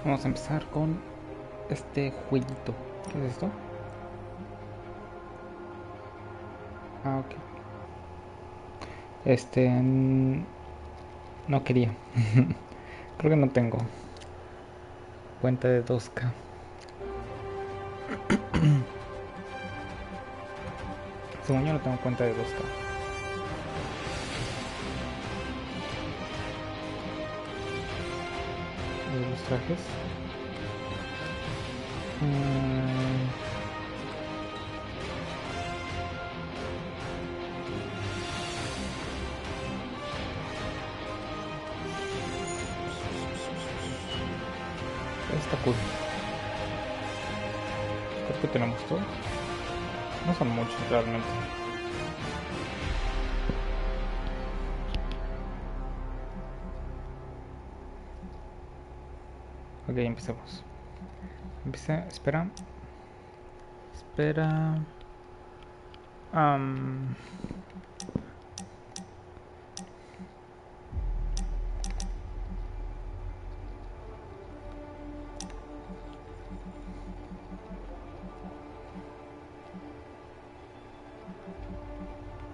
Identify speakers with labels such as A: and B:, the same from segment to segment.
A: Vamos a empezar con este jueguito. ¿Qué es esto? Ah, ok. No quería. Creo que no tengo cuenta de 2K. Según yo no tengo cuenta de 2K. Los trajes. Está cool. Creo que tenemos todo. No son muchos realmente. Ok, empecemos. Espera. Um,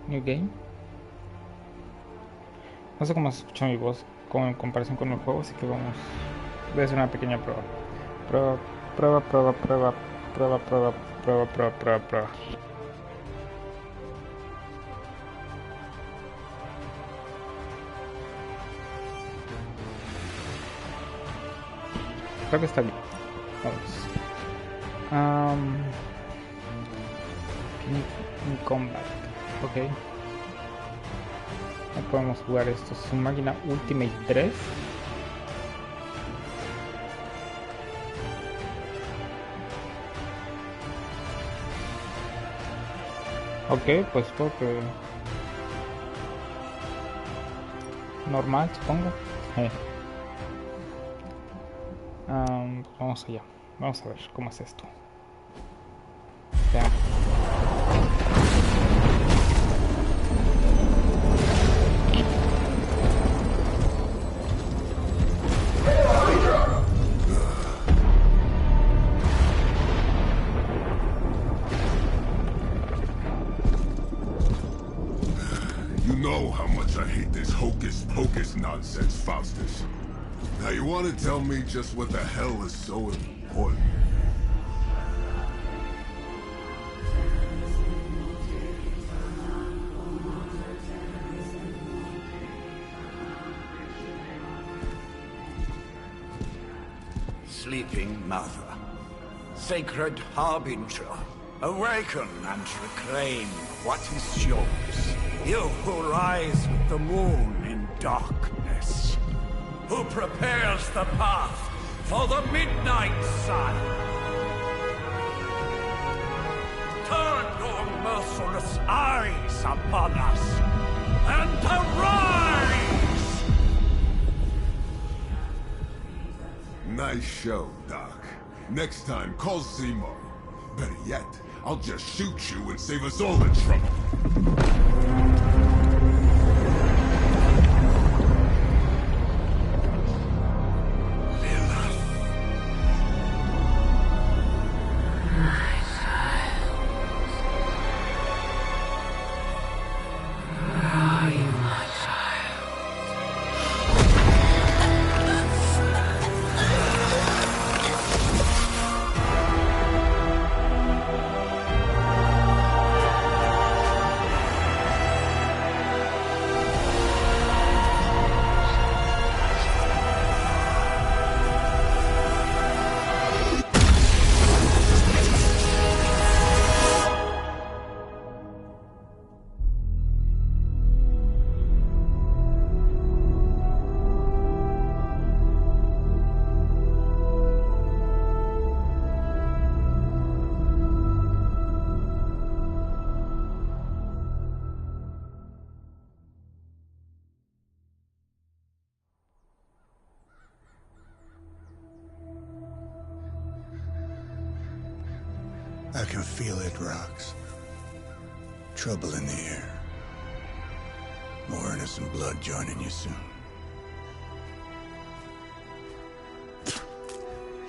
A: New game. No sé cómo se escucha mi voz en comparación con el juego, así que vamos. Voy a hacer una pequeña prueba. Prueba. Creo que está bien. Vamos. Ni combat. Ok. No podemos jugar esto. Es una máquina Ultimate 3. Ok, pues porque normal, supongo. Vamos allá. Vamos a ver cómo es esto. Veamos.
B: You know how much I hate this hocus-pocus nonsense, Faustus. Now you want to tell me just what the hell is so important?
C: Sleeping Mother, sacred harbinger, awaken and reclaim what is yours. You who rise with the moon in darkness, who prepares the path for the midnight sun. Turn your merciless eyes upon us, and arise!
B: Nice show, Doc. Next time, call Seymour. Better yet, I'll just shoot you and save us all the trouble.
D: I can feel it, Rox. Trouble in the air. More innocent blood joining you soon.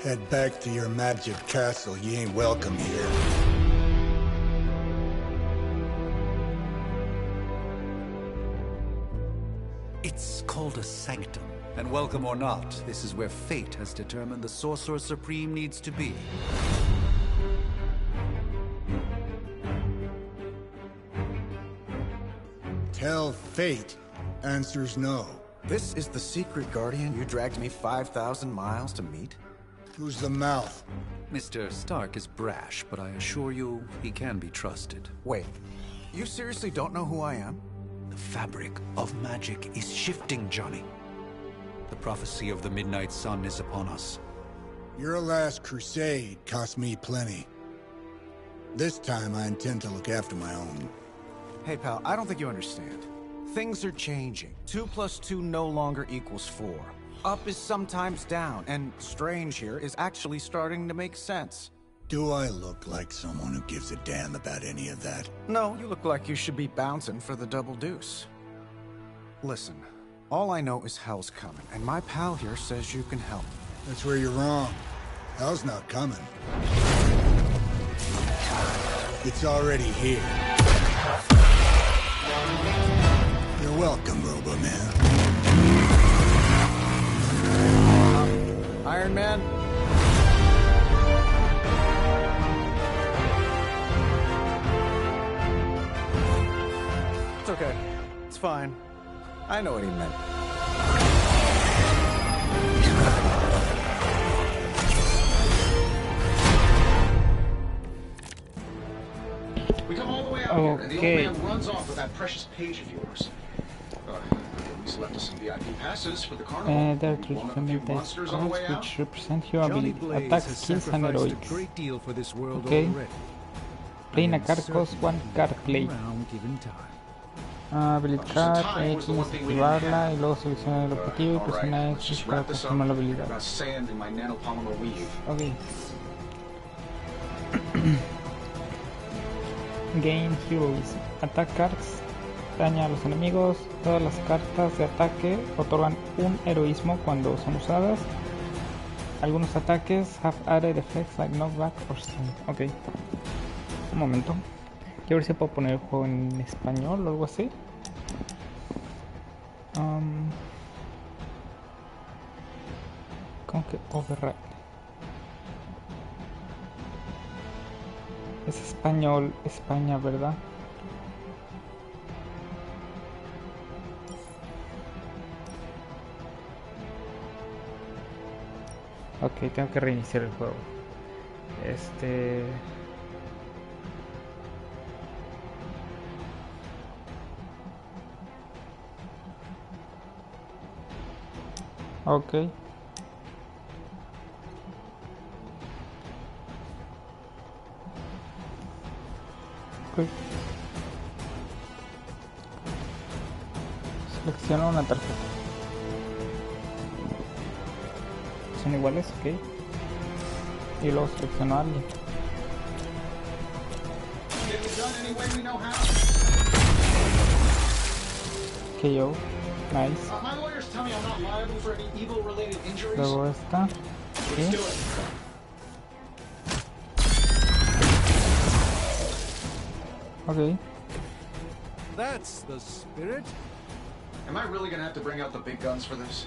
D: Head back to your magic castle. You ain't welcome here.
C: It's called a sanctum. And welcome or not, this is where fate has determined the Sorcerer Supreme needs to be.
D: Tell fate. Answers no.
E: This is the secret guardian you dragged me 5,000 miles to meet?
D: Who's the mouth?
C: Mr. Stark is brash, but I assure you, he can be trusted.
E: Wait, you seriously don't know who I am?
C: The fabric of magic is shifting, Johnny. The prophecy of the Midnight Sun is upon us.
D: Your last crusade cost me plenty. This time I intend to look after my own.
E: Hey pal, I don't think you understand. Things are changing. 2 + 2 no longer equals 4. Up is sometimes down, and strange here is actually starting to make sense.
D: Do I look like someone who gives a damn about any of that?
E: No, you look like you should be bouncing for the double deuce. Listen, all I know is hell's coming, and my pal here says you can help.
D: That's where you're wrong. Hell's not coming. It's already here. You're welcome, Robo-Man.
E: Iron Man? It's okay. It's fine. I know what he meant.
F: We come all the way out here, and the old man runs off with that precious page of yours. At least left us some VIP passes for the carnival.
A: There are
F: Maybe
A: three
F: blown up a few
A: different
F: monsters on the way out.
A: which represent your
G: Johnny
A: ability.
G: Blaze
A: Attack,
G: has
A: skills, and
G: sacrificed
A: heroics.
G: a great deal for this world
A: Okay.
G: already.
A: Playing a
G: I am
A: card costs
G: certain
A: 1 card play.
G: around given time.
A: Ability card, X, activarla y luego selecciona el objetivo y
F: All right,
A: presiona
F: let's
A: X
F: just
A: para
F: wrap this up.
A: confirmar la
F: Got
A: habilidad.
F: sand in my nanopolymer weave.
A: Ok. Gain Heroes. Attack cards. Daña a los enemigos. Todas las cartas de ataque otorgan un heroísmo cuando son usadas. Algunos ataques have added effects like knockback or stun. Ok. Un momento. Quiero ver si puedo poner el juego en español o algo así. ¿Cómo que override? Es español, España, ¿verdad? Ok, tengo que reiniciar el juego. Ok. Ok. Selecciono una tarjeta. Son iguales, ok. Y luego selecciono a alguien. KO. Nice.
F: My lawyers tell me I'm not liable for any evil-related injuries.
A: Luego esta.
F: Let's do
A: ¿Sí?
F: it.
A: Ok.
G: That's the spirit.
F: Am I really gonna have to bring out the big guns for this?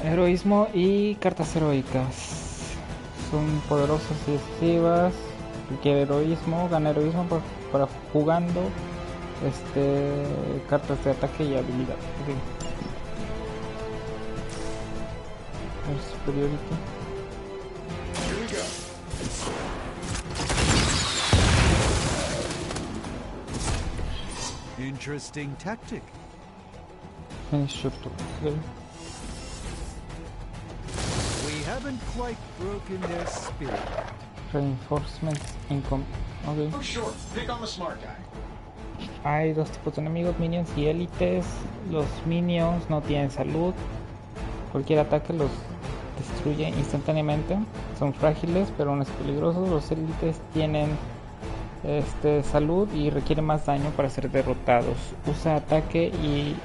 A: Heroísmo y cartas heroicas. Son poderosas y decisivas. Requiere heroísmo. Gana heroísmo para jugando cartas de ataque y habilidad. Okay. Superiority.
F: Here we go.
G: Interesting tactic.
A: Finish your turn. Okay.
G: We haven't quite broken their spirit.
A: Reinforcements income. Okay.
F: Oh, sure. Pick on the smart guy.
A: Hay dos tipos de enemigos, minions y élites. Los minions no tienen salud. Cualquier ataque los destruye instantáneamente. Son frágiles pero aún es peligrosos. Los élites tienen salud y requieren más daño para ser derrotados. Usa ataque y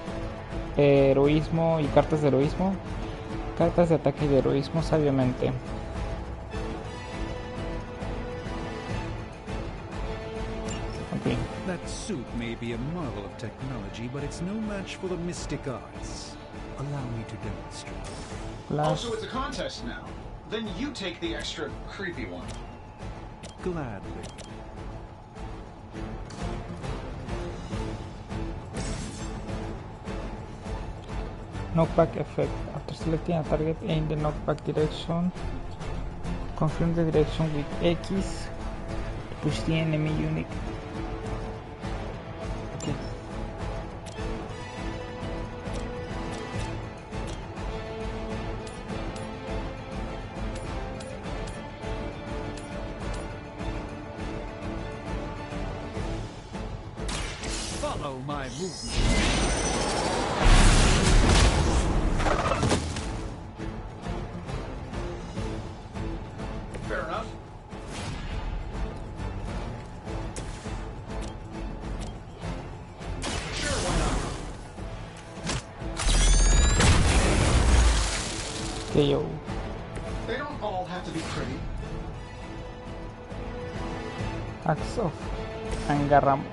A: heroísmo y cartas de heroísmo Cartas de ataque y de heroísmo sabiamente. Okay.
G: That suit may be a marvel of technology, but it's no match for the mystic arts. Allow me to demonstrate.
A: Plus,
F: Also, it's a contest now. Then you take the extra creepy one.
G: Gladly.
A: knockback effect. After selecting a target in the knockback direction, confirm the direction with X to push the enemy unit. Okay.
G: Follow my movement.
F: Fair enough. Sure, why not?
A: KO.
F: They don't all have to be pretty.
A: Axe of Agarramos.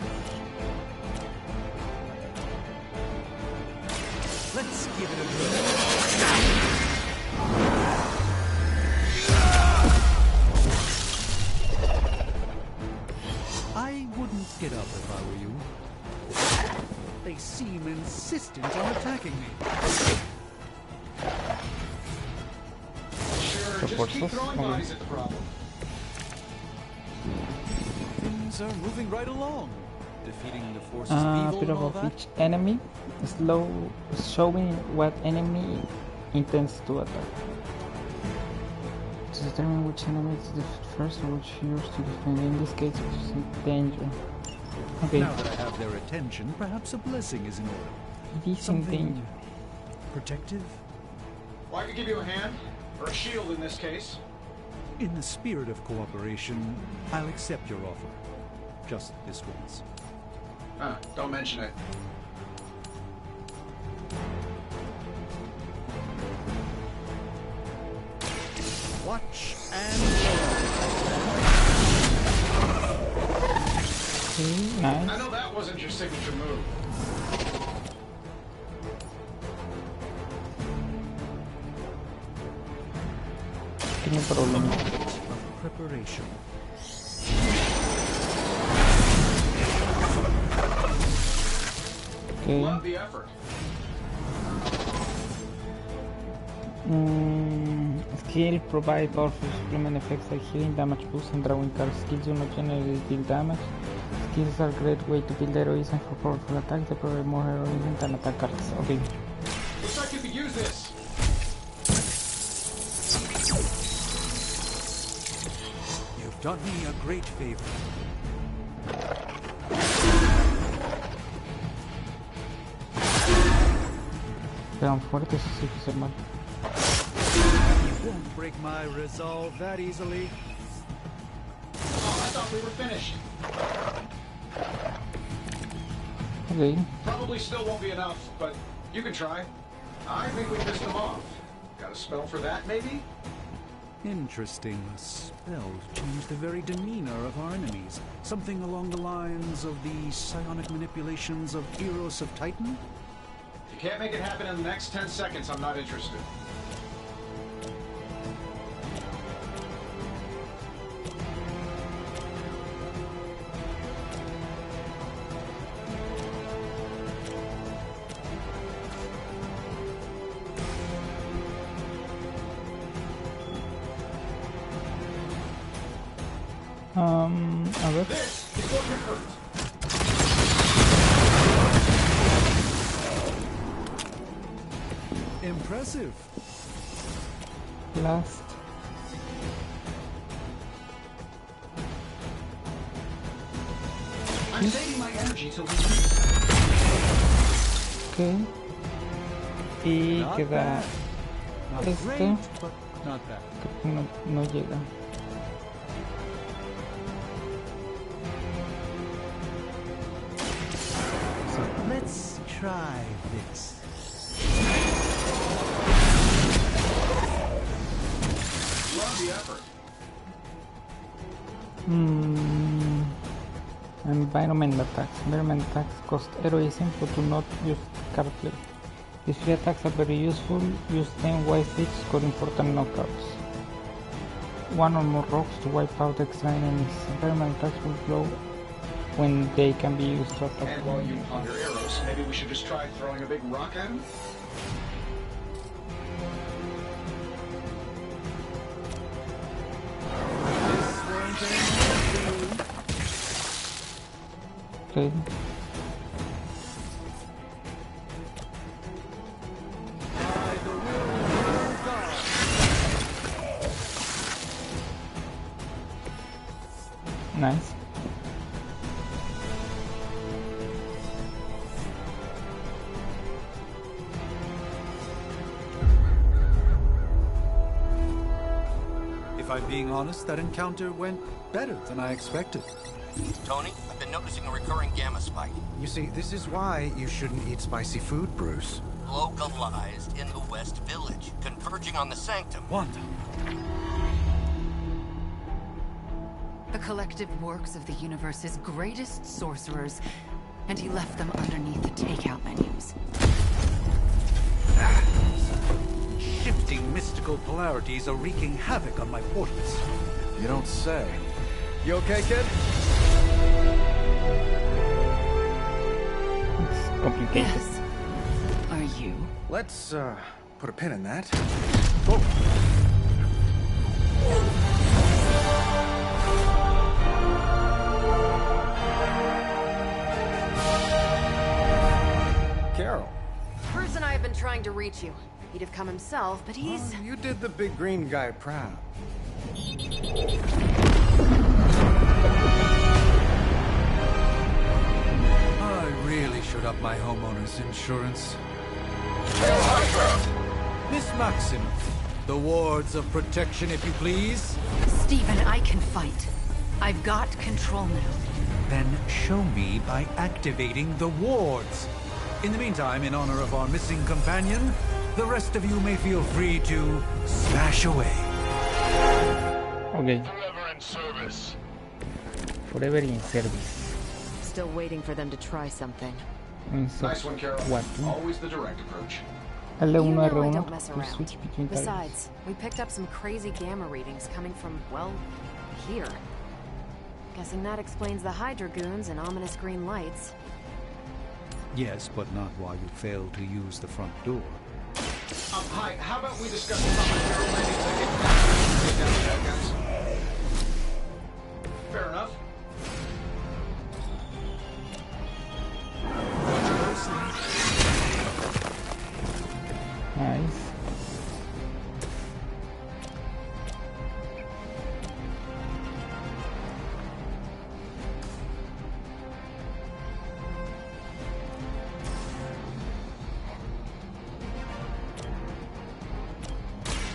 G: Let's give it a go. I wouldn't get up if I were you. They seem insistent on attacking me.
F: Sure, just keep throwing bodies at the problem.
G: Things are moving right along. Defeating the forces of evil
A: Bit
G: and all
A: of
G: that.
A: each enemy, showing what enemy intends to attack. To determine which enemy to defeat first or which yours to defend. In this case, it's in danger. Okay,
G: Now that I have their attention, perhaps a blessing is in order.
A: it is in danger.
G: Protective?
F: Well, I could give you a hand, or a shield in this case.
G: In the spirit of cooperation, I'll accept your offer. Just this once.
F: Don't mention it.
G: Watch and learn.
A: Okay,
F: I
A: nice.
F: know that wasn't your signature move.
A: Pequeño problema.
G: Of preparation.
A: Okay.
F: Love the effort.
A: Skill provide powerful supplement effects like healing, damage boost, and drawing cards. Skills do not generally deal damage. Skills are a great way to build heroism for powerful attacks. They provide more heroism than attack cards. Okay.
F: Looks like you could use this.
G: You've done me a great favor.
A: Quedan fuertes, así que ser mal.
G: You won't break my resolve that easily.
F: Oh, I thought we were finished.
A: Okay.
F: Probably still won't be enough, but you can try. I think we pissed them off. Got a spell for that, maybe?
G: Interesting. A spell to change the very demeanor of our enemies. Something along the lines of the psionic manipulations of Eros of Titan?
F: If you can't make it happen in the next 10 seconds, I'm not interested.
A: A ver.
F: This is what you're hurt.
G: Impressive.
A: Last.
F: I'm saving my energy till we
A: Ok. Y
G: Not
A: queda
G: bad. Not
A: este.
G: great, but not bad.
A: Creo que no llega.
G: Let's try this.
A: Environment attacks. Environment attacks cost heroism but do not use card play. These free attacks are very useful. Use them wisely to score important knockouts. One or more rocks to wipe out extra enemies. Environment attacks will blow when they can be used to attack.
F: And while you ponder arrows, maybe we should just try throwing a big rock at him?
A: Okay. Nice.
G: If I'm being honest, that encounter went better than I expected.
H: Tony, I've been noticing a recurring gamma spike.
E: You see, this is why you shouldn't eat spicy food, Bruce.
H: Localized in the West Village, converging on the Sanctum.
G: Wanda.
I: The collective works of the universe's greatest sorcerers, and he left them underneath the takeout menus.
G: Shifting mystical polarities are wreaking havoc on my portals.
E: You don't say. You okay, kid?
A: It's complicated.
I: Yes. Are you?
E: Let's, put a pin in that. Carol.
J: Bruce and I have been trying to reach you. He'd have come himself, but he's...
E: You did the big green guy proud.
G: I really should up my homeowner's insurance. Miss Maximoff, the wards of protection, if you please.
I: Stephen, I can fight. I've got control now.
G: Then show me by activating the wards. In the meantime, in honor of our missing companion, the rest of you may feel free to smash away.
A: Okay.
B: Forever in service.
A: Forever in service.
J: Still waiting for them to try something.
F: Nice one, Carol.
A: What?
F: Always the direct approach.
A: L1,
J: You know I
A: R1
J: don't mess
A: to
J: around.
A: switch between targets.
J: Besides, we picked up some crazy gamma readings coming from, well, here. Guessing that explains the Hydra goons and ominous green lights.
G: Yes, but not while you fail to use the front door.
F: Hi, how about we discuss the Carol landing to get down the bad guys? Fair enough.
A: Nice.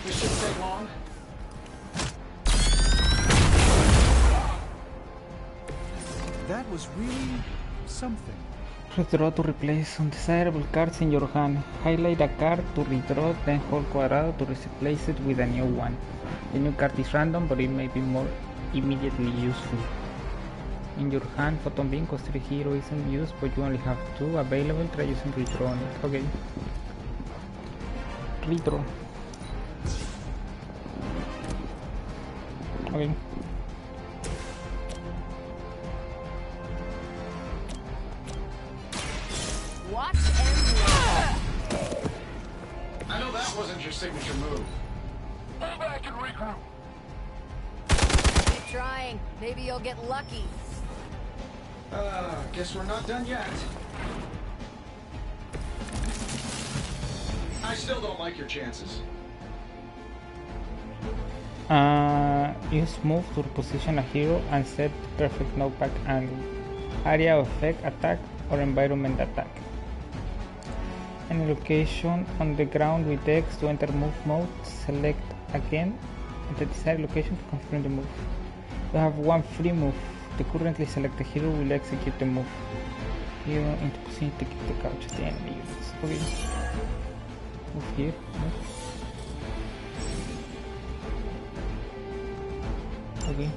F: This shouldn't take long.
G: That was really something.
A: Redraw to replace undesirable cards in your hand. Highlight a card to redraw, then hold quadrado to replace it with a new one. The new card is random, but it may be more immediately useful. In your hand, Photon Beam costs 3 heroism use, but you only have 2 available. Try using redraw on it. Okay. Redraw. Okay.
J: Watch and learn.
F: I know that wasn't your signature move.
B: Move back and regroup.
J: Keep trying. Maybe you'll get lucky.
F: Guess we're not done yet. I still don't like your chances.
A: Use move to reposition a hero and set perfect knockback angle, area of effect attack, or environment attack. Any location on the ground with X to enter move mode, select again at the desired location to confirm the move. You have one free move. The currently selected hero will execute the move. Hero into position to keep the couch at the enemy units. Okay. Move here. Move. Okay.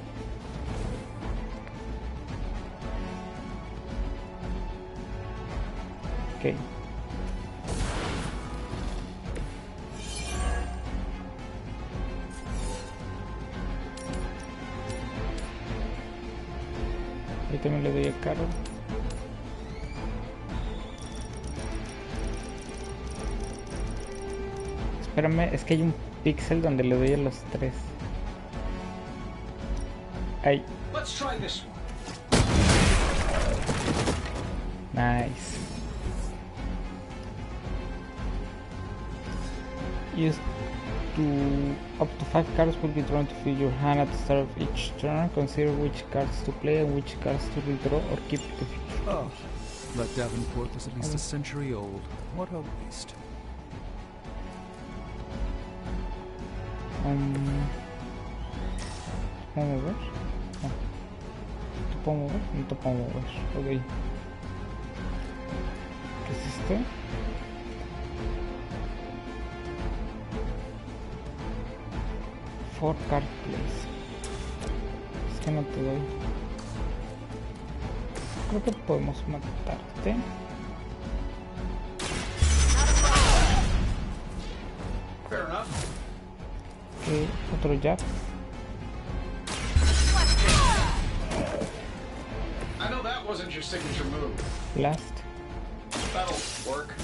A: Ok. Ahí también le doy a Carol. Espérame, es que hay un píxel donde le doy a los tres. Ahí.
F: Let's try this one.
A: Nice. Use up to 5 cards will be drawn to fill your hand at the start of each turn. Consider which cards to play and which cards to redraw or keep to future.
G: Oh, that Davenport was at least a century old. What a waste.
A: ¿Puedo mover? No. ¿Te puedo mover? No te puedo mover. Ok. ¿Qué es esto? For card place. Es que no te doy. Creo que podemos matarte.
F: Fair enough.
A: Ok, otro jab.
F: I know that wasn't your signature move.
A: Blast.
F: That'll work.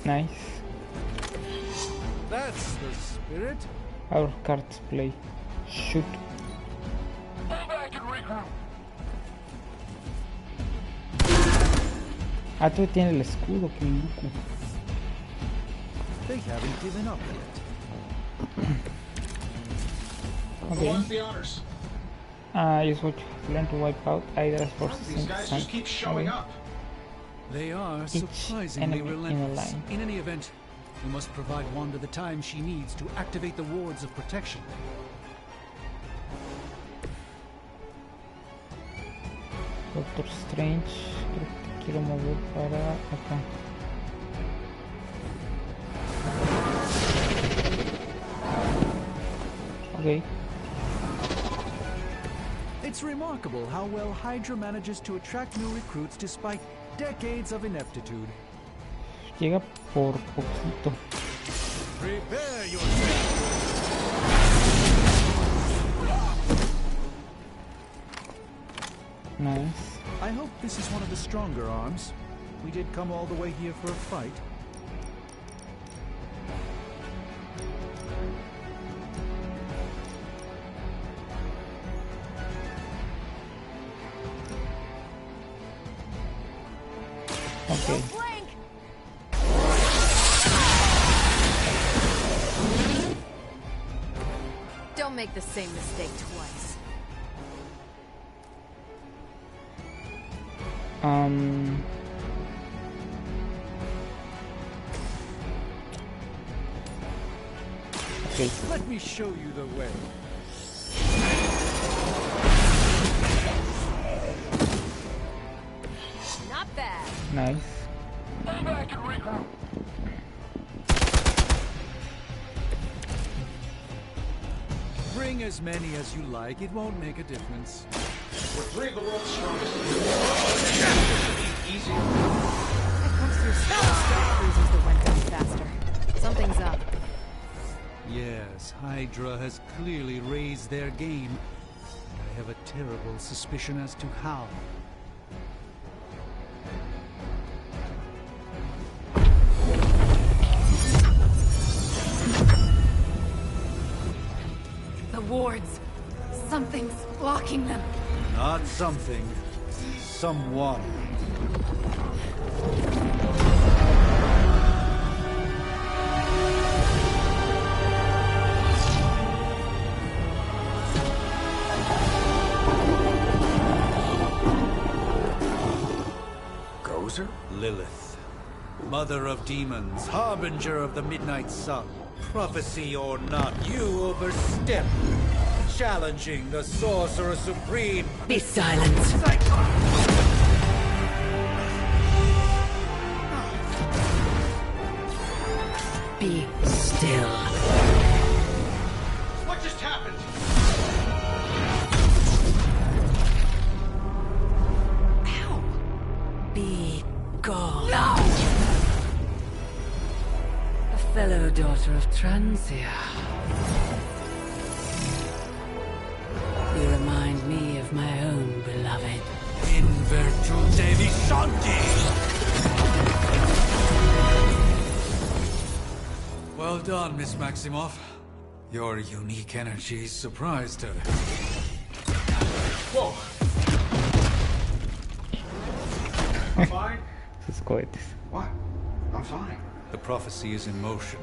A: Nice.
G: That's the spirit.
A: Our cards play. Shoot. Ah, tú tienes el escudo, que loco.
G: They haven't given up yet.
F: Who wants the honors?
A: Use what you have learned to wipe out Hydra's forces
F: These
A: in the
F: guys
A: sun.
F: just keep showing up.
G: They are
A: Each
G: surprisingly
A: enemy in a
G: relentless.
A: line.
G: In any event, we must provide Wanda the time she needs to activate the wards of protection.
A: Doctor Strange, creo que te quiero mover para acá. Ok.
G: It's remarkable how well Hydra manages to attract new recruits despite decades of ineptitude.
A: Llega por poquito.
G: Prepare yourself.
A: Nice.
G: I hope this is one of the stronger arms. We did come all the way here for a fight.
A: Ok.
J: Don't make the same mistake twice.
A: Okay.
G: Let me show you the way.
J: Not bad.
A: Nice.
G: Bring as many as you like. It won't make a difference.
F: We're three of the world's strongest. This should be easy.
J: It comes through star cruisers that went down faster. Something's up.
G: Yes, Hydra has clearly raised their game. I have a terrible suspicion as to how.
I: The wards. Something's blocking them.
G: Not something. Someone.
E: Gozer?
G: Lilith. Mother of demons, harbinger of the midnight sun. Prophecy or not, you overstep. Challenging the Sorcerer Supreme.
I: Be silent. Be still.
F: What just happened?
I: Ow! daughter of Transia. You remind me of my own beloved.
G: In virtute vishanti! Well done, Miss Maximoff. Your unique energy surprised her.
F: Whoa! I'm fine?
A: Sus cohetes.
F: What? I'm fine.
G: The prophecy is in motion.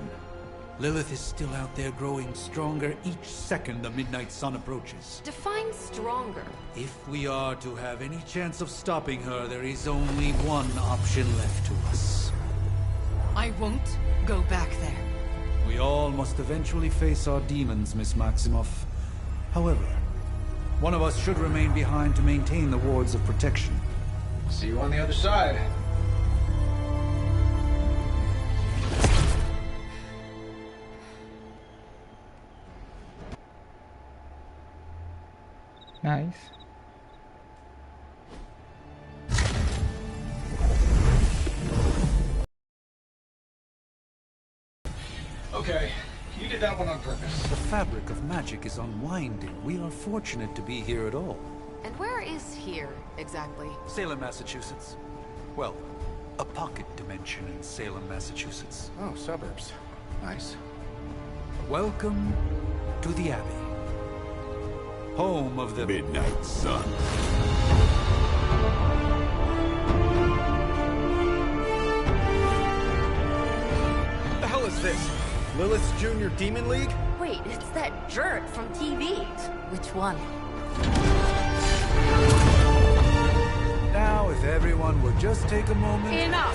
G: Lilith is still out there growing stronger each second the midnight sun approaches.
J: Define stronger.
G: If we are to have any chance of stopping her, there is only one option left to us.
I: I won't go back there.
G: We all must eventually face our demons, Miss Maximoff. However, one of us should remain behind to maintain the wards of protection.
F: See you on the other side.
A: Nice.
F: Okay, you did that one on purpose.
G: The fabric of magic is unwinding. We are fortunate to be here at all.
J: And where is here, exactly?
G: Salem, Massachusetts. Well, a pocket dimension in Salem, Massachusetts.
F: Oh, suburbs. Nice.
G: Welcome to the Abbey. Home of the
B: Midnight Sun.
E: What the hell is this? Lilith's Junior Demon League?
J: Wait, it's that jerk from TV. Which one?
G: Now, if everyone would just take a moment...
J: Enough!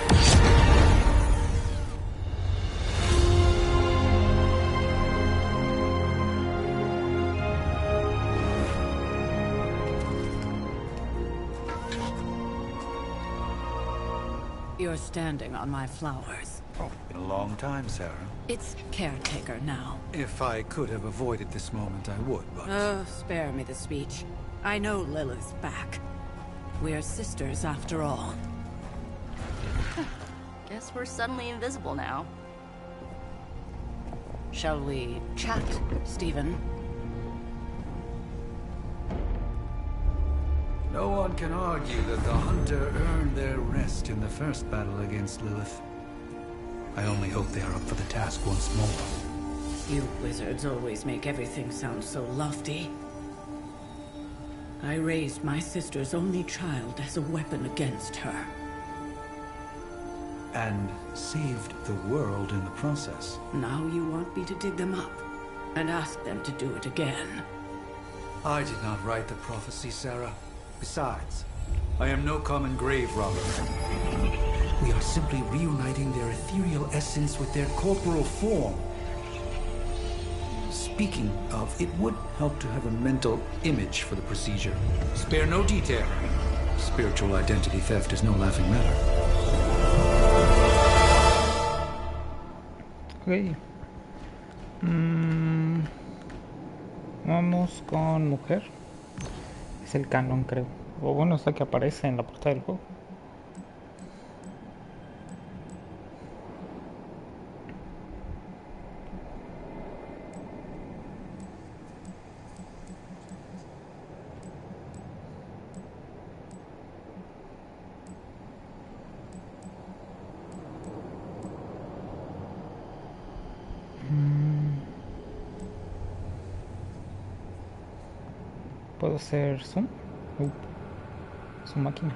I: You're standing on my flowers.
G: Oh, been a long time, Sarah.
I: It's caretaker now.
G: If I could have avoided this moment, I would, but...
I: Oh, spare me the speech. I know Lilith's back. We're sisters after all.
K: Guess we're suddenly invisible now.
I: Shall we chat, Stephen?
G: No one can argue that the Hunter earned their rest in the first battle against Lilith. I only hope they are up for the task once more.
I: You wizards always make everything sound so lofty. I raised my sister's only child as a weapon against her.
G: And saved the world in the process.
I: Now you want me to dig them up and ask them to do it again.
G: I did not write the prophecy, Sarah. Besides, I am no common grave robber. We are simply reuniting their ethereal essence with their corporal form. Speaking of, it would help to have a mental image for the procedure. Spare no detail. Spiritual identity theft is no laughing matter.
A: Ok. Vamos con mujer. Es el canon, creo. O bueno, es la que aparece en la portada del juego. ¿Puedo hacer zoom? Su máquina.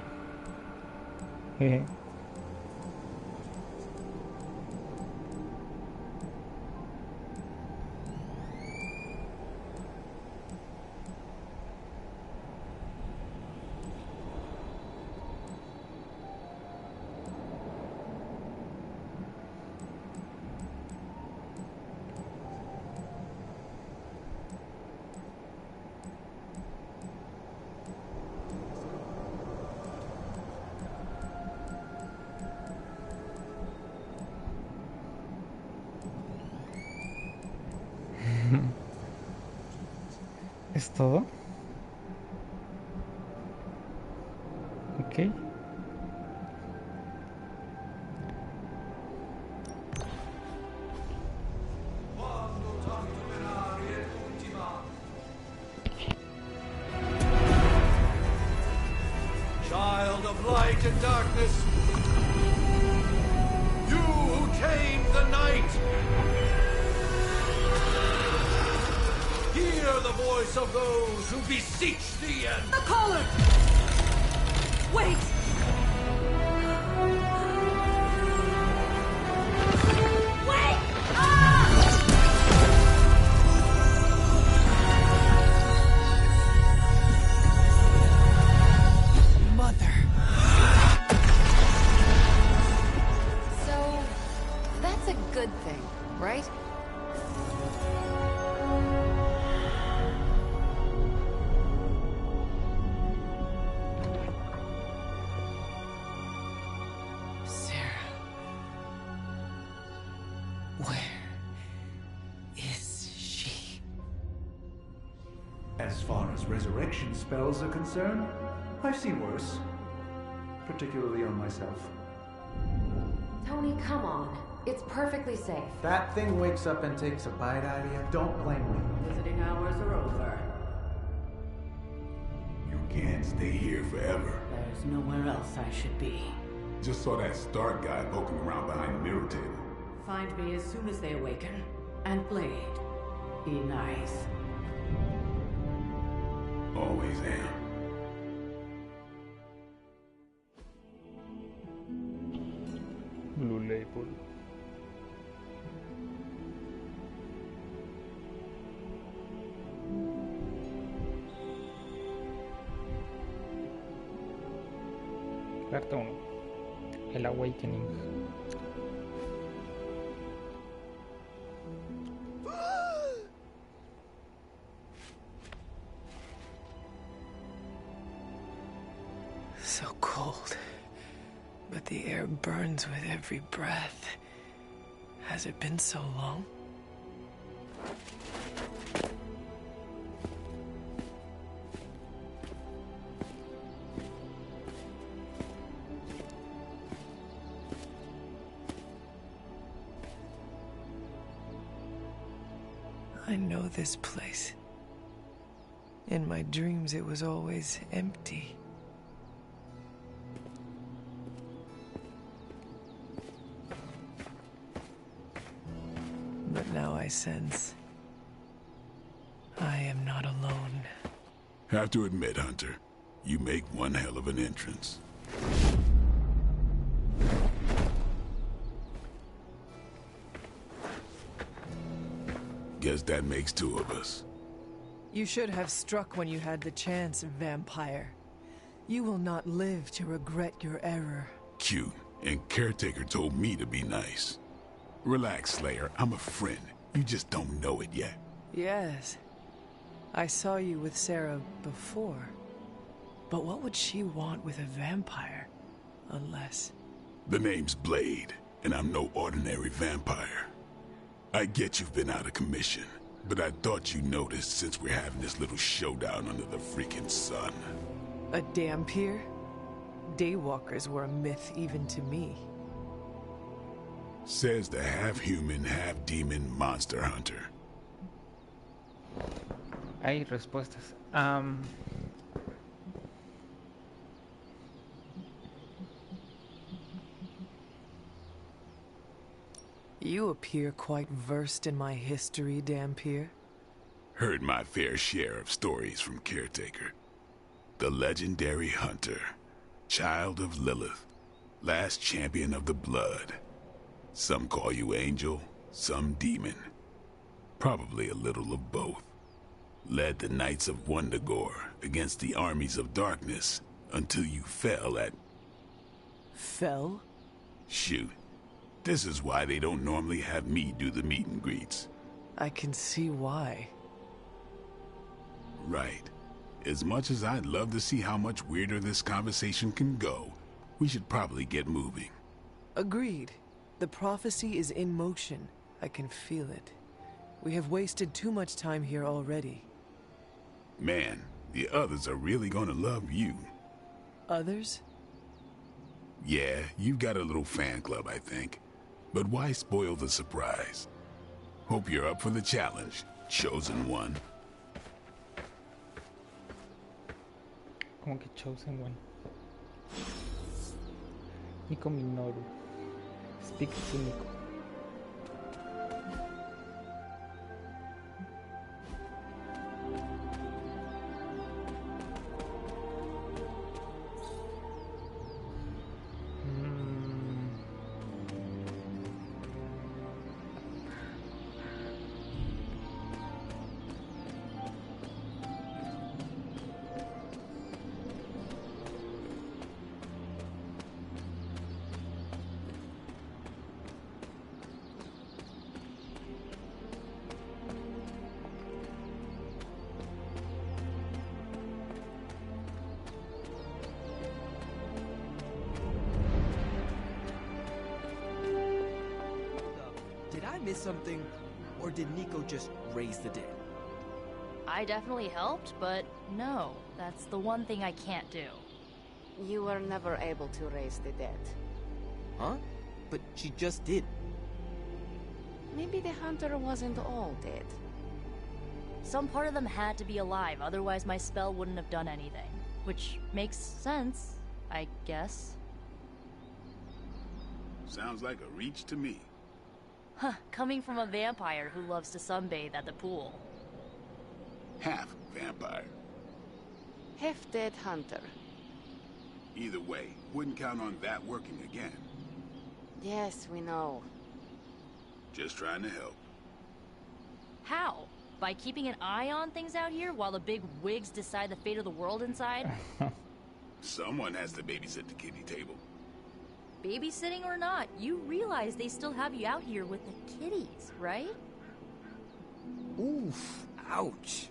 A: ¿Es todo? Ok.
G: of light and darkness, you who tame the night, hear the voice of those who beseech the end.
L: The caller! Wait! Wait!
I: Mother. So, that's a good thing, right?
G: As far as resurrection spells are concerned, I've seen worse. Particularly on myself.
J: Tony, come on. It's perfectly safe.
E: That thing wakes up and takes a bite out of you. Don't blame me.
L: Visiting hours are over.
B: You can't stay here forever.
L: There's nowhere else I should be.
B: Just saw that Stark guy poking around behind the mirror table.
L: Find me as soon as they awaken. And Blade, be nice.
B: Always am.
A: Blue Label. Carta 1. El Awakening.
M: So cold, but the air burns with every breath. Has it been so long? I know this place. In my dreams, it was always empty. But now I sense I am not alone.
B: Have to admit, Hunter, you make one hell of an entrance. Guess that makes two of us.
M: You should have struck when you had the chance, vampire. You will not live to regret your error.
B: Cute, and Caretaker told me to be nice. Relax, Slayer. I'm a friend. You just don't know it yet.
M: Yes. I saw you with Sarah before. But what would she want with a vampire? Unless...
B: The name's Blade, and I'm no ordinary vampire. I get you've been out of commission, but I thought you noticed since we're having this little showdown under the freaking sun.
M: A dampier? Daywalkers were a myth even to me.
B: Says the half-human, half-demon monster hunter.
A: Hay respuestas.
M: You appear quite versed in my history, Dampier.
B: Heard my fair share of stories from Caretaker. The legendary hunter, child of Lilith, last champion of the blood. Some call you angel, some demon. Probably a little of both. Led the Knights of Wundagore against the armies of darkness until you fell at...
M: Fell?
B: Shoot. This is why they don't normally have me do the meet and greets.
M: I can see why.
B: Right. As much as I'd love to see how much weirder this conversation can go, we should probably get moving.
M: Agreed. The prophecy is in motion. I can feel it. We have wasted too much time here already.
B: Man, the others are really gonna love you.
M: Others?
B: Yeah, you've got a little fan club, I think. But why spoil the surprise? Hope you're up for the challenge, chosen one.
A: Como que chosen one. Nico Minoru. Speak to Nico.
N: Did I miss something, or did Nico just raise the dead?
K: I definitely helped, but no, that's the one thing I can't do.
O: You were never able to raise the dead.
N: Huh? But she just did.
O: Maybe the hunter wasn't all dead.
K: Some part of them had to be alive, otherwise my spell wouldn't have done anything. Which makes sense, I guess.
B: Sounds like a reach to me.
K: Huh, coming from a vampire who loves to sunbathe at the pool.
B: Half vampire.
O: Half dead hunter.
B: Either way, wouldn't count on that working again.
O: Yes, we know.
B: Just trying to help.
K: How? By keeping an eye on things out here while the big wigs decide the fate of the world inside?
B: Someone has to babysit the kiddie table.
K: Babysitting or not, you realize they still have you out here with the kitties, right?
N: Oof. Ouch.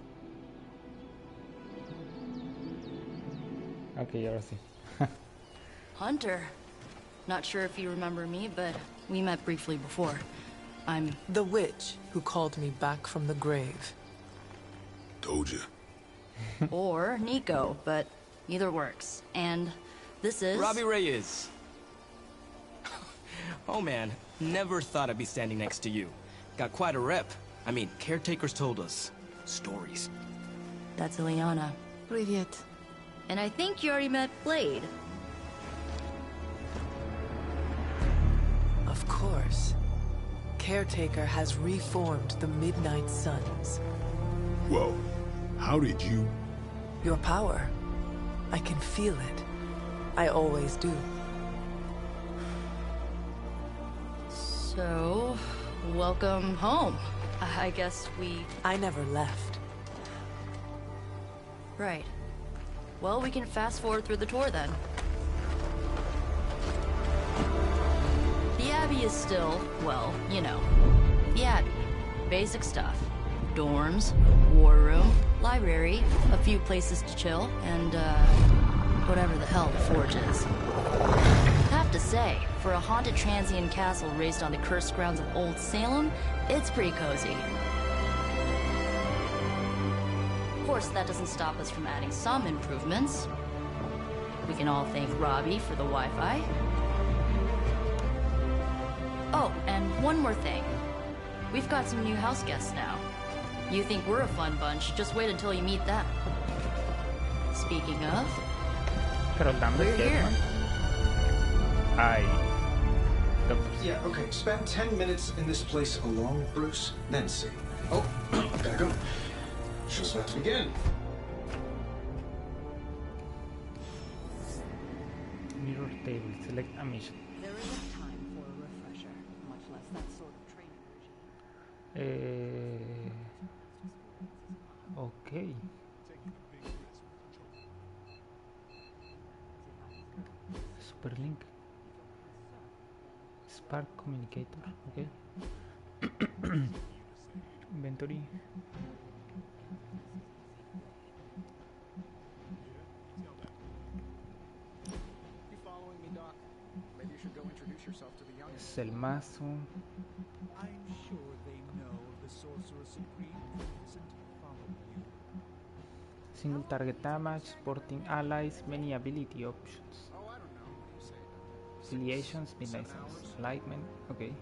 A: Okay, ahora sí.
K: Hunter. Not sure if you remember me, but we met briefly before. I'm...
M: the witch who called me back from the grave.
B: Told you.
K: Or Nico, but either works. And this is...
N: Robbie Reyes. Oh man, never thought I'd be standing next to you. Got quite a rep. I mean, caretakers told us stories.
K: That's Ileana.
M: Привет.
K: And I think you already met Blade.
M: Of course. Caretaker has reformed the Midnight Suns.
B: Whoa. How did you...
M: Your power. I can feel it. I always do.
K: So, welcome home. I guess we...
M: I never left.
K: Right. Well, we can fast forward through the tour then. The Abbey is still, well, you know, the Abbey. Basic stuff. Dorms, war room, library, a few places to chill, and, whatever the hell the Forge is. Have to say, for a haunted transient castle raised on the cursed grounds of Old Salem, it's pretty cozy. Of course, that doesn't stop us from adding some improvements. We can all thank Robbie for the Wi-Fi. Oh, and one more thing. We've got some new house guests now. You think we're a fun bunch, just wait until you meet them. Speaking of, we're here.
F: Yeah, okay. Spend 10 minutes in this place alone, Bruce, then see. Oh, gotta go. Show's about to begin.
A: Mirror table. Select a mission.
L: There isn't time for a refresher, much less that sort of training regime.
A: Okay. Superlink. Spark communicator. Okay. Inventory. Es el mazo. Single target damage, supporting allies, many ability options. Affiliations, Midnight Suns, Enlightenment, okay.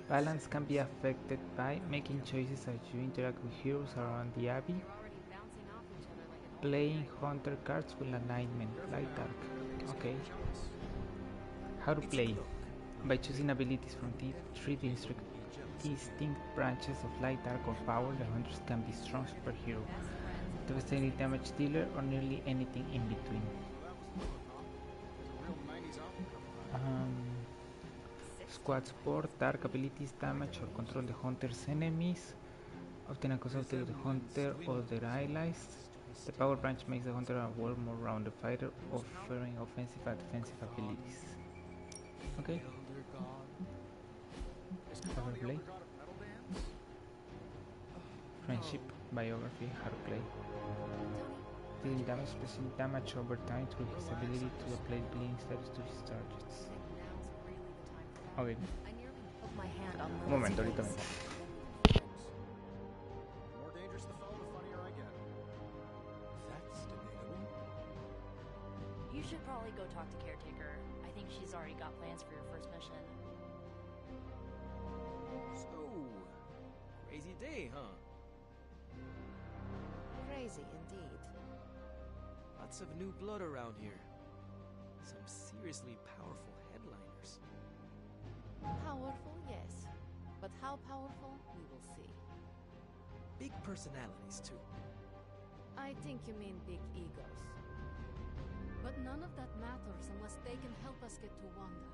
A: Balance can be affected by making choices as you interact with heroes around the Abbey. Playing Hunter cards with alignment, light dark. Okay. How to play? By choosing abilities from the three distinct branches of light, dark, or power, the hunters can be strong superhero, devastating damage dealer, or nearly anything in between. Squad support, dark abilities damage or control the hunter's enemies. Often account to the hunter or their allies. The power branch makes the hunter a more rounded fighter, offering offensive and defensive abilities. Okay. How to play? Friendship, biography, how to play. Dealing damage, specific damage over time through his ability to apply bleeding status to his targets. Ok. Un momento, ahorita vengo.
K: You should probably go talk to Caretaker. I think she's already got plans for your first mission.
N: So, crazy day, huh?
O: Crazy indeed.
N: Lots of new blood around here. Some seriously powerful headliners.
O: Powerful, yes. But how powerful, we will see.
N: Big personalities, too.
O: I think you mean big egos. But none of that matters unless they can help us get to Wanda.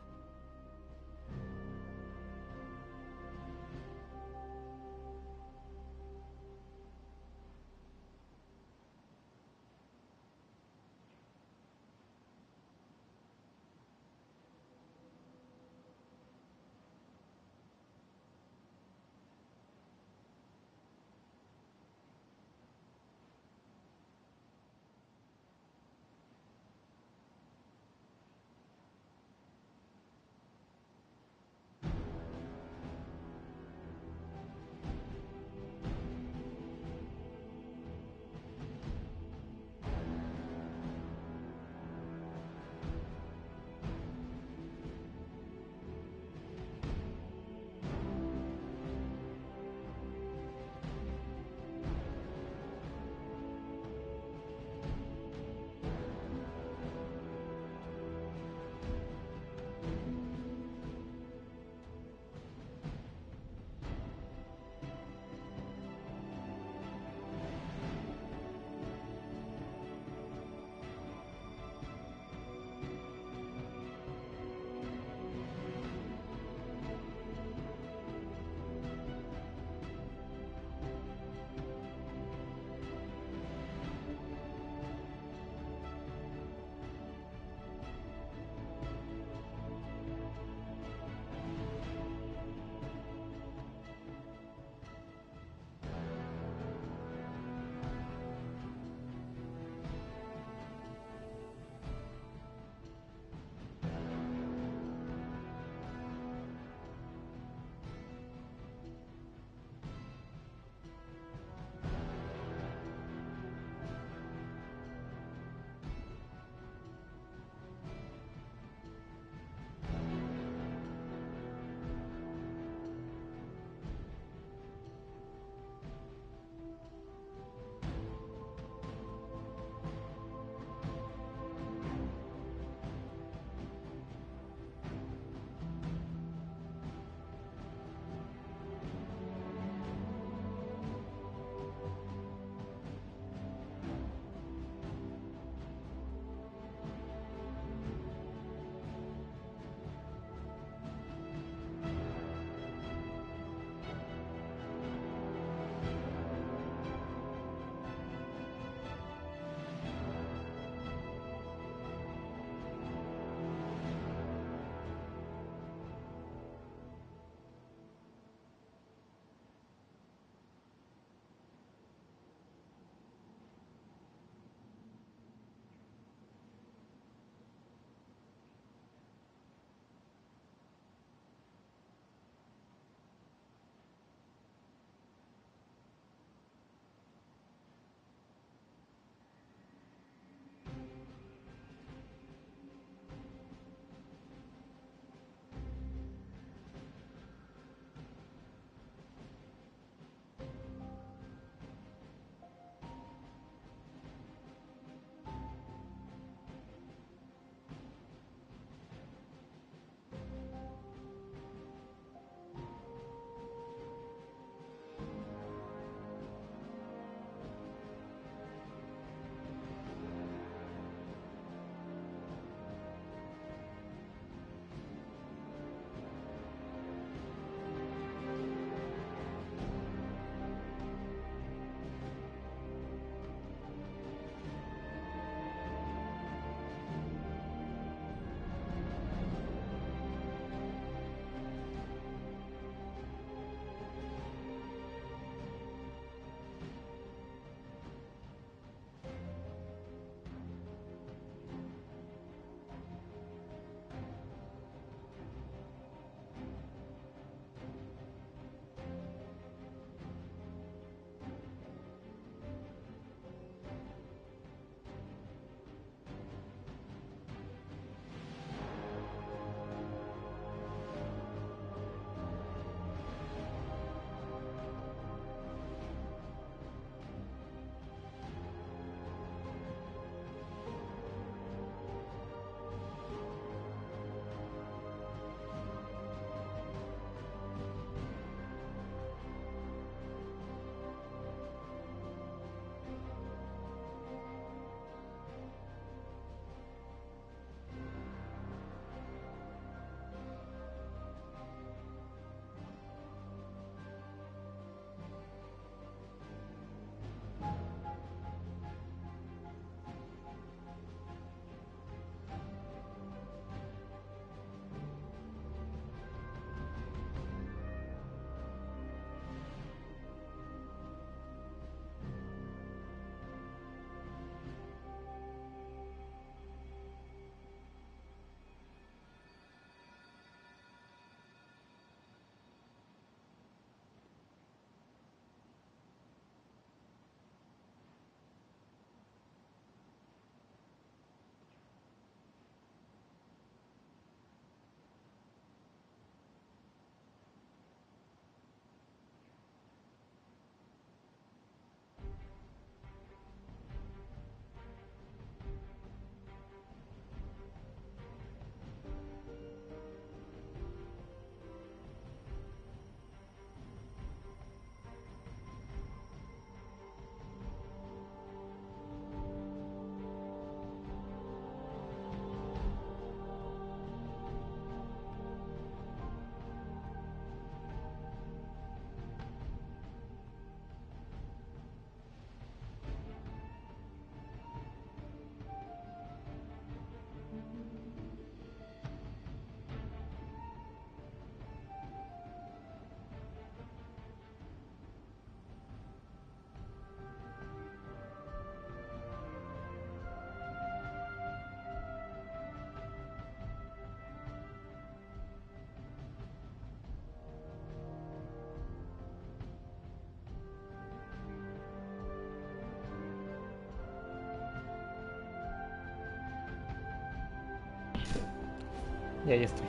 A: Y ahí estoy.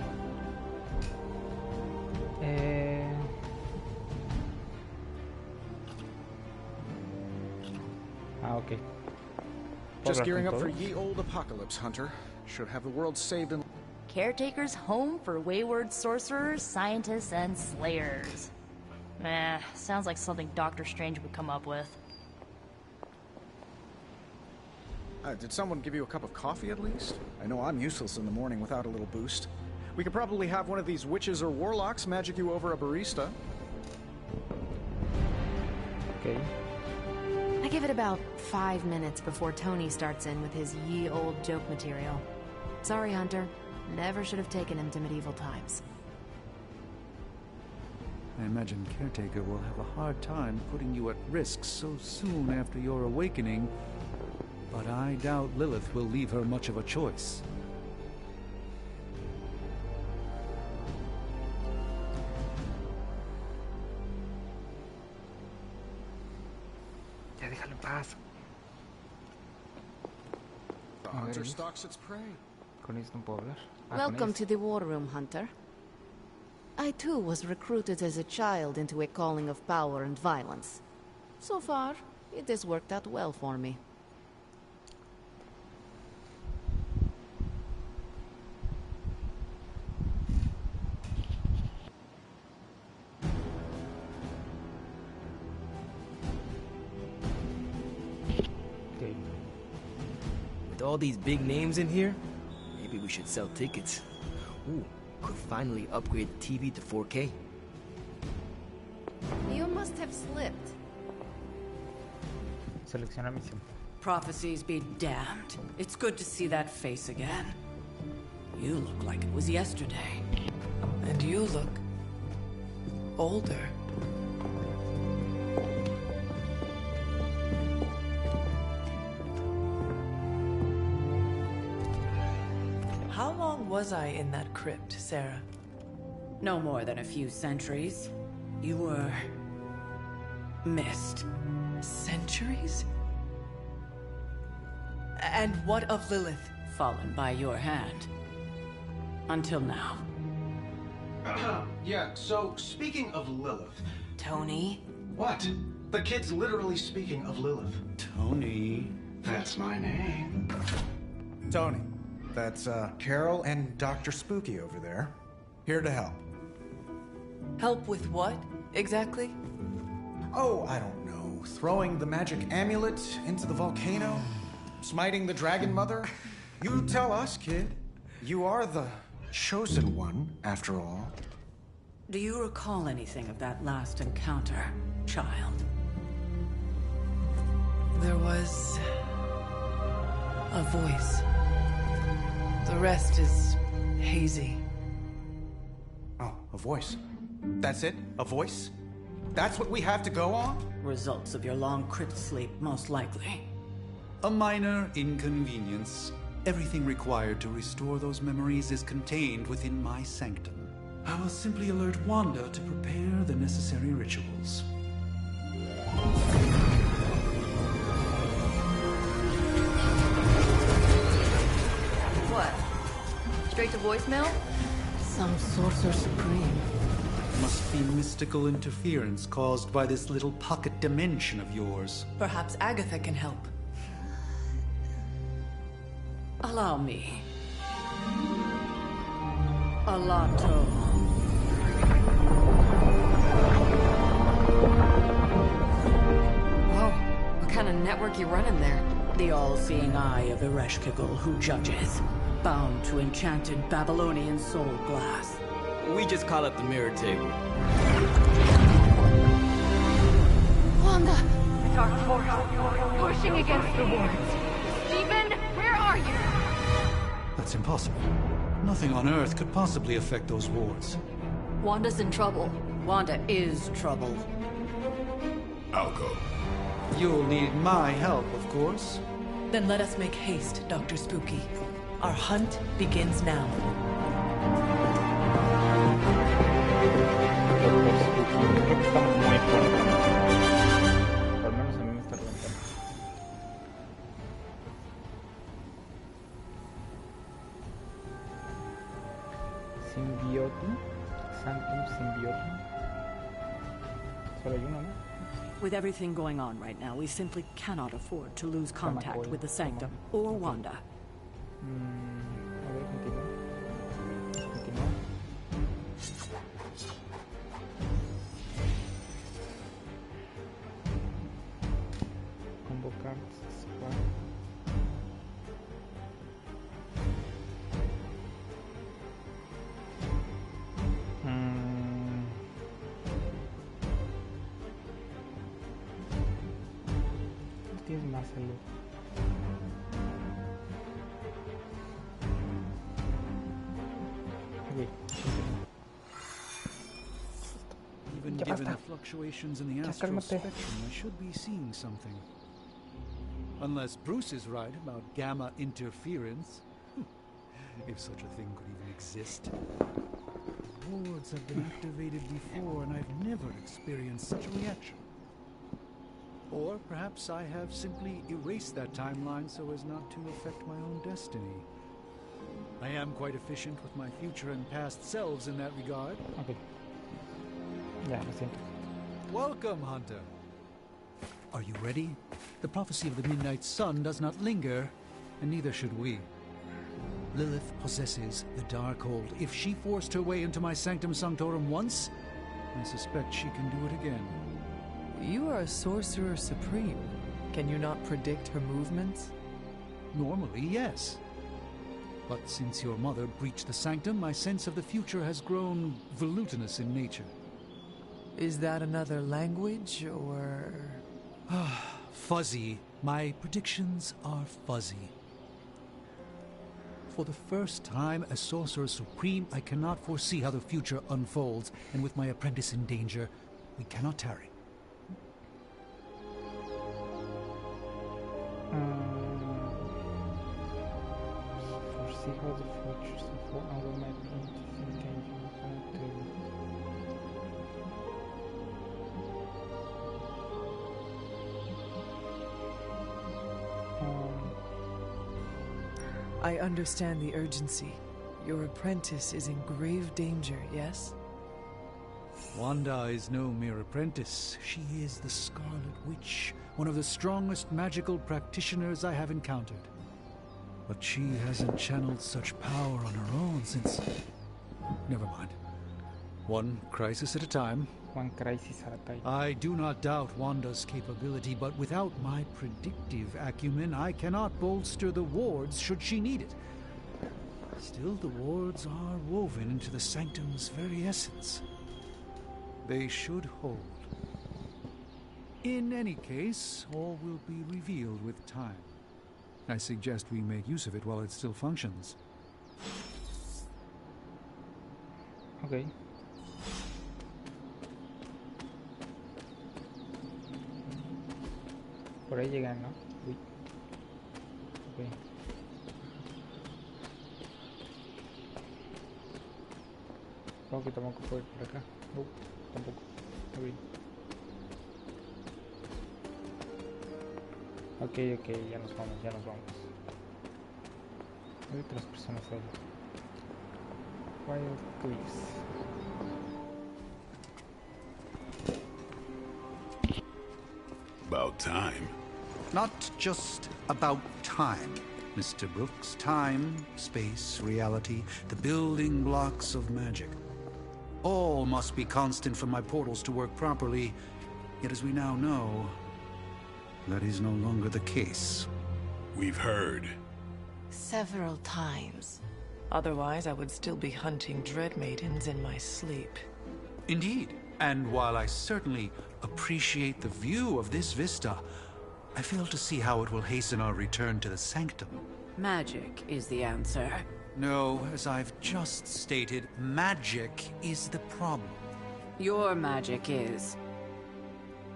A: Ok.
E: Just gearing up for ye old apocalypse, Hunter. Should have the world saved in...
K: Caretaker's home for wayward sorcerers, scientists, and slayers. Sounds like something Doctor Strange would come up with.
E: Did someone give you a cup of coffee at least? I know I'm useless in the morning without a little boost. We could probably have one of these witches or warlocks magic you over a barista.
A: Okay.
J: I give it about 5 minutes before Tony starts in with his ye old joke material. Sorry, Hunter. Never should have taken him to medieval times.
G: I imagine Caretaker will have a hard time putting you at risk so soon after your awakening, but I doubt Lilith will leave her much of a choice.
A: Ya déjalo en paz.
E: The hunter stalks its prey.
A: Con esto no puedo hablar.
O: Welcome to the war room, Hunter. I too was recruited as a child into a calling of power and violence. So far, it has worked out well for me.
A: Okay.
N: With all these big names in here, maybe we should sell tickets. Ooh, could finally upgrade the TV to 4K.
O: You must have slipped.
A: Selecciona misión.
L: Prophecies be damned. It's good to see that face again. You look like it was yesterday.
M: And you look older. How long was I in that crypt, Sarah?
L: No more than a few centuries. You were... missed.
M: Centuries? And what of Lilith?
L: Fallen by your hand. Until now.
F: Yeah, so speaking of Lilith...
L: Tony?
F: What? The kid's literally speaking of Lilith.
G: Tony.
F: That's my name.
E: Tony. That's, Carol and Dr. Spooky over there. Here to help.
M: Help with what, exactly?
E: Oh, I don't know. Throwing the magic amulet into the volcano? Smiting the Dragon Mother? You tell us, kid. You are the chosen one, after all.
L: Do you recall anything of that last encounter, child?
M: There was... a voice. The rest is hazy.
E: Oh, a voice. That's it? A voice? That's what we have to go on?
L: Results of your long crypt sleep, most likely.
G: A minor inconvenience. Everything required to restore those memories is contained within my sanctum. I will simply alert Wanda to prepare the necessary rituals.
K: What? Straight to voicemail?
O: Some sorcerer supreme.
G: Must be mystical interference caused by this little pocket dimension of yours.
M: Perhaps Agatha can help.
L: Allow me. Alato.
J: Whoa, what kind of network you running there?
L: The all-seeing eye of Ereshkigal who judges, bound to enchanted Babylonian soul glass.
N: We just call it the mirror table.
O: Wanda!
I: The dark force, pushing against the wards. Stephen, where are you?
G: That's impossible. Nothing on Earth could possibly affect those wards.
K: Wanda's in trouble.
L: Wanda is trouble.
B: I'll go.
G: You'll need my help, of course.
M: Then let us make haste, Dr. Spooky. Our hunt begins now.
A: Doctor Spooky. Creo que estamos muy fuertes. Al menos a mí me está reventando. Symbiotum. Sanctum Symbiotum. Solo hay uno, ¿no?
L: With everything going on right now, we simply cannot afford to lose contact with the Sanctum or Wanda.
A: A ver, continúa. Continúa. Convocar squad. Tienes más salud.
P: Even given the fluctuations in the astral spectrum, I should be seeing something. Unless Bruce is right about gamma interference. If such a thing could even exist. Wards have been activated before, and I've never experienced such a reaction. Or perhaps I have simply erased that timeline so as not to affect my own destiny. I am quite efficient with my future and past selves in that regard.
A: Okay. Ya, lo siento.
P: Welcome, Hunter. Are you ready? The prophecy of the Midnight Sun does not linger, and neither should we. Lilith possesses the Darkhold. If she forced her way into my Sanctum Sanctorum once, I suspect she can do it again.
M: You are a sorcerer supreme. Can you not predict her movements?
P: Normally, yes. But since your mother breached the Sanctum, my sense of the future has grown volutinous in nature.
M: Is that another language, or...?
P: Fuzzy. My predictions are fuzzy. For the first time as Sorcerer Supreme, I cannot foresee how the future unfolds, and with my apprentice in danger, we cannot tarry.
A: Foresee how the future so our might be in danger.
M: I understand the urgency. Your apprentice is in grave danger, yes?
P: Wanda is no mere apprentice. She is the Scarlet Witch, one of the strongest magical practitioners I have encountered. But she hasn't channeled such power on her own since... Never mind. One crisis at a time.
A: One crisis at a time.
P: I do not doubt Wanda's capability, but without my predictive acumen, I cannot bolster the wards should she need it. Still, the wards are woven into the Sanctum's very essence. They should hold. In any case, all will be revealed with time. I suggest we make use of it while it still functions.
A: Okay. Por ahí llegan, ¿no? Uy. Ok. Supongo que tampoco puedo ir por acá. No, tampoco. Ok, ya nos vamos, Hay otras personas ahí. Wild Cliffs.
B: About time.
G: Not just about time, Mr. Brooks. Time, space, reality, the building blocks of magic. All must be constant for my portals to work properly. Yet as we now know, that is no longer the case.
B: We've heard.
J: Several times.
M: Otherwise, I would still be hunting Dread Maidens in my sleep.
G: Indeed. And while I certainly appreciate the view of this vista, I fail to see how it will hasten our return to the Sanctum.
L: Magic is the answer.
G: No, as I've just stated, magic is the problem.
L: Your magic is...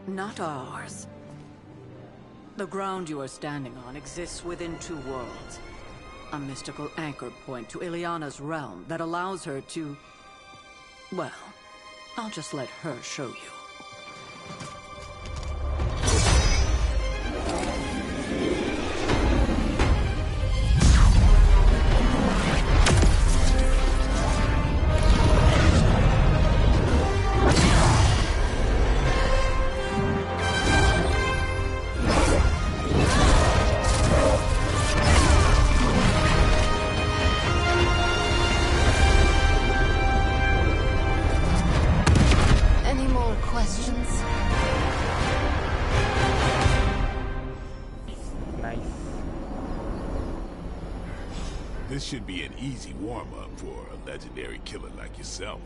L: not ours. The ground you are standing on exists within two worlds. A mystical anchor point to Ileana's realm that allows her to... well, I'll just let her show you.
B: This should be an easy warm-up for a legendary killer like yourself.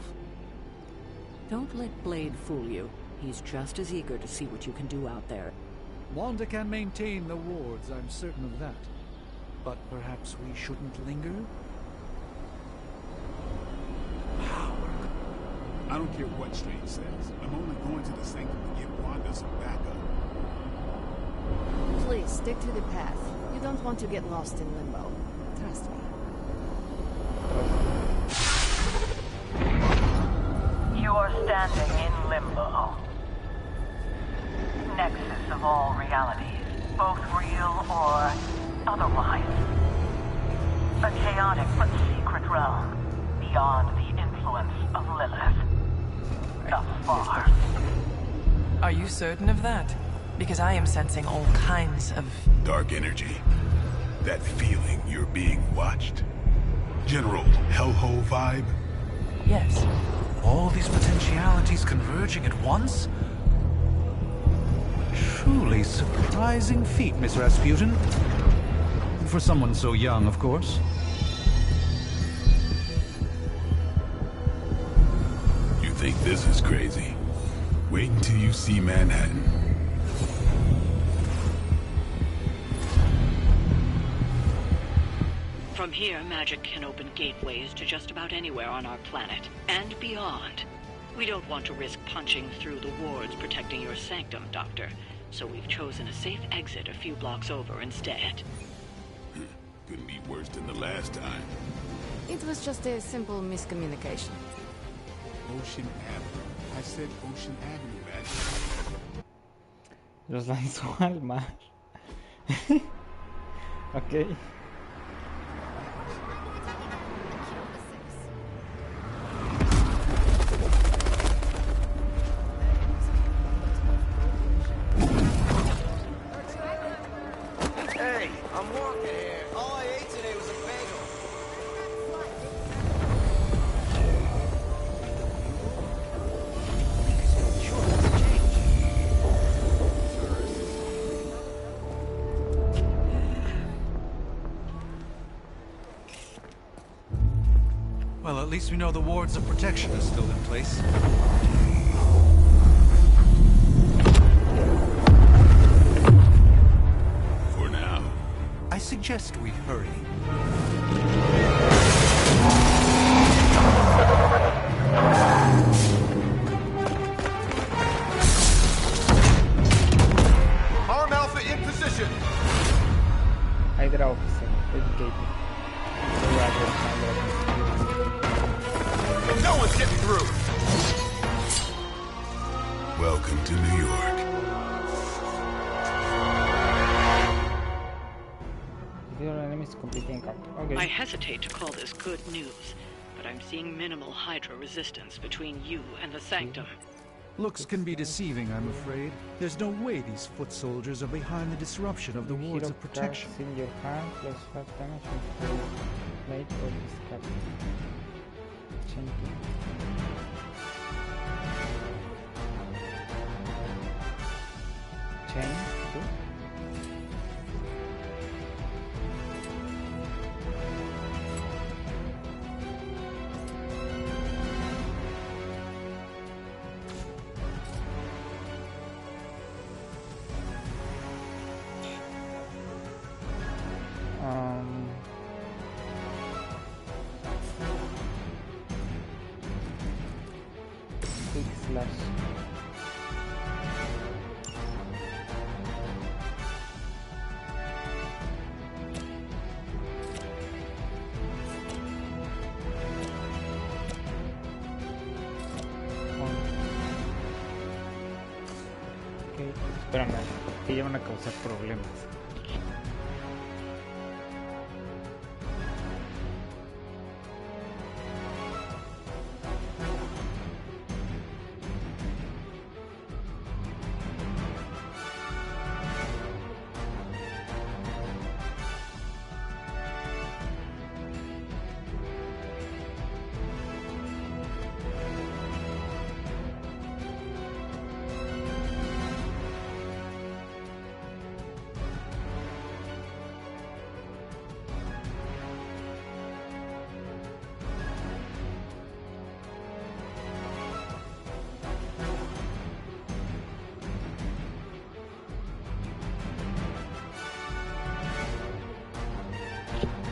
L: Don't let Blade fool you. He's just as eager to see what you can do out there.
P: Wanda can maintain the wards, I'm certain of that. But perhaps we shouldn't linger?
B: I don't care what Strange says. I'm only going to the sanctum to give Wanda some backup.
O: Please, stick to the path. You don't want to get lost in limbo. Trust me.
Q: You are standing in limbo. Nexus of all realities, both real or otherwise. A chaotic but secret realm, beyond the influence of Lilith. Thus far.
M: Are you certain of that? Because I am sensing all kinds of...
B: dark energy. That feeling you're being watched. General hellhole vibe?
G: Yes. All these potentialities converging at once?
P: Truly surprising feat, Miss Rasputin. For someone so young, of course.
B: You think this is crazy? Wait until you see Manhattan.
R: From here, magic can open gateways to just about anywhere on our planet, and beyond. We don't want to risk punching through the wards protecting your sanctum, Doctor, so we've chosen a safe exit a few blocks over instead.
B: Couldn't be worse than the last time.
O: It was just a simple miscommunication.
B: Ocean Avenue. I said Ocean Avenue, man.
A: Los lanzó al mar. Ok.
S: Hey, I'm walking here. All I ate today was a bagel.
G: Well, at least we know the wards of protection are still in place.
B: For now.
G: I suggest we hurry.
S: Arm Alpha in position.
A: Hydra officer, educated.
S: No one's getting through.
B: Welcome to New York.
A: Your enemies completely encounter. Okay.
R: I hesitate to call this good news, but I'm seeing minimal Hydra resistance between you and the Sanctum.
P: Looks can be deceiving, I'm afraid. There's no way these foot soldiers are behind the disruption of the wards of protection.
A: In your hand, plus 5 damage and blade or discard. Chain, too. Slash. Ok, espérame, que ya van a causar problemas.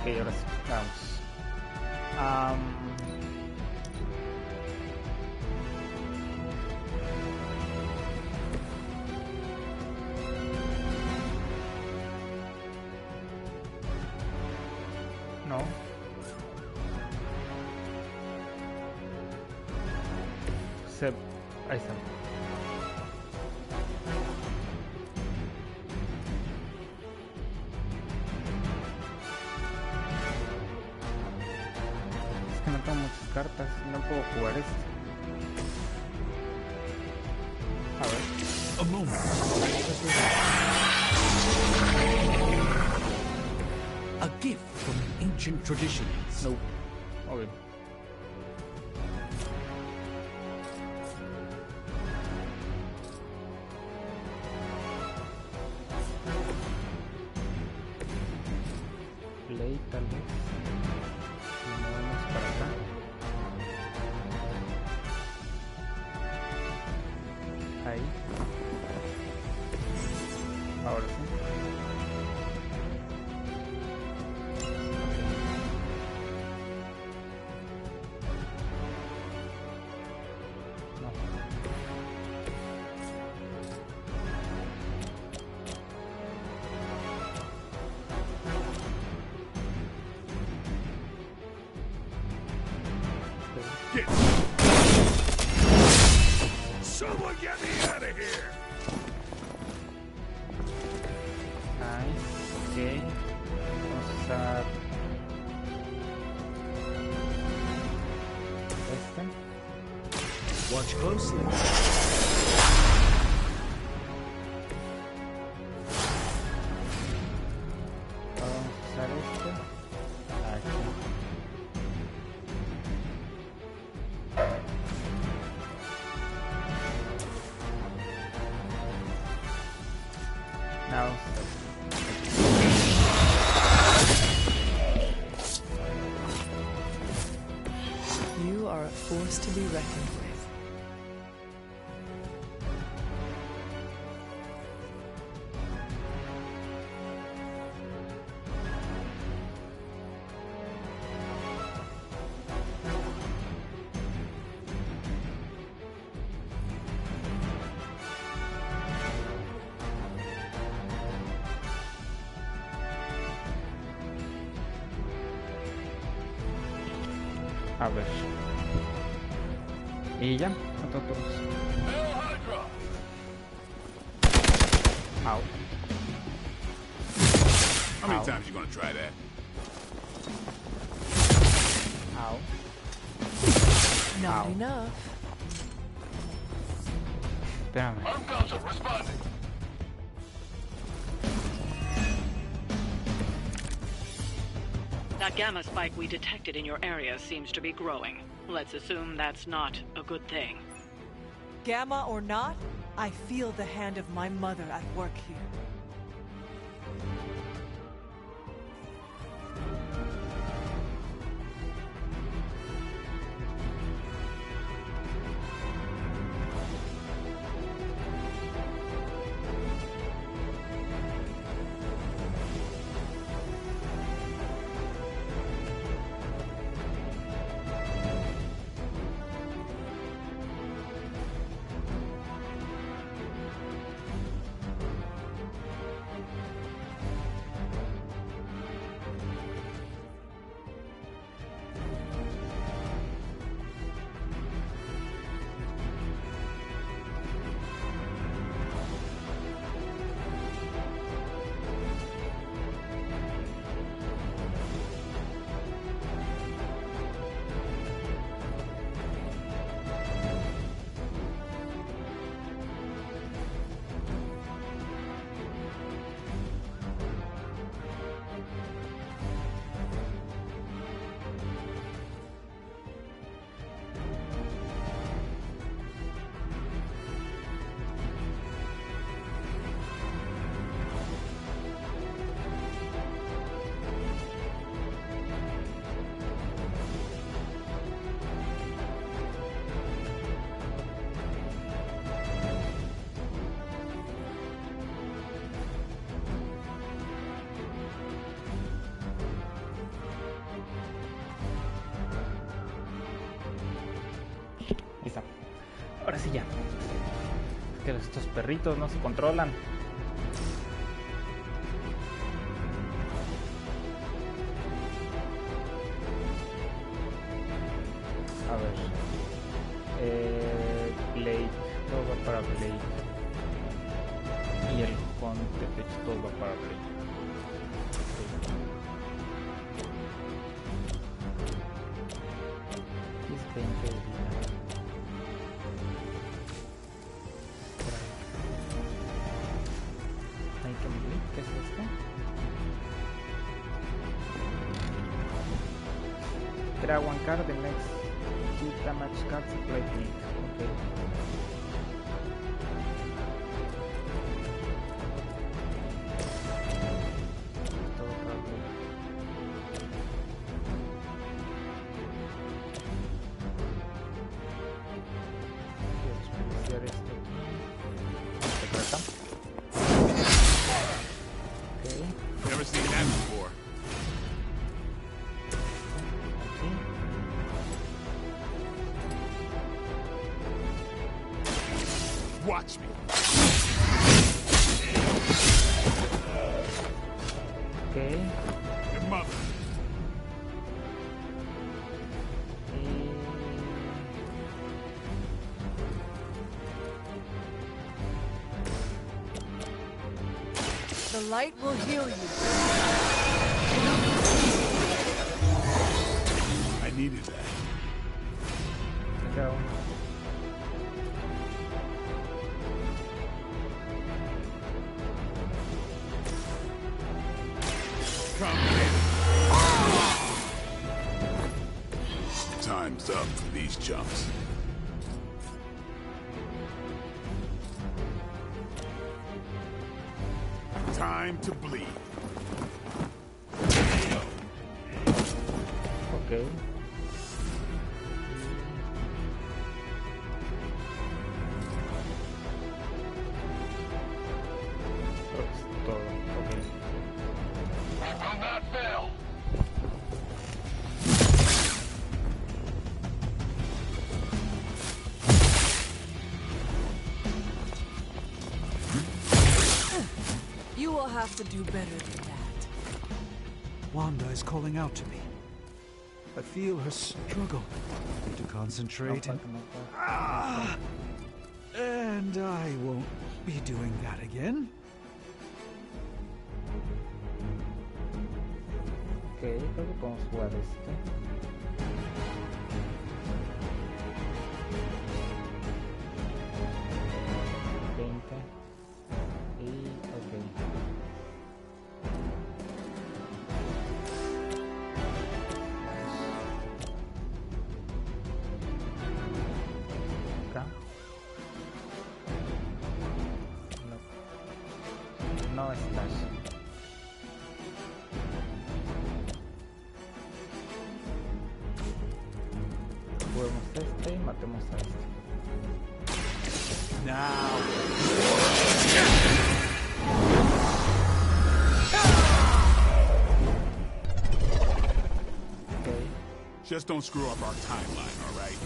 A: Ok, ahora sí, vamos. No. Ahí está. Es que no tengo muchas cartas, no puedo jugar esto. A ver.
B: A moment.
G: A gift from ancient traditions.
A: No. Okay. Play tal vez. Nos movemos para acá. Ahí. Ahora sí.
B: Someone get me out of here!
A: Nice. Ok. Vamos a usar este.
N: Watch closely.
A: Vamos a usar este. Aquí. Now.
M: You are a force to be reckoned with.
A: A ver. Y ya, mató a todos. Ow.
B: How many times you gonna try that?
A: Ow.
M: Not
A: Ow.
M: enough.
A: Espérame.
R: That gamma spike we detected in your area seems to be growing. Let's assume that's not a good thing.
T: Gamma or not, I feel the hand of my mother at work here.
A: sí ya. Es que estos perritos no se controlan. A ver. Blade, todo va para Blade. Y el Hunt, de hecho, todo va para Blade. Es 20 de vida. Hay que morir, ¿qué es esto? Draw one card, the next 2 damage cards apply to it. Okay.
B: Never seen that before. Watch me.
A: Okay.
B: Your mother.
T: The light will heal you.
B: I needed that.
A: Go.
B: Time's up for these chumps. Time to bleed.
A: Okay. Todo. Okay.
C: I will not fail.
T: You will have to do better than that.
P: Wanda is calling out to me. I feel her struggle. Need to concentrate. And I won't be doing that again.
A: Ok, creo que podemos jugar este. No slash. Juguemos este y matemos a este.
B: Okay. Just don't screw up our timeline, all right?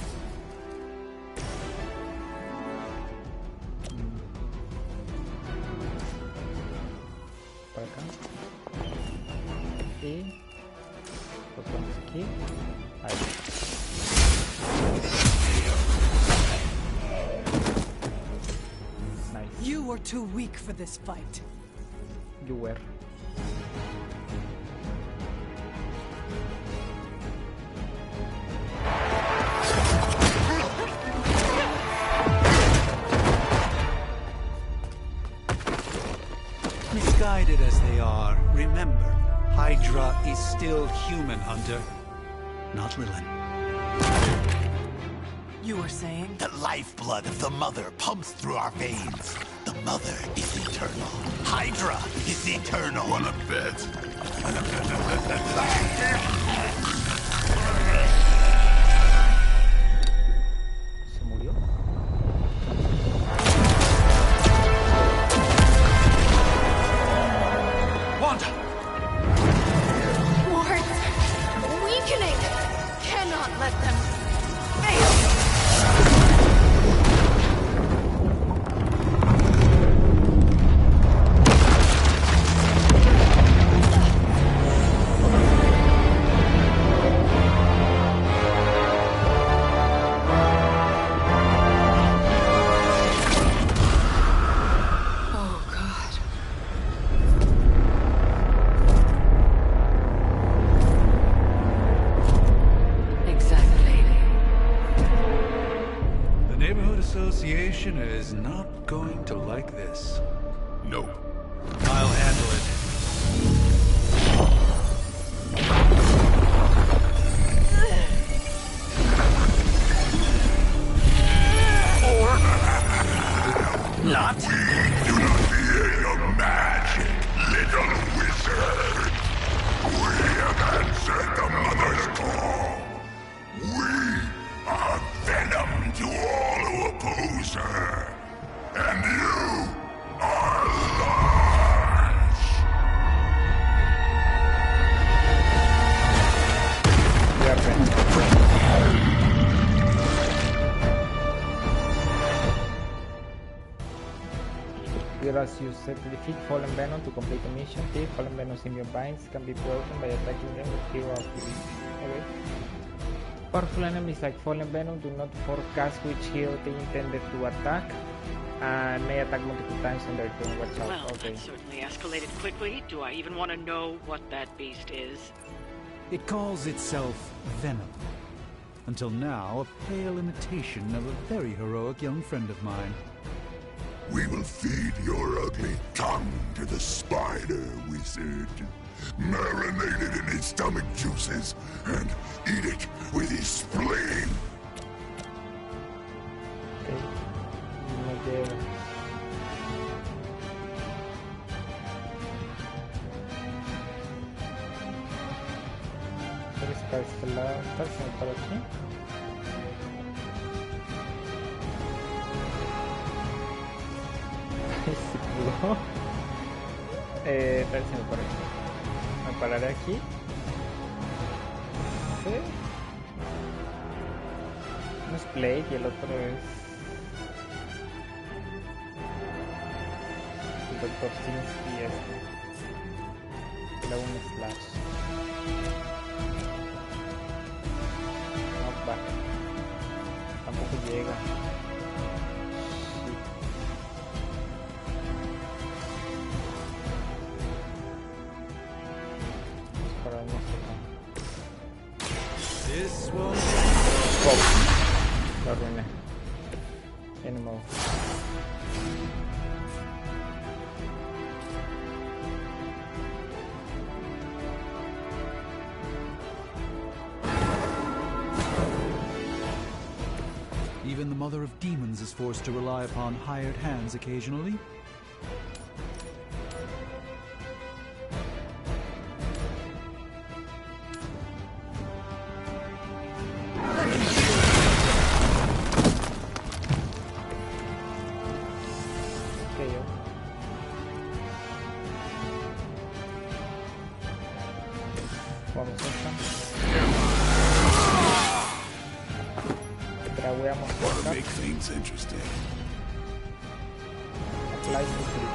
A: Para acá. Y lo ponemos aquí. Ahí. Nice.
T: You were too weak for this fight.
A: You were.
G: Misguided as they are, remember, Hydra is still human, Hunter. Not Lilin.
T: You were saying?
U: The lifeblood of the Mother pumps through our veins. The Mother is eternal. Hydra is eternal.
B: Wanna bet?
A: ¿Se murió?
G: Wanda!
K: Wards! Weakening! Cannot let them fail!
P: Association is not going to like this.
B: Nope.
P: I'll handle it.
B: Not. We do not fear your magic, little wizard. We have answered the Mother's call. We are venom to all who oppose her. And you are large.
A: Heroes use set to defeat Fallen Venom to complete the mission. The Fallen Venom symbiote binds can be broken by attacking them with hero abilities. Okay. Powerful enemies like Fallen Venom do not forecast which hero they intended to attack and may attack multiple times on their turn. Watch out.
R: Well,
A: okay.
R: that certainly escalated quickly. Do I even want to know what that beast is?
P: It calls itself Venom. Until now, a pale imitation of a very heroic young friend of mine.
B: We will feed your ugly tongue to the spider wizard. Marinate it in his stomach juices and eat it with his spleen.
A: Okay. Me llevo. ¿Quieres para este lado? ¿Estás por aquí? Si pudo. Tal si me paro aquí. Me pararé aquí. Sí. Uno es Blade y el otro es el Dr. Sinsky este. Le hago un slash. No va. Tampoco llega.
P: This will...
A: Lo arruiné. Ya ni modo.
P: Even the Mother of Demons is forced to rely upon hired hands occasionally.
B: Make things interesting.
A: Apply to crit.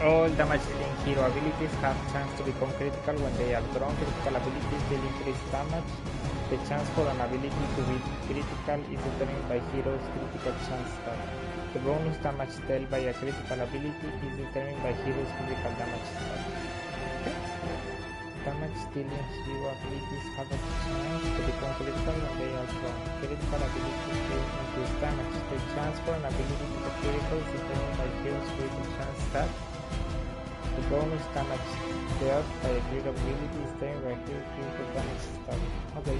A: All damage dealing hero abilities have chance to become critical when they are drawn. Critical abilities deal increased damage. The chance for an ability to be critical is determined by hero's critical chance stat. The bonus damage dealt by a critical ability is determined by hero's critical damage stat. Okay. Damage dealing hero abilities have a chance to become critical when they are drawn. Critical abilities deal increased damage. The chance for an ability to be critical is determined by hero's critical chance stat. The bonus damage dealt by a critical ability is determined by hero's critical damage stat. Okay.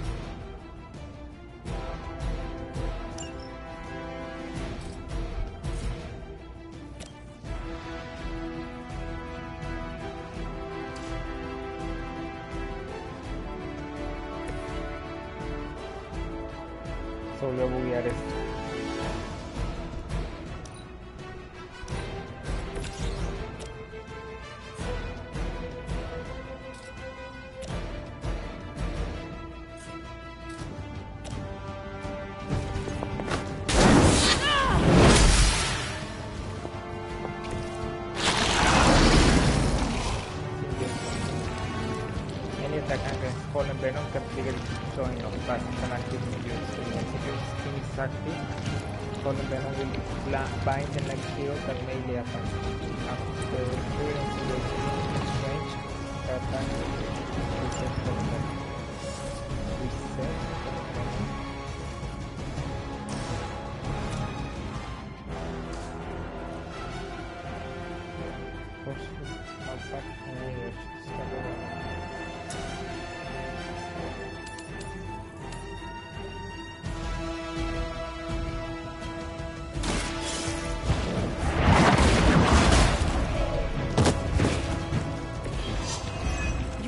A: Volvió a buguear esto. Any attack against Fallen Venom can trigger showing of passive and active modules. Active. Fallen Venom will bind the next hero that melee attack. After experiencing the range, the attack reset Fallen Venom. Reset Fallen Venom.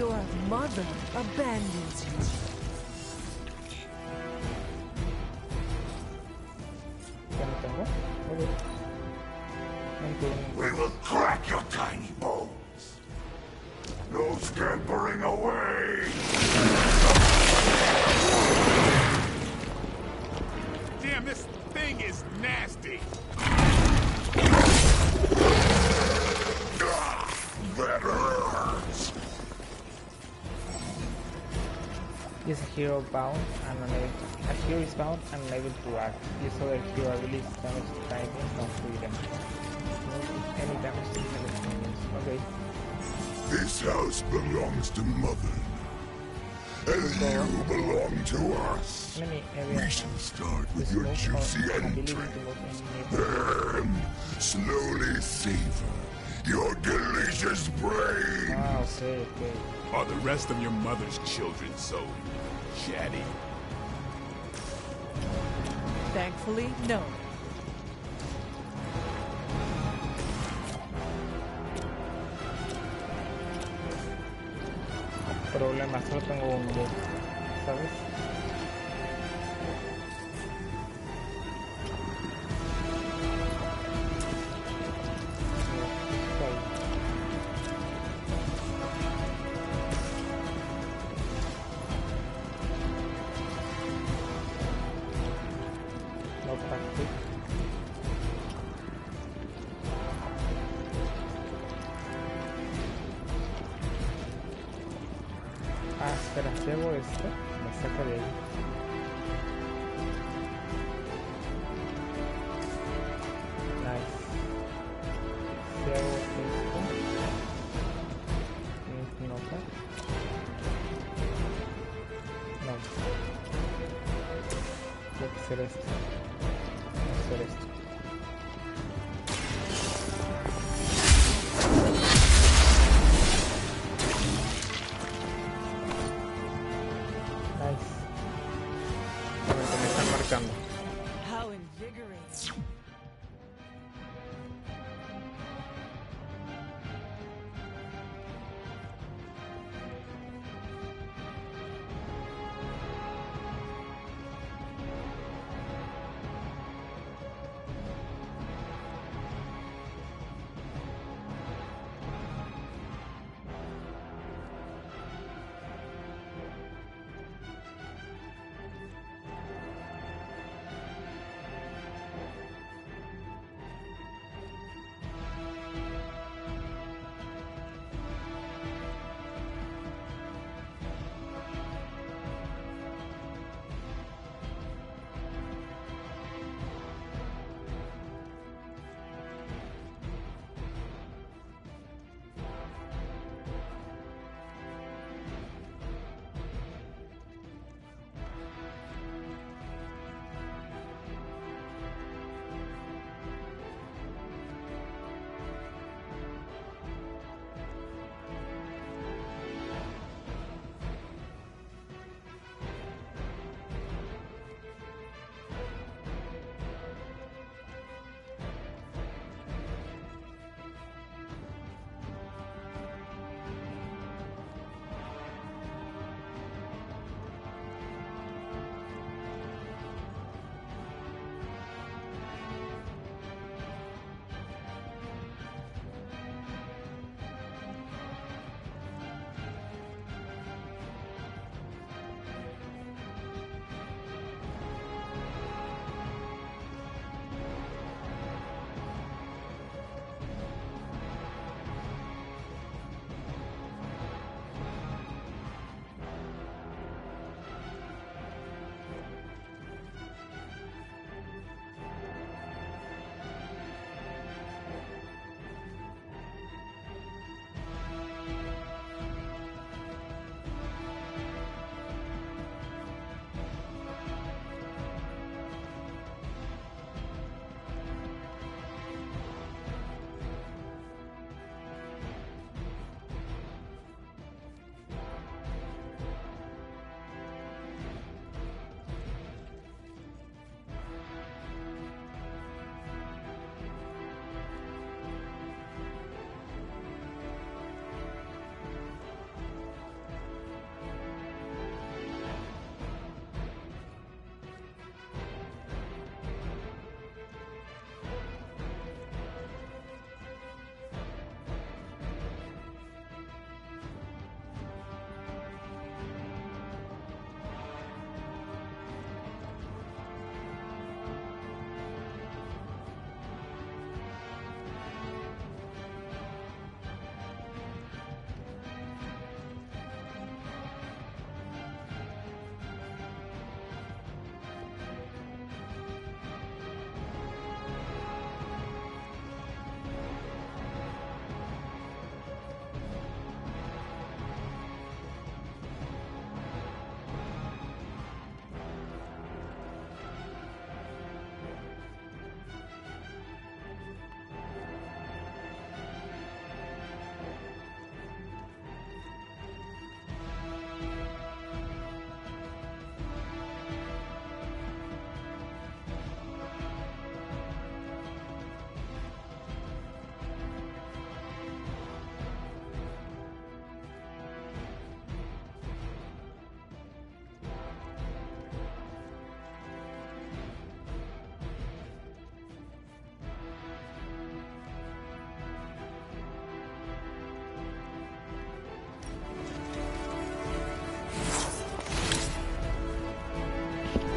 T: Your mother abandons you.
B: We will crack your tiny bones. No scampering away! Damn, this thing is nasty! That hurts!
A: Is a hero bound and unable to, a hero is bound and unable to act. Use other hero abilities to damage the target, not freedom. No any damage to the minions. Okay.
B: This house belongs to Mother. And you belong to us. We shall start with your juicy entry. Then slowly savor your delicious brains.
A: Ah, okay.
B: Are the rest of your mother's children so chatty?
T: Thankfully, no.
A: Problema, solo tengo un bug, ¿sabes? No practice. Ah, espera, si hago esto, me saca de ahí. Nice. Si hago esto, no acá. No. Voy a hacer esto. Voy a hacer esto.
T: How invigorating.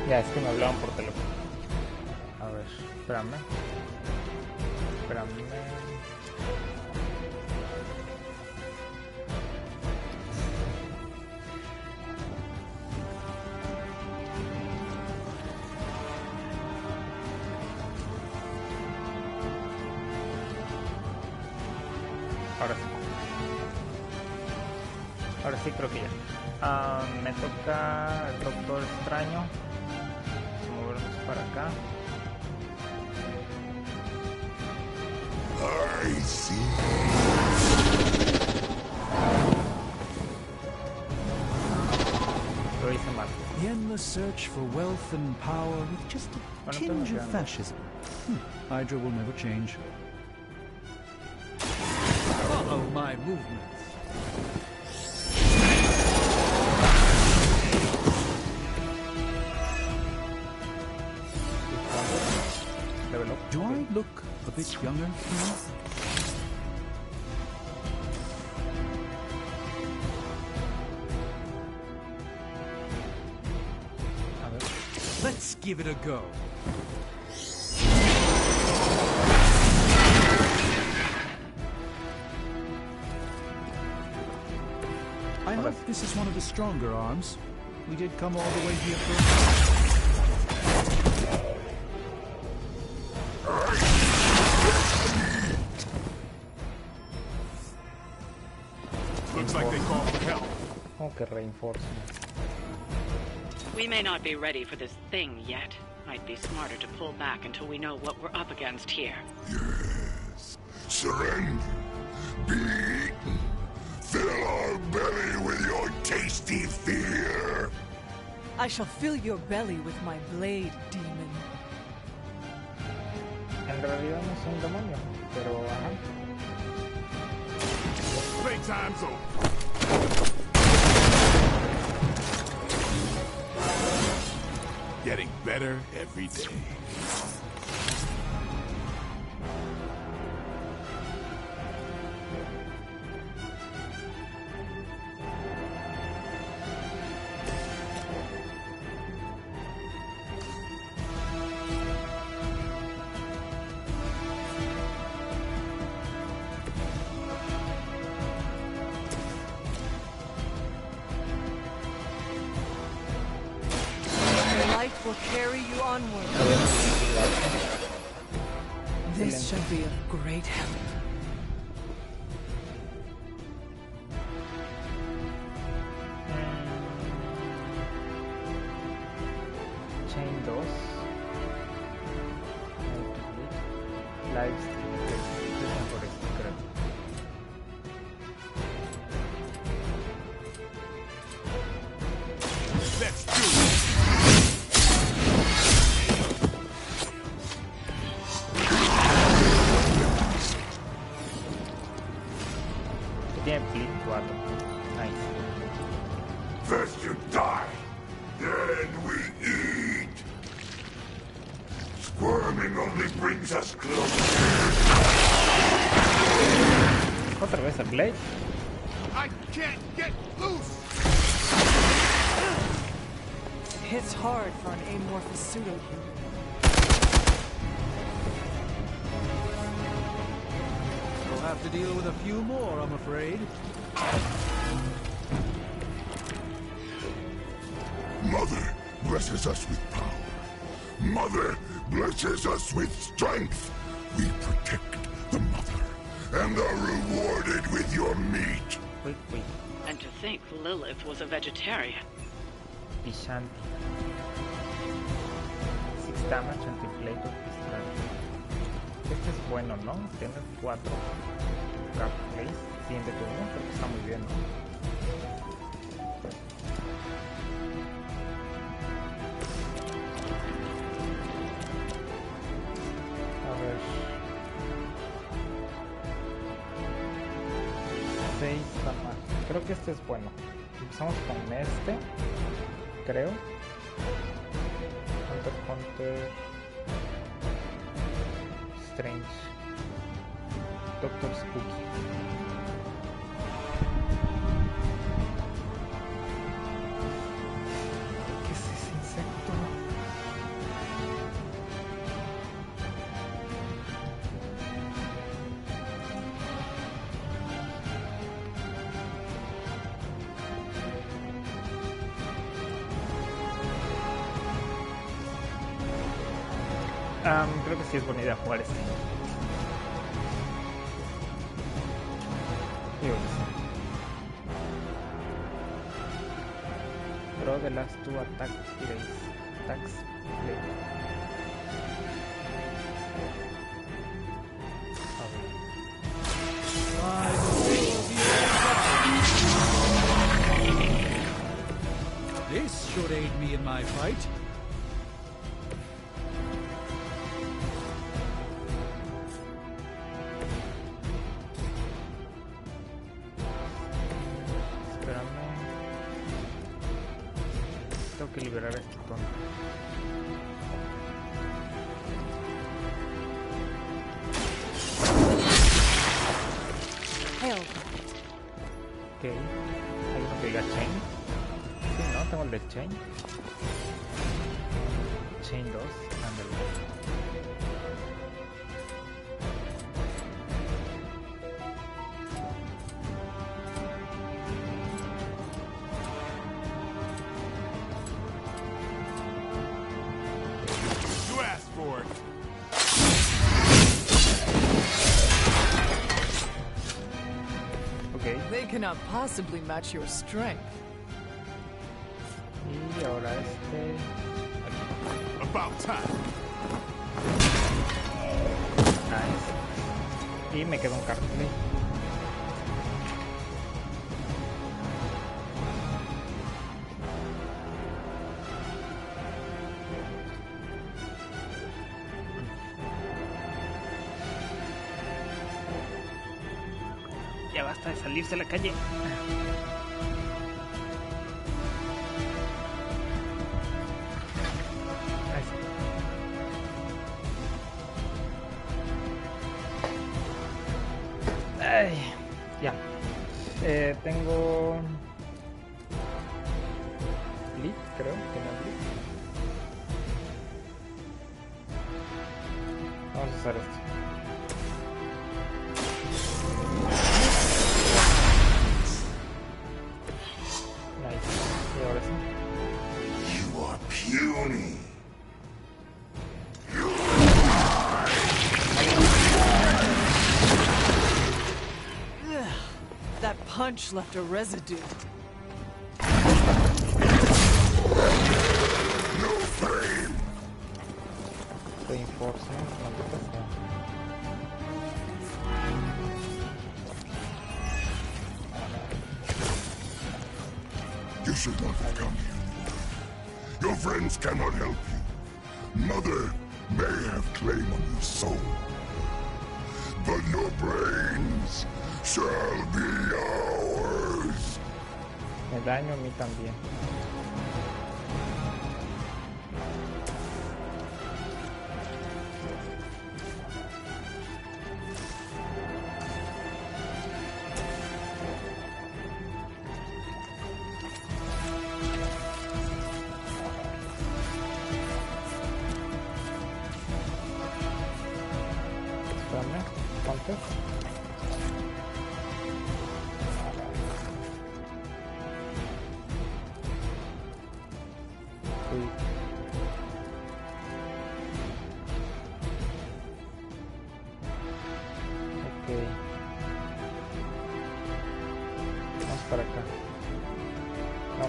A: Ya, es que me hablaban por teléfono. A ver, espérame. Ahora sí creo que ya. Me toca el Doctor Extraño. Movernos para acá.
B: I see.
A: Lo hice mal.
P: The endless search for wealth and power with just a tinge of fascism. Hydra will never change. Follow my movements. Do I look a bit younger, please? Let's give it a go. I hope this is one of the stronger arms. We did come all the way here first.
B: Looks like they call for help.
A: Okay, reinforcement.
R: We may not be ready for this thing yet. Might be smarter to pull back until we know what we're up against here.
B: Yes. Surrender. Be eaten. Fill our belly with your tasty fear.
T: I shall fill your belly with my blade, demon.
A: En realidad no es un demonio, pero ajá.
B: Playtime's over. Getting better every day.
T: Will carry you onward. This shall be of great help.
A: Chain 2. Live stream. Por esto creo.
B: Let's do it.
A: Tiene flip 4. Nice.
B: First you die, then we eat. Squirming only brings us closer.
A: Otra vez el blade.
B: I can't get loose.
T: It hits hard for an amorphous pseudo-human.
P: We'll have to deal with a few more, I'm afraid.
B: Mother blesses us with power. Mother blesses us with strength. We protect the mother and are rewarded with your meat.
A: Wait.
R: And to think Lilith was a vegetarian.
A: Pishanti. 6 damage anti-plate of pistol. Este es bueno, ¿no? Tiene 4 cap place. Siguiente turno, creo que está muy bien, ¿no? A ver. 6 damage. Creo que este es bueno. Empezamos con este. Creo. Hunter. Strange. Doctor Spooky. ¿Qué es ese insecto? Creo que sí es buena idea jugar este. Digo que sí. Draw the last two attacks.
P: This should aid me in my fight.
A: Tengo que liberar a este tonto. Ok. ¿Hay uno que diga Chain? Sí, ¿no? Tengo el de Chain. Chain 2. Ándale.
T: They cannot possibly match your strength.
A: Y ahora este.
B: About time.
A: Nice. Y me queda un cartel. Ya basta de salirse a la calle. Ay, ya. Tengo Bleed, creo. Tengo Bleed. Vamos a hacer esto.
B: You are puny.
T: That punch left a residue.
B: No fame.
A: Reinforcement, maldita sea.
B: You should not have come here. Your friends cannot help you. Mother may have claim on your soul, but your brains shall be ours.
A: Me daño a mí también. ¿Cuántos? Ok. Vamos para acá. No.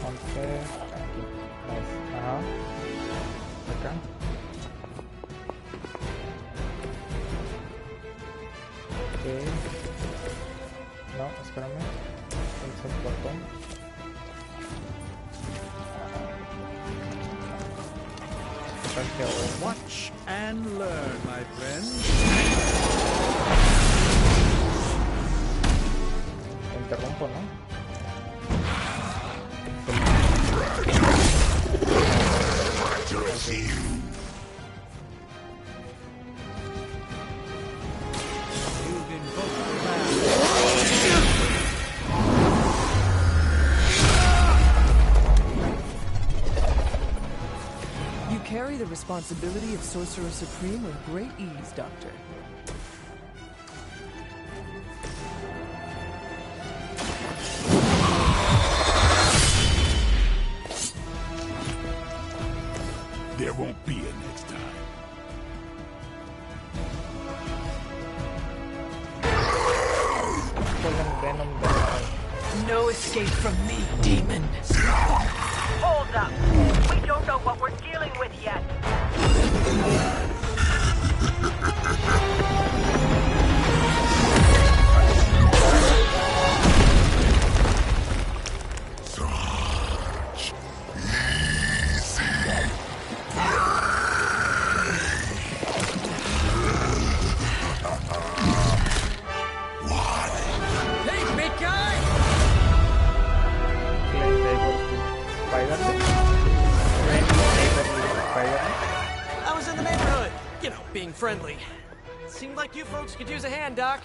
A: Ponte aquí. Nice. Ajá. Acá. Ok. No, espérame. Pulsa el botón.
P: Watch and learn, my friend.
A: Interrumpo, ¿no?
T: Carry the responsibility of Sorcerer Supreme with great ease, Doctor.
B: There won't be a next time.
M: escape from me, demon.
Q: Hold up. We don't know what we're dealing with yet.
N: I was in the neighborhood, you know, being friendly. Seemed like you folks could use a hand, Doc.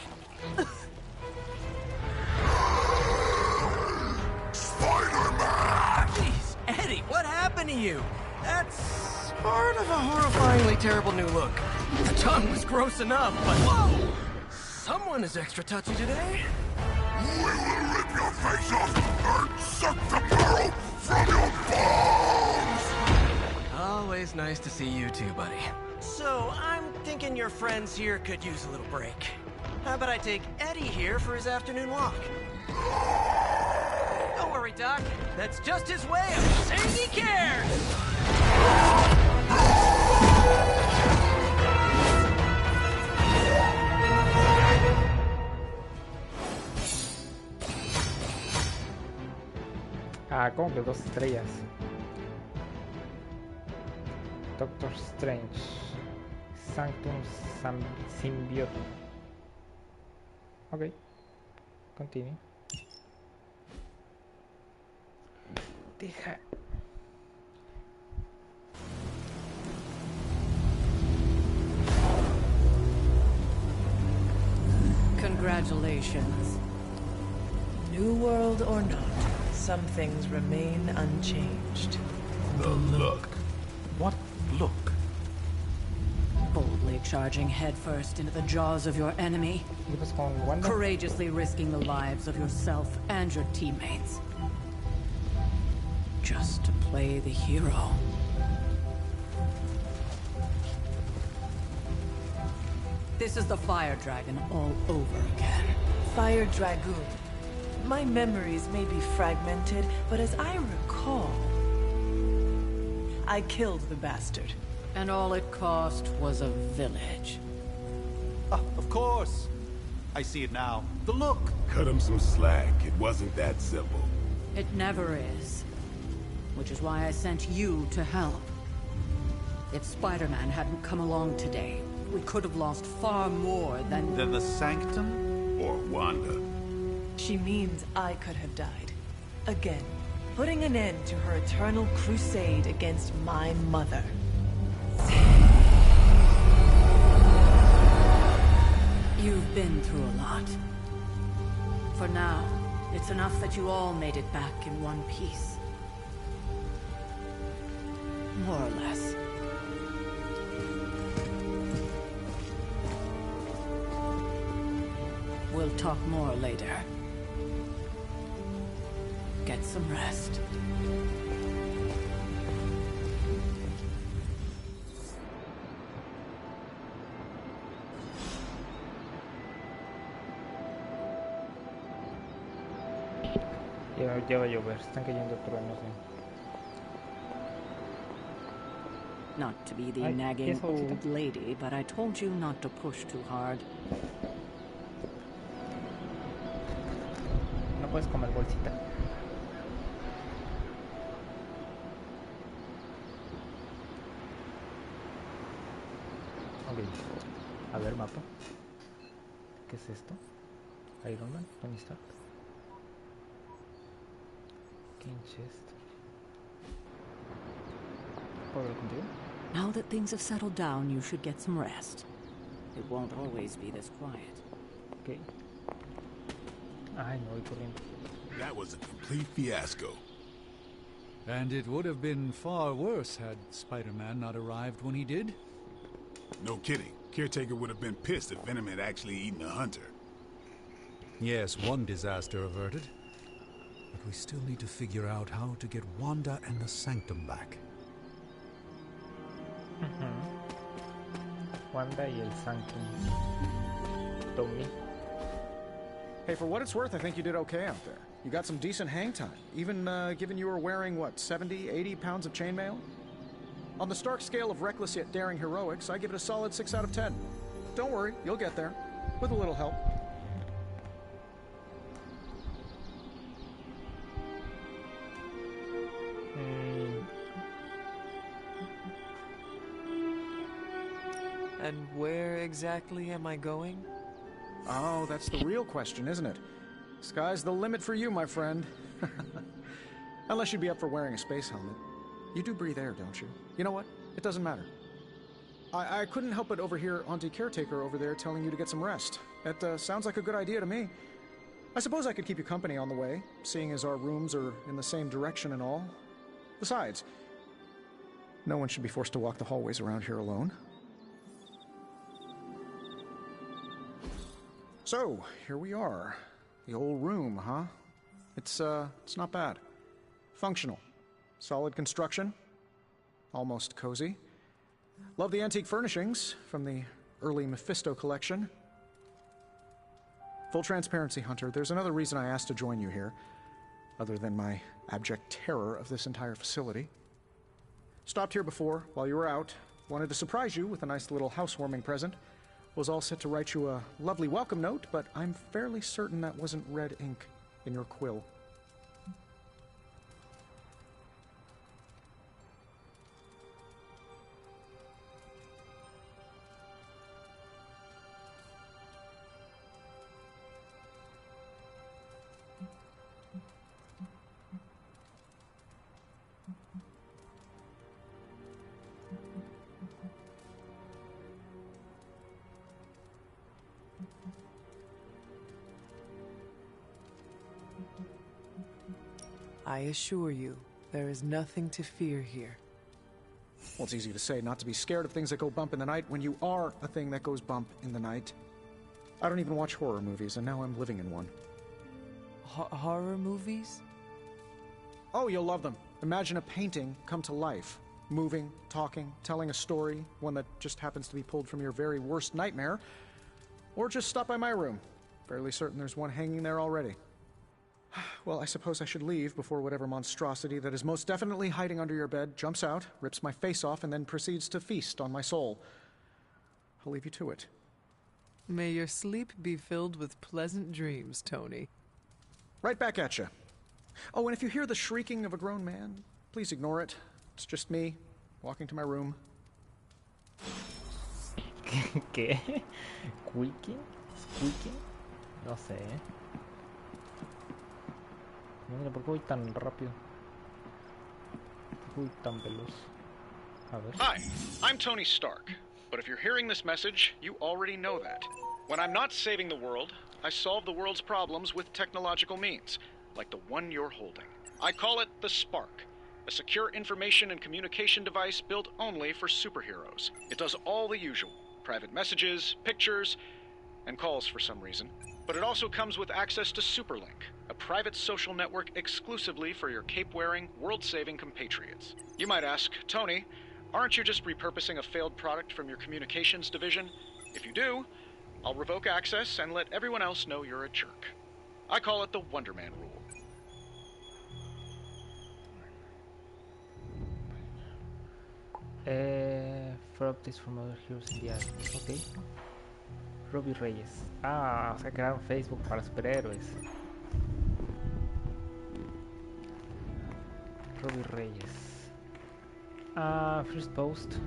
U: Spider-Man!
N: Jeez, Eddie, what happened to you? That's sort of a horrifyingly terrible new look. The tongue was gross enough, but whoa! Someone is extra touchy today.
U: We will rip your face off and suck the marrow from your bones!
N: Always nice to see you too, buddy. So, I'm thinking your friends here could use a little break. How about I take Eddie here for his afternoon walk? Don't worry, Doc. That's just his way of saying he cares!
A: Ah, como que 2 estrellas. Doctor Strange. Sanctum Symbiote. Ok. Continue. Deja.
M: Congratulations. New world or not, some things remain unchanged.
U: The look.
G: What look?
L: Boldly charging headfirst into the jaws of your enemy. Courageously risking the lives of yourself and your teammates. Just to play the hero. This is the Fire Dragon all over again.
M: Fire Dragoon. My memories may be fragmented, but as I recall, I killed the bastard.
L: And all it cost was a village.
D: Of course. I see it now. The look.
B: Cut him some slack. It wasn't that simple.
L: It never is. Which is why I sent you to help. If Spider-Man hadn't come along today, we could have lost far more than...
D: Than the Sanctum?
B: Or Wanda.
M: She means I could have died. Again, putting an end to her eternal crusade against my mother.
L: You've been through a lot. For now, it's enough that you all made it back in one piece. More or less. We'll talk more later. Get some rest.
A: Ya va a llover, están cayendo truenos.
L: Not to be the nagging old lady, but I told you not to push too hard.
A: No puedes comer bolsita. Ok. A ver, mapa. ¿Qué es esto? Iron Man, Tony Stark. King chest. ¿Puedo ver contigo?
L: Now that things have settled down, you should get some rest. It won't always be this quiet.
A: Okay. Ay, no voy corriendo.
B: That was a complete fiasco.
P: And it would have been far worse had Spider-Man not arrived when he did.
B: No kidding. Caretaker would have been pissed if Venom had actually eaten a hunter.
P: Yes, one disaster averted. But we still need to figure out how to get Wanda and the Sanctum back.
A: Wanda y el Sanctum. Tommy.
E: Hey, for what it's worth, I think you did okay out there. You got some decent hang time, even given you were wearing, what, 70, 80 pounds of chainmail? On the Stark scale of reckless yet daring heroics, I give it a solid 6 out of 10. Don't worry, you'll get there, with a little help.
M: And where exactly am I going?
E: Oh, that's the real question, isn't it? Sky's the limit for you, my friend. Unless you'd be up for wearing a space helmet. You do breathe air, don't you? You know what? It doesn't matter. I couldn't help but overhear Auntie Caretaker over there telling you to get some rest. That sounds like a good idea to me. I suppose I could keep you company on the way, seeing as our rooms are in the same direction and all. Besides, no one should be forced to walk the hallways around here alone. So, here we are. The old room, huh? It's not bad. Functional. Solid construction. Almost cozy. Love the antique furnishings from the early Mephisto collection. Full transparency, Hunter, there's another reason I asked to join you here, other than my abject terror of this entire facility. Stopped here before, while you were out. Wanted to surprise you with a nice little housewarming present. Was all set to write you a lovely welcome note, but I'm fairly certain that wasn't red ink in your quill.
M: I assure you, there is nothing to fear here.
E: Well, it's easy to say not to be scared of things that go bump in the night when you are a thing that goes bump in the night. I don't even watch horror movies, and now I'm living in one.
M: Horror movies?
E: Oh, you'll love them. Imagine a painting come to life. Moving, talking, telling a story, one that just happens to be pulled from your very worst nightmare. Or just stop by my room. Fairly certain there's one hanging there already. Well, I suppose I should leave before whatever monstrosity that is most definitely hiding under your bed jumps out, rips my face off, and then proceeds to feast on my soul. I'll leave you to it.
M: May your sleep be filled with pleasant dreams, Tony.
E: Right back at you. Oh, and if you hear the shrieking of a grown man, please ignore it. It's just me, walking to my room.
A: ¿Qué? ¿Squeaking? ¿Squeaking? No sé. Mira, ¿por qué voy tan rápido? ¿Por qué voy tan veloz? A ver.
E: Hi, I'm Tony Stark. But if you're hearing this message, you already know that. When I'm not saving the world, I solve the world's problems with technological means, like the one you're holding. I call it the Spark, a secure information and communication device built only for superheroes. It does all the usual, private messages, pictures, and calls for some reason. But it also comes with access to Superlink, a private social network exclusively for your cape-wearing, world-saving compatriots. You might ask, Tony, aren't you just repurposing a failed product from your communications division? If you do, I'll revoke access and let everyone else know you're a jerk. I call it the Wonder Man rule.
A: For updates from other heroes in the ad. Ok. Robbie Reyes. Ah, o sea, crearon Facebook para superhéroes. Robbie Reyes. First post.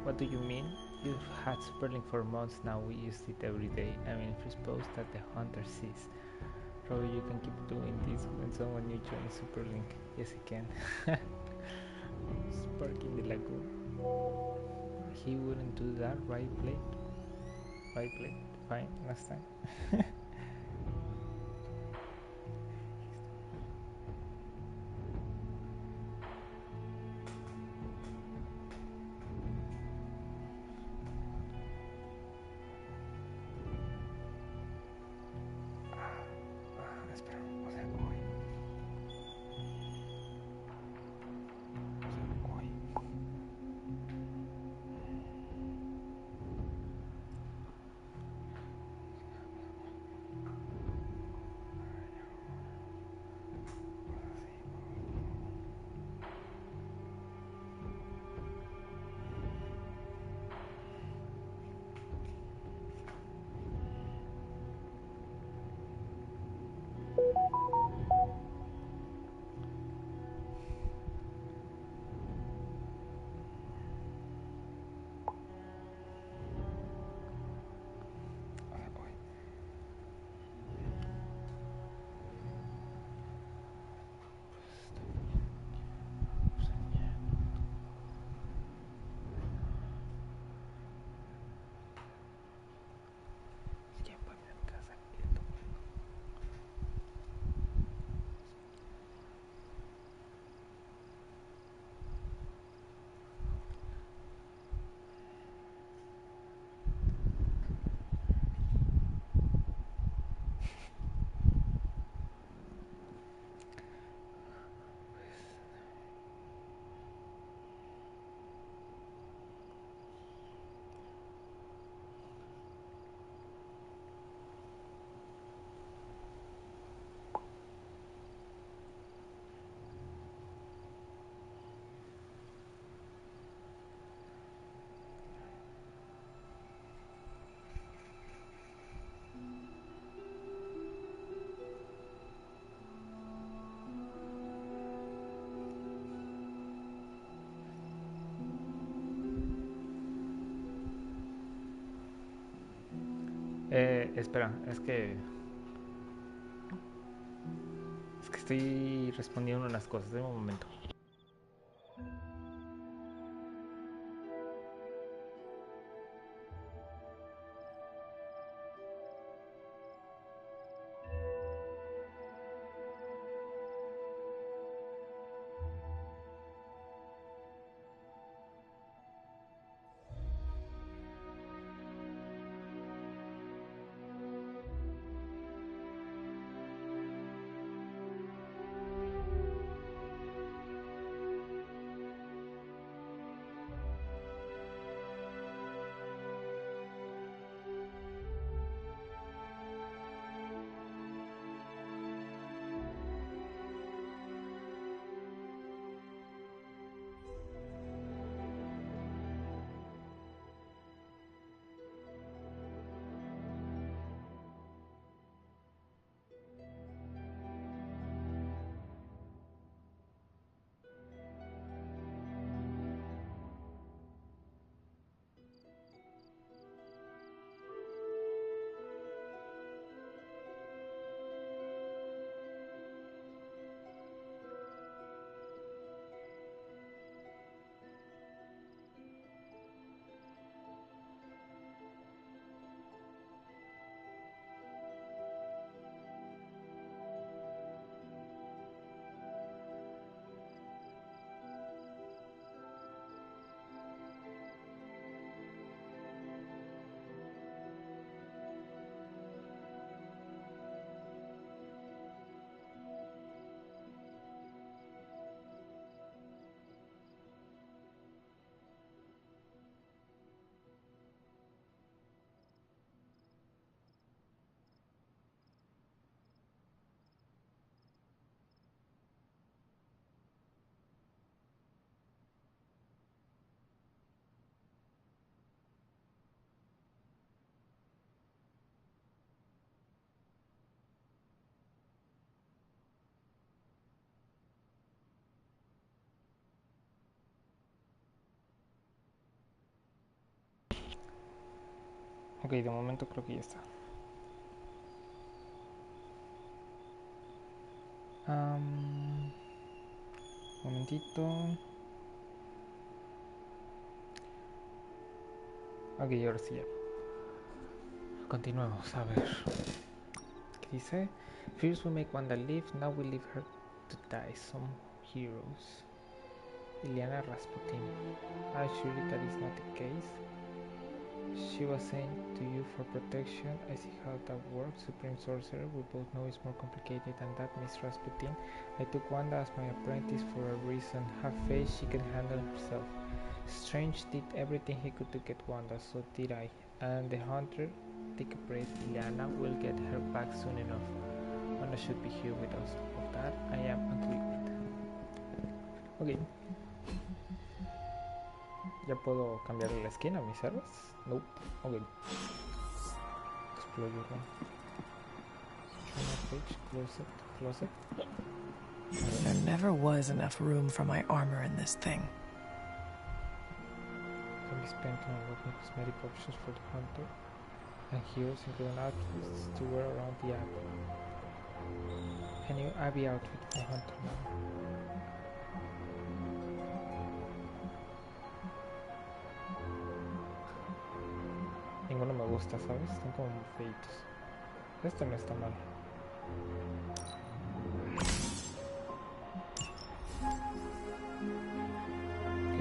A: What do you mean? You've had Superlink for months now. We use it every day. I mean, first post that the hunter sees. Robbie, you can keep doing this when someone new joins Superlink. Yes, he can. Sparking the lagoon. He wouldn't do that, right, Blade? Right, Blade? Fine, last time. Espera, o sea, voy. Espera, es que estoy respondiendo unas cosas. De un momento. Ok, de momento creo que ya está. Momentito. Ok, ahora sí ya. Continuemos, a ver. ¿Qué dice? First we make Wanda live, now we leave her to die. Some heroes. Ileana Rasputin. Are you sure that is not the case? She was sent to you for protection. I see how that works. Supreme Sorcerer, we both know it's more complicated than that, Miss Rasputin. I took Wanda as my apprentice for a reason. Have faith she can handle herself. Strange did everything he could to get Wanda, so did I. And the Hunter, take a breath, Ileana will get her back soon enough. Wanda should be here with us. Of that, I am agreed. Okay. ¿Ya puedo cambiarle la skin a mis héroes? Nope. Ok. Explore your room. Page, closet.
M: There never was enough room for my armor in this thing.
A: Can be spent on unlocking cosmetic options for the hunter and heroes, including outfits to wear around the abbey. A new abbey outfit for hunter now. Ninguno me gusta, ¿sabes? Están como muy feitos. Este no está mal. Ok.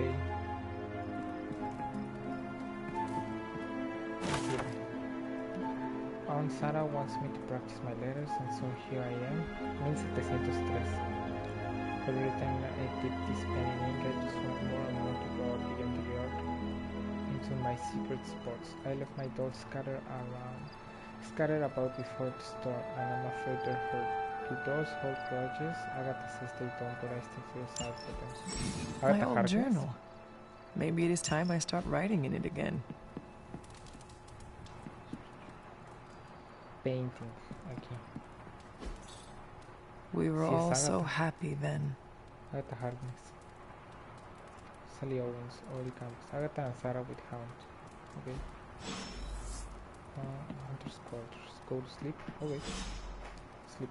A: Aunt Sarah wants me to practice my letters, and so here I am. 1703. Every time I dip this pen in ink, I just want more and more to go out beyond the yard into my secret spots. I left my dolls scattered about before the store, and I'm afraid they're hurt. Do dolls hold grudges? Agatha says they don't, but I still feel sad for them.
M: My old journal. Maybe it is time I start writing in it again.
A: Painting. Aquí.
M: We were all so happy then.
A: Agatha Harkness. Sally Owens, Oli Campos. Agatha and Sarah with Hound. Okay. Hunter's quarters. Go to sleep. Okay. Sleep.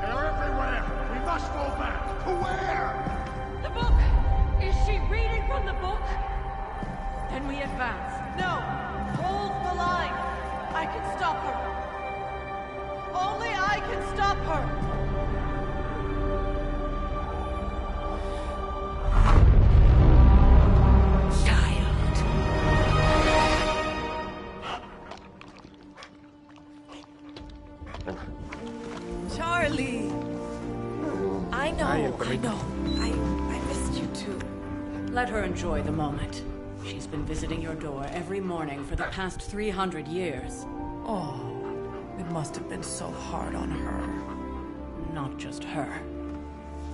C: They're everywhere! We must go back! To where?
H: The book! Is she reading from the book? Then we advance.
T: No! Hold the line! I can stop her! Only I can stop her!
M: Charlie! I know. I missed you too.
L: Let her enjoy the moment. She's been visiting your door every morning for the past 300 years.
M: Oh, it must have been so hard on her.
L: Not just her.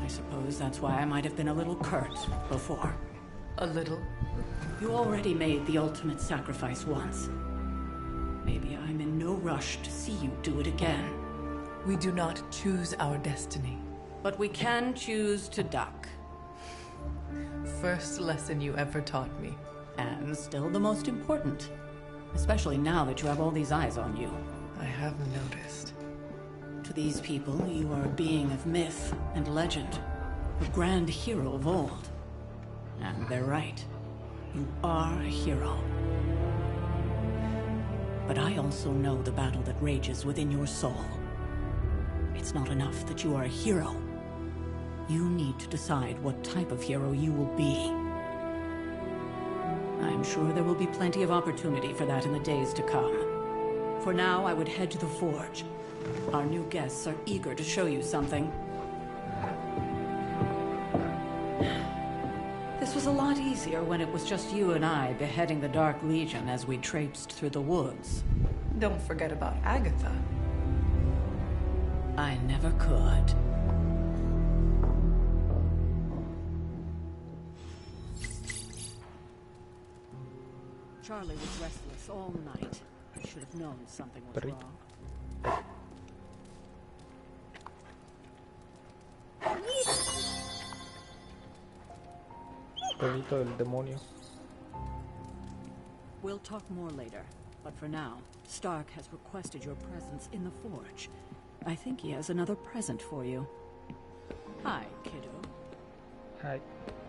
L: I suppose that's why I might have been a little curt before.
M: A little?
L: You already made the ultimate sacrifice once. Maybe I'm in no rush to see you do it again.
M: We do not choose our destiny.
L: But we can choose to duck.
M: First lesson you ever taught me.
L: And still the most important. Especially now that you have all these eyes on you.
M: I have noticed.
L: To these people, you are a being of myth and legend. A grand hero of old. And they're right. You are a hero. But I also know the battle that rages within your soul. It's not enough that you are a hero. You need to decide what type of hero you will be. I'm sure there will be plenty of opportunity for that in the days to come. For now, I would head to the forge. Our new guests are eager to show you something. This was a lot easier when it was just you and I beheading the Dark Legion as we traipsed through the woods.
M: Don't forget about Agatha.
L: I never could. Charlie was restless all night. I should have known something was wrong.
A: Perrito del demonio.
L: We'll talk more later, but for now, Stark has requested your presence in the forge. I think he has another present for you. Hi, kiddo.
A: Hi.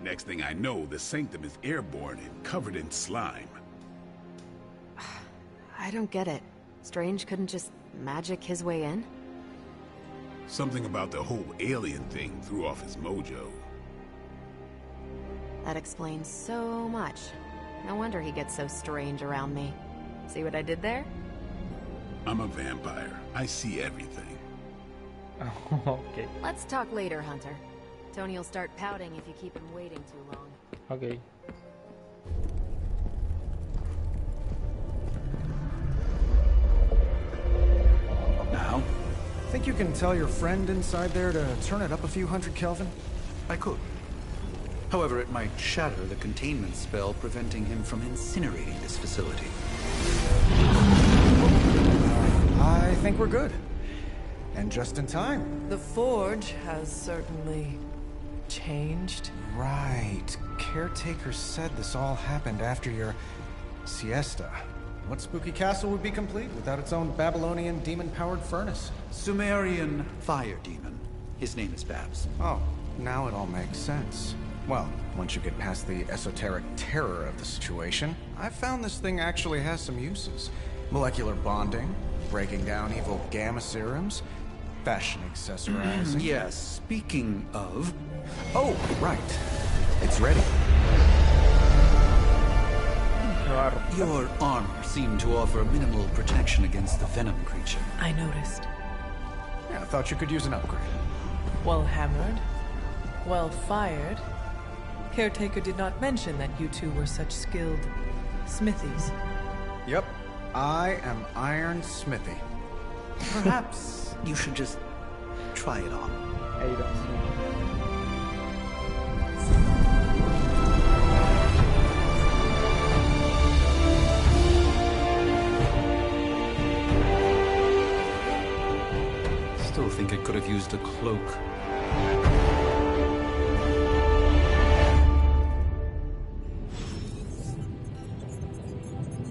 B: Next thing I know, the sanctum is airborne and covered in slime.
J: I don't get it. Strange couldn't just magic his way in?
B: Something about the whole alien thing threw off his mojo.
J: That explains so much. No wonder he gets so strange around me. See what I did there?
B: I'm a vampire. I see everything.
A: Okay.
J: Let's talk later, Hunter. Tony will start pouting if you keep him waiting too long.
A: Okay.
E: Now? Think you can tell your friend inside there to turn it up a few hundred Kelvin?
G: I could. However, it might shatter the containment spell preventing him from incinerating this facility.
E: I think we're good. And just in time.
M: The forge has certainly changed.
E: Right. Caretaker said this all happened after your siesta. What spooky castle would be complete without its own Babylonian demon-powered furnace?
G: Sumerian fire demon. His name is Babs.
E: Oh, now it all makes sense. Well, once you get past the esoteric terror of the situation, I've found this thing actually has some uses. Molecular bonding, breaking down evil gamma serums, fashion accessorizing.
G: Yes, speaking of...
E: Oh, right. It's ready.
G: Your armor seemed to offer minimal protection against the venom creature.
M: I noticed.
E: Yeah, I thought you could use an upgrade.
M: Well hammered. Well fired. Caretaker did not mention that you two were such skilled smithies.
E: Yep. I am Iron Smithy.
G: Perhaps you should just try it on. still think it could have used a cloak.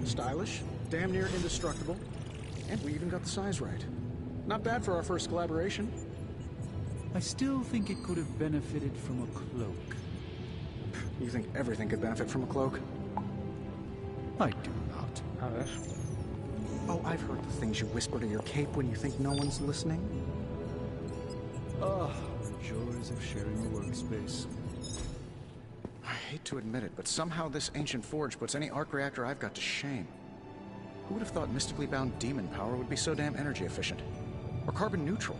E: Stylish, damn near indestructible, and we even got the size right. Not bad for our first collaboration.
P: I still think it could have benefited from a cloak.
E: You think everything could benefit from a cloak?
P: I do not.
A: A ver.
E: Oh, I've heard the things you whisper to your cape when you think no one's listening.
P: Ah, the joys of sharing a workspace.
E: I hate to admit it, but somehow this ancient forge puts any arc reactor I've got to shame. Who would have thought mystically bound demon power would be so damn energy efficient? Or carbon neutral?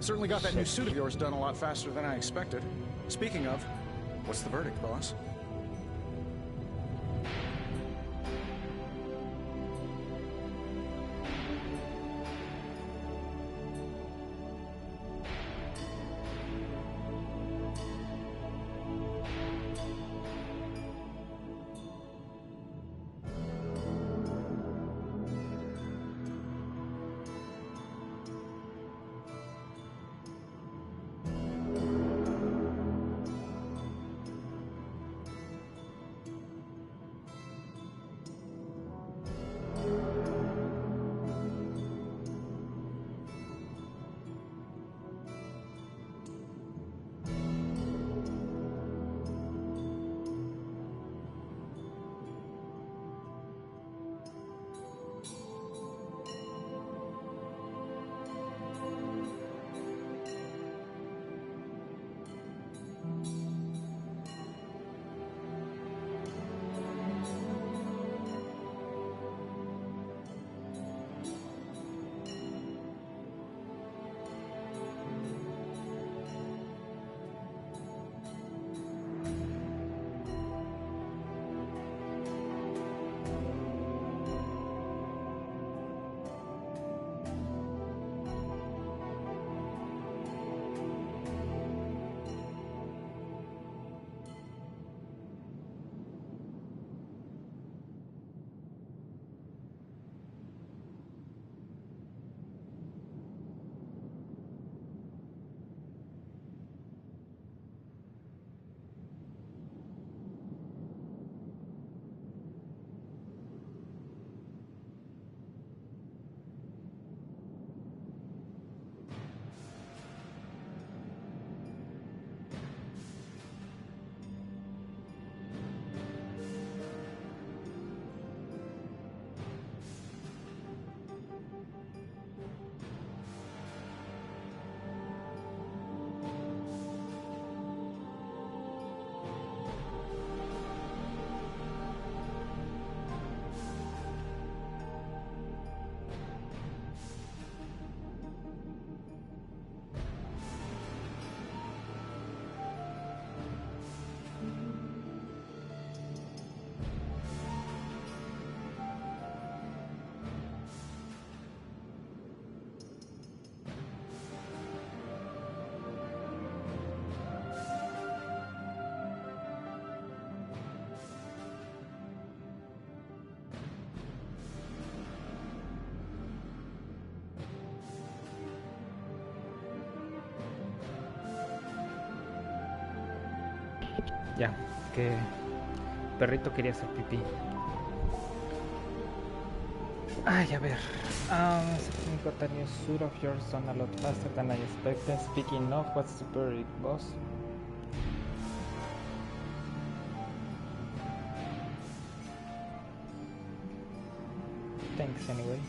E: Certainly got that new suit of yours done a lot faster than I expected. Speaking of, what's the verdict, boss?
A: Ya, que perrito quería hacer pipí. Ay, a ver. You got a new suit of yours done a lot faster than I expected. Speaking of, what's the verdict, boss? Thanks anyway.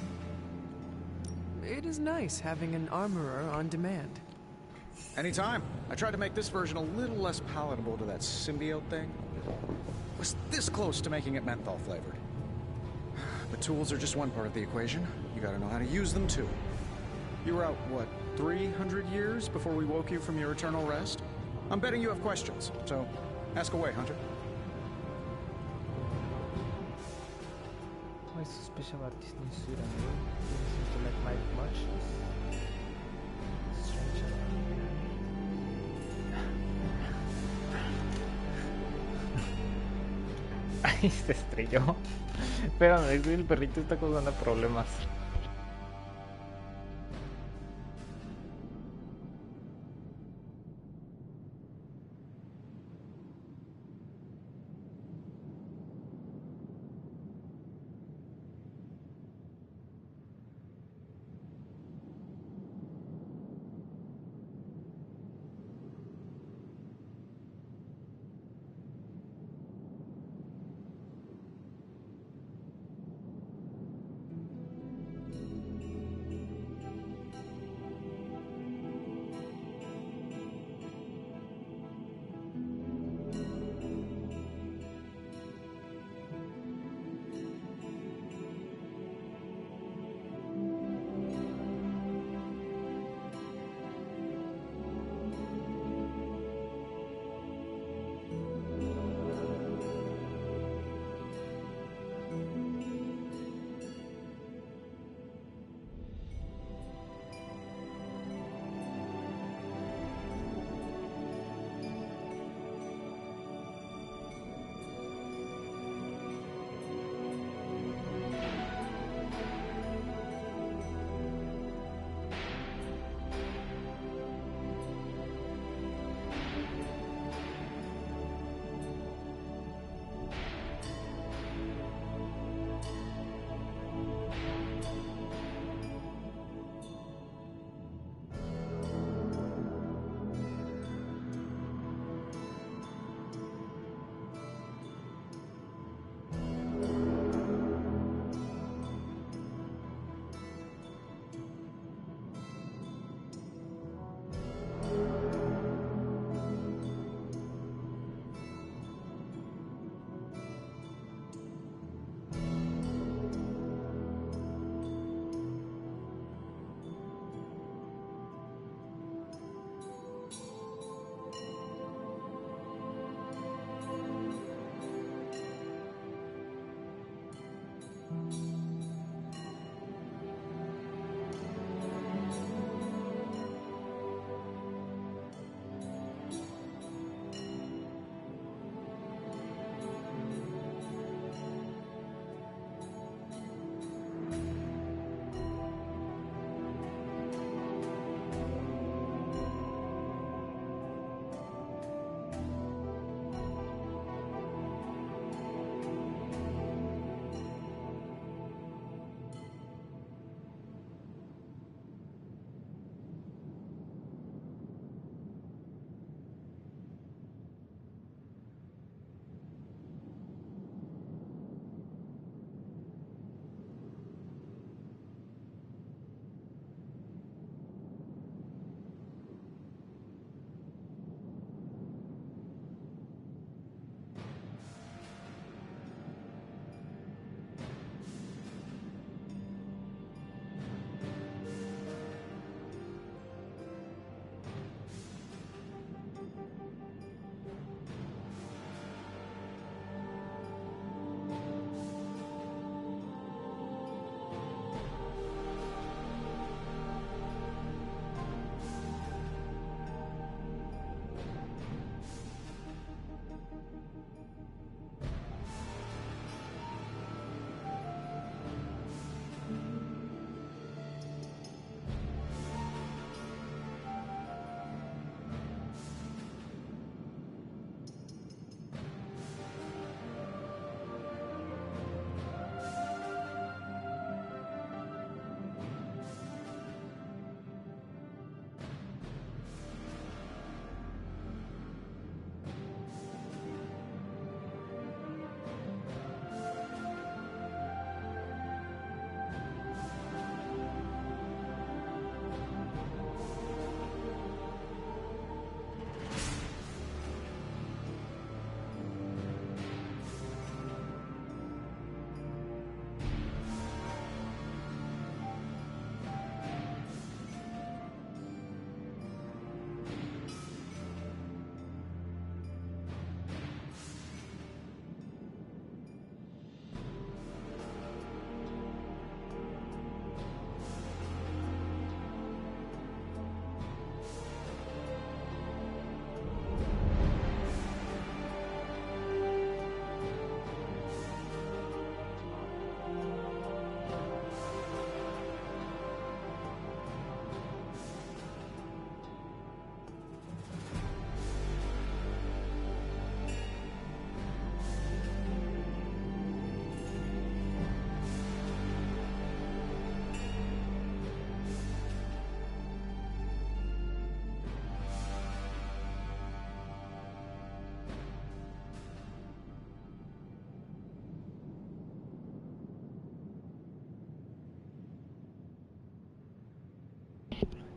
M: It is nice having an armorer on demand.
E: Anytime. I tried to make this version a little less palatable to that symbiote thing. Was this close to making it menthol flavored. But tools are just one part of the equation. You gotta know how to use them too. You were out, what, 300 years before we woke you from your eternal rest? I'm betting you have questions, so ask away, Hunter.
A: What's so special about this new suit on you? You seem to like Mike much. Strange. Ay, se estrelló. Espérame, el perrito está causando problemas.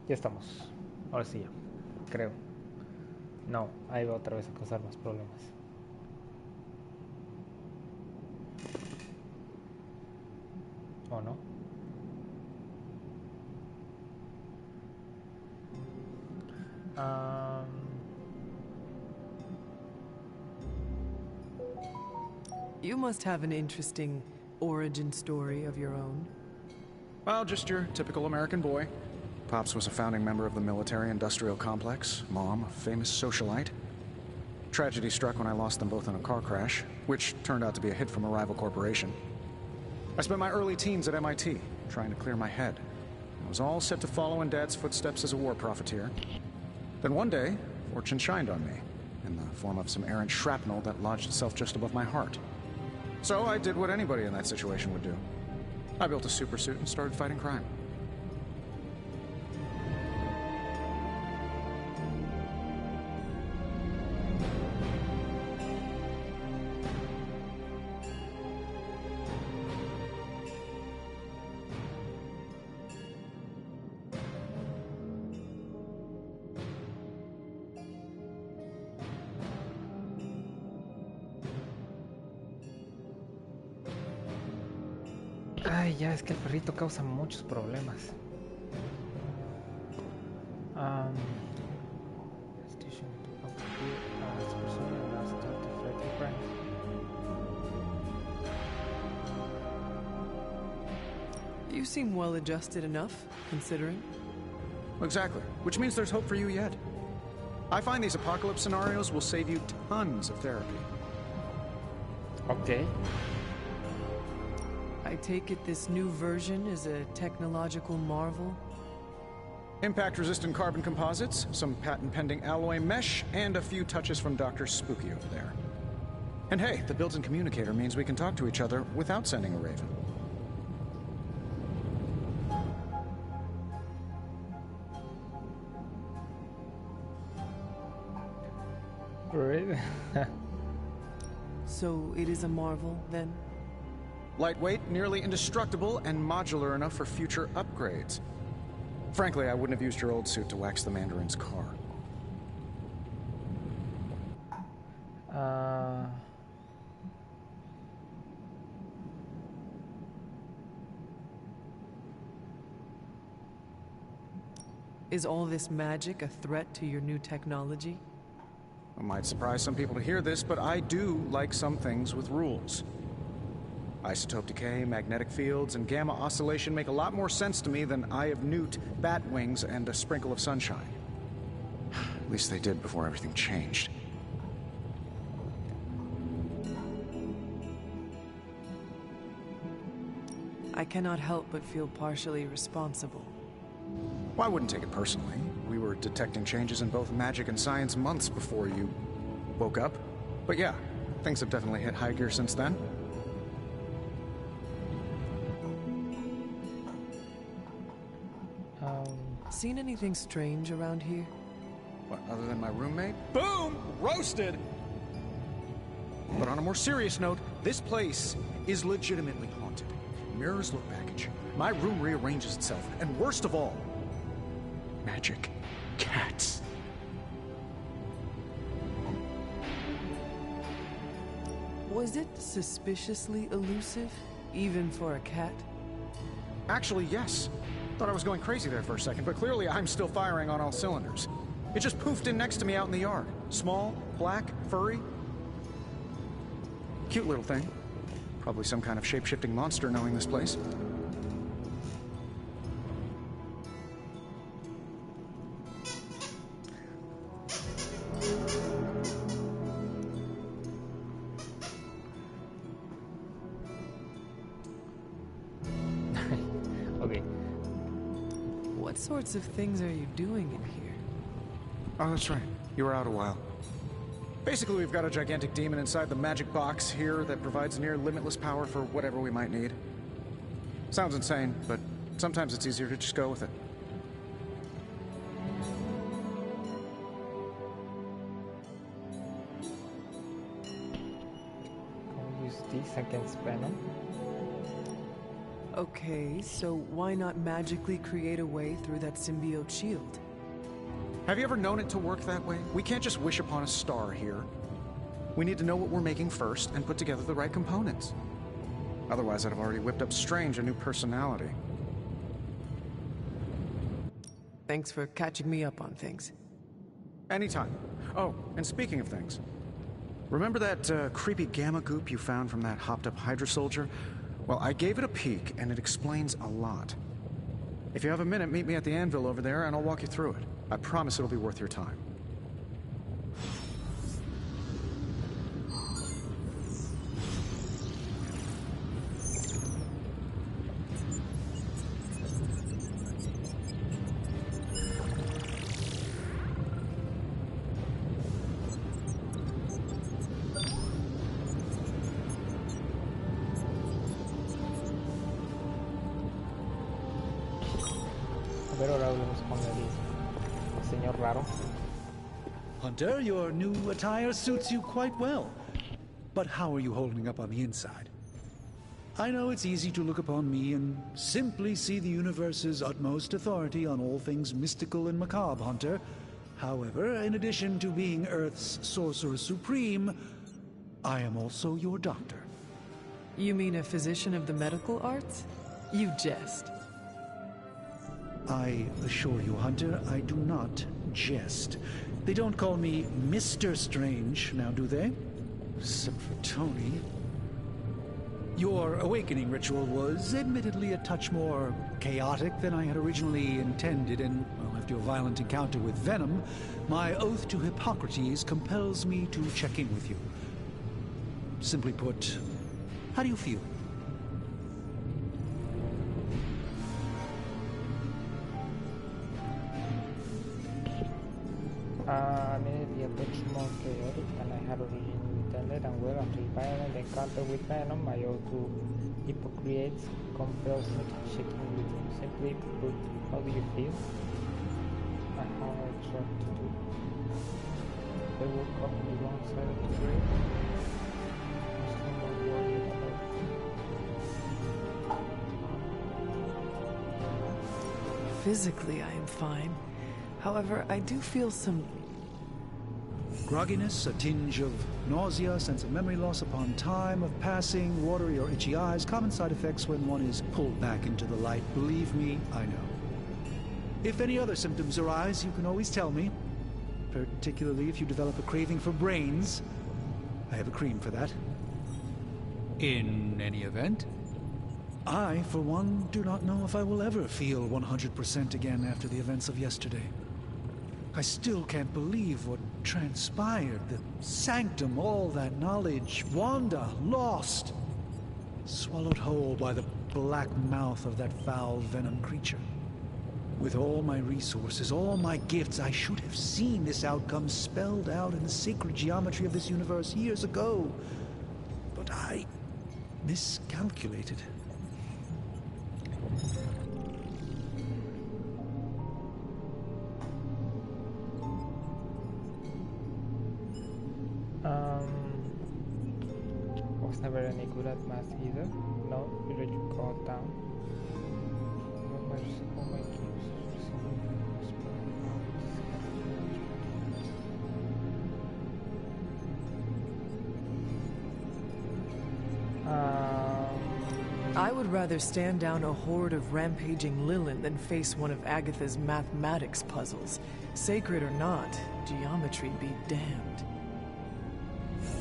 A: Ya estamos. Ahora sí ya. Creo. No, ahí va otra vez a causar más problemas. ¿O no?
M: You must have an interesting origin story of your own.
E: Well, just your typical American boy. Pops was a founding member of the military-industrial complex. Mom, a famous socialite. Tragedy struck when I lost them both in a car crash, which turned out to be a hit from a rival corporation. I spent my early teens at MIT, trying to clear my head. I was all set to follow in Dad's footsteps as a war profiteer. Then one day, fortune shined on me, in the form of some errant shrapnel that lodged itself just above my heart. So I did what anybody in that situation would do. I built a supersuit and started fighting crime.
A: Ay, ya, es que el perrito causa muchos problemas.
M: You seem well adjusted enough, considering.
E: Exactly, which means there's hope for you yet. I find these apocalypse scenarios will save you tons of therapy.
A: Okay.
M: I take it this new version is a technological marvel?
E: Impact-resistant carbon composites, some patent-pending alloy mesh, and a few touches from Dr. Spooky over there. And hey, the built-in communicator means we can talk to each other without sending a raven.
A: Really?
M: So it is a marvel, then?
E: Lightweight, nearly indestructible, and modular enough for future upgrades. Frankly, I wouldn't have used your old suit to wax the Mandarin's car.
M: Is all this magic a threat to your new technology?
E: It might surprise some people to hear this, but I do like some things with rules. Isotope decay, magnetic fields, and gamma oscillation make a lot more sense to me than Eye of Newt, bat wings, and a sprinkle of sunshine. At least they did before everything changed.
M: I cannot help but feel partially responsible.
E: Well, I wouldn't take it personally. We were detecting changes in both magic and science months before you woke up. But yeah, things have definitely hit high gear since then.
M: Seen anything strange around here?
E: What, other than my roommate? Boom! Roasted! But on a more serious note, this place is legitimately haunted. Mirrors look back at you. My room rearranges itself. And worst of all, magic cats.
M: Was it suspiciously elusive, even for a cat?
E: Actually, yes. Thought I was going crazy there for a second, but clearly I'm still firing on all cylinders. It just poofed in next to me out in the yard. Small, black, furry. Cute little thing. Probably some kind of shape-shifting monster knowing this place.
A: Okay.
M: What sorts of things are you doing in here?
E: Oh, that's right. You were out a while. Basically, we've got a gigantic demon inside the magic box here that provides near limitless power for whatever we might need. Sounds insane, but sometimes it's easier to just go with it.
A: Use this against Venom.
M: Okay, so why not magically create a way through that symbiote shield?
E: Have you ever known it to work that way? We can't just wish upon a star here. We need to know what we're making first and put together the right components. Otherwise, I'd have already whipped up Strange a new personality.
M: Thanks for catching me up on things.
E: Anytime. Oh, and speaking of things, remember that creepy gamma goop you found from that hopped-up Hydra soldier? Well, I gave it a peek, and it explains a lot. If you have a minute, meet me at the anvil over there, and I'll walk you through it. I promise it'll be worth your time.
A: A ver, ahora hablemos con el señor raro.
P: Hunter, your new attire suits you quite well. But how are you holding up on the inside? I know it's easy to look upon me and simply see the universe's utmost authority on all things mystical and macabre, Hunter. However, in addition to being Earth's Sorcerer Supreme, I am also your doctor.
M: You mean a physician of the medical arts? You jest.
P: I assure you, Hunter, I do not jest. They don't call me Mr. Strange, now do they? Except for Tony. Your awakening ritual was admittedly a touch more chaotic than I had originally intended, and well, after a violent encounter with Venom, my oath to Hippocrates compels me to check in with you. Simply put, how do you feel?
A: Точно chaotic and I had originally intended, and well, after a violent encounter with Venom, my oath to Hippocrates compels me to check in with you. Simply put, how do you feel? And how I try to do. I woke up on the wrong side of the grave. I'm still not worried about it.
M: Physically, I am fine. However, I do feel some
P: grogginess, a tinge of nausea, sense of memory loss upon time of passing, watery or itchy eyes, common side effects when one is pulled back into the light. Believe me, I know. If any other symptoms arise, you can always tell me, particularly if you develop a craving for brains. I have a cream for that. In any event, I, for one, do not know if I will ever feel 100% again after the events of yesterday. I still can't believe what transpired. The sanctum, all that knowledge, Wanda, lost. Swallowed whole by the black mouth of that foul venom creature. With all my resources, all my gifts, I should have seen this outcome spelled out in the sacred geometry of this universe years ago. But I miscalculated.
A: Was never any good at math either. No, you let you call it down.
M: I would rather stand down a horde of rampaging Lilin than face one of Agatha's mathematics puzzles. Sacred or not, geometry be damned.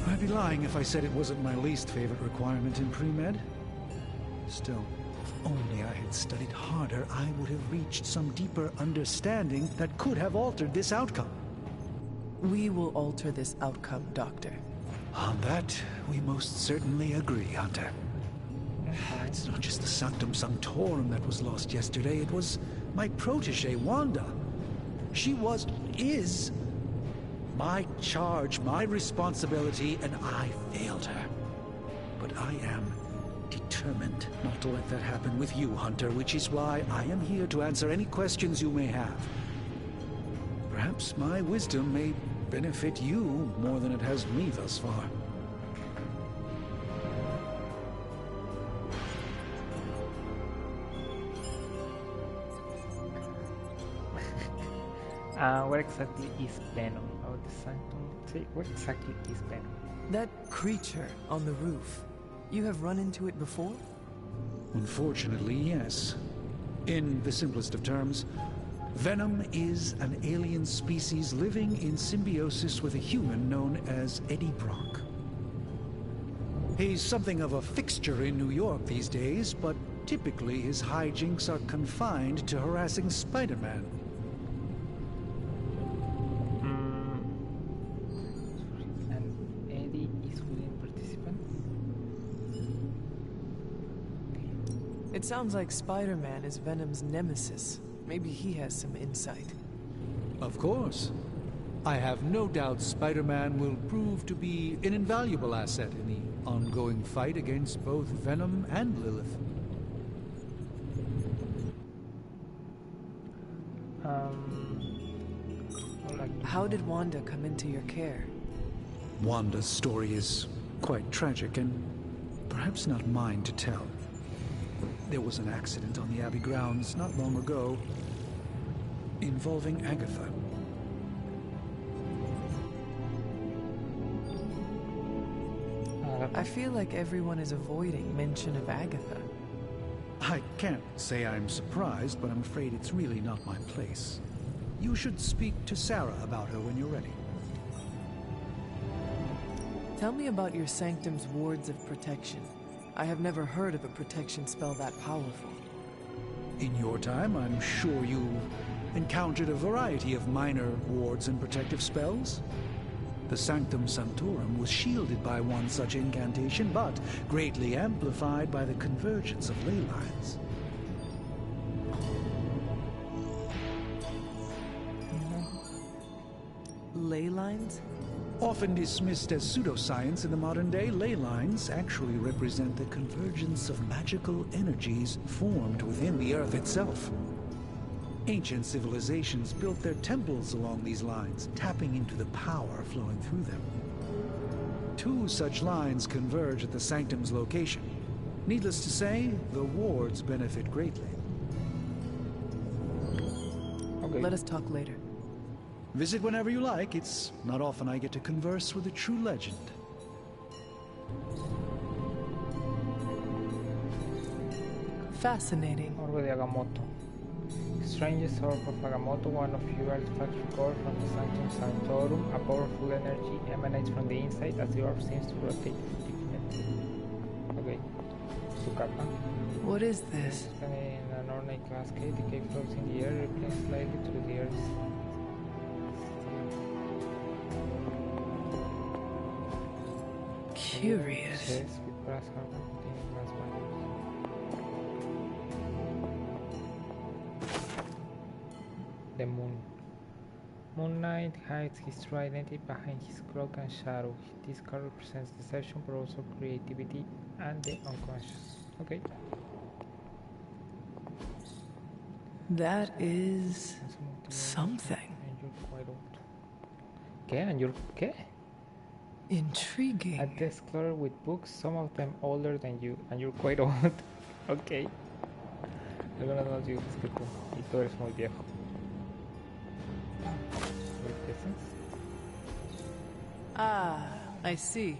P: I'd be lying if I said it wasn't my least favorite requirement in pre-med. Still, if only I had studied harder, I would have reached some deeper understanding that could have altered this outcome.
M: We will alter this outcome, Doctor.
P: On that, we most certainly agree, Hunter. It's not just the Sanctum Sanctorum that was lost yesterday, it was my protege, Wanda. She is my charge, my responsibility, and I failed her. But I am determined not to let that happen with you, Hunter, which is why I am here to answer any questions you may have. Perhaps my wisdom may benefit you more than it has me thus far.
A: Where exactly is Venom? Oh, the Sanctum. See, where exactly is Venom?
M: That creature on the roof. You have run into it before?
P: Unfortunately, yes. In the simplest of terms, Venom is an alien species living in symbiosis with a human known as Eddie Brock. He's something of a fixture in New York these days, but typically his hijinks are confined to harassing Spider-Man.
A: And Eddie is willing participant?
M: It sounds like Spider-Man is Venom's nemesis. Maybe he has some insight.
P: Of course. I have no doubt Spider-Man will prove to be an invaluable asset in the ongoing fight against both Venom and Lilith.
M: How did Wanda come into your care?
P: Wanda's story is quite tragic and perhaps not mine to tell. There was an accident on the Abbey grounds not long ago involving Agatha.
M: I feel like everyone is avoiding mention of Agatha.
P: I can't say I'm surprised, but I'm afraid it's really not my place. You should speak to Sarah about her when you're ready.
M: Tell me about your Sanctum's wards of protection. I have never heard of a protection spell that powerful.
P: In your time, I'm sure you encountered a variety of minor wards and protective spells. The Sanctum Sanctorum was shielded by one such incantation, but greatly amplified by the convergence of ley lines.
M: Ley lines?
P: Often dismissed as pseudoscience in the modern day, ley lines actually represent the convergence of magical energies formed within the Earth itself. Ancient civilizations built their temples along these lines, tapping into the power flowing through them. 2 such lines converge at the Sanctum's location. Needless to say, the wards benefit greatly.
M: Okay. Let us talk later.
P: Visit whenever you like. It's not often I get to converse with a true legend.
M: Fascinating.
A: Orbe de Agamotto. Strangest orb of Agamotto, one of few artifacts recovered from the Sanctum Sanctorum. A powerful energy emanates from the inside as the orb seems to rotate stiffly. Okay. Su capa.
M: What is this?
A: In an ornate cascade, the cave floats in the air, rippling slightly through the earth.
M: Curious.
A: Yes, with brass harbor containing glass binders. The moon. Moon Knight hides his true identity behind his cloak and shadow. This card represents deception, but also creativity and the unconscious. Okay.
M: That is something.
A: And you're quite old. ¿Qué? And you're ¿qué?
M: Intriguing.
A: A desk cluttered with books, some of them older than you, and you're quite old. Okay. Algunos nos digo que tú, y tú eres muy viejo.
M: Ah, I see.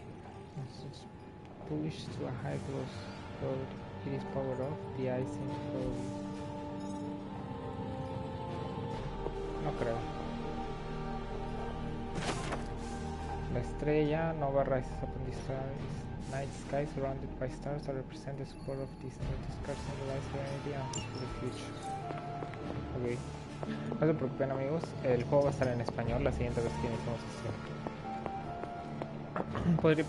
A: Pushed to a high close road. It is powered off. The eyes seem closed. No creo. La estrella, Nova rises upon the night sky surrounded by stars that represent the support of this new card symbolize serenity and hope for the future. Ok. No se preocupen amigos, el juego va a estar en español la siguiente vez que iniciemos stream.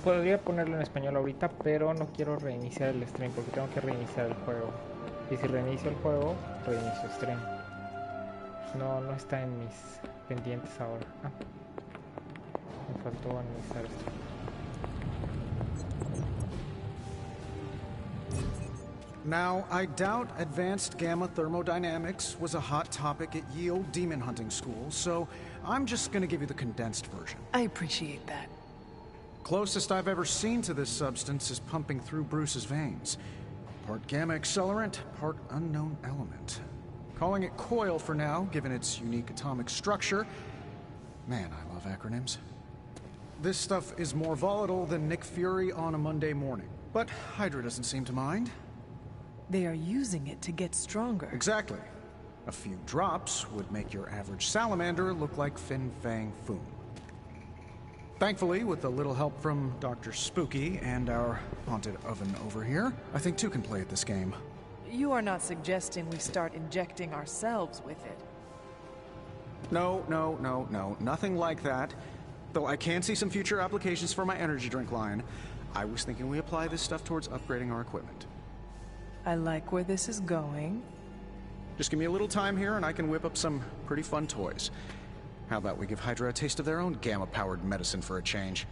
A: Podría ponerlo en español ahorita, pero no quiero reiniciar el stream porque tengo que reiniciar el juego. Y si reinicio el juego, reinicio stream. No está en mis pendientes ahora. Me faltó analizar esto.
E: Now, I doubt advanced gamma thermodynamics was a hot topic at Ye Olde Demon Hunting School, so I'm just gonna give you the condensed version.
M: I appreciate that.
E: Closest I've ever seen to this substance is pumping through Bruce's veins. Part gamma accelerant, part unknown element. Calling it coil for now, given its unique atomic structure. Man, I love acronyms. This stuff is more volatile than Nick Fury on a Monday morning. But Hydra doesn't seem to mind.
M: They are using it to get stronger.
E: Exactly. A few drops would make your average salamander look like Fin Fang Foom. Thankfully, with a little help from Dr. Spooky and our haunted oven over here, I think two can play at this game.
M: You are not suggesting we start injecting ourselves with it.
E: No, nothing like that. Though I can see some future applications for my energy drink line. I was thinking we apply this stuff towards upgrading our equipment.
M: I like where this is going.
E: Just give me a little time here and I can whip up some pretty fun toys. How about we give Hydra a taste of their own gamma-powered medicine for a change?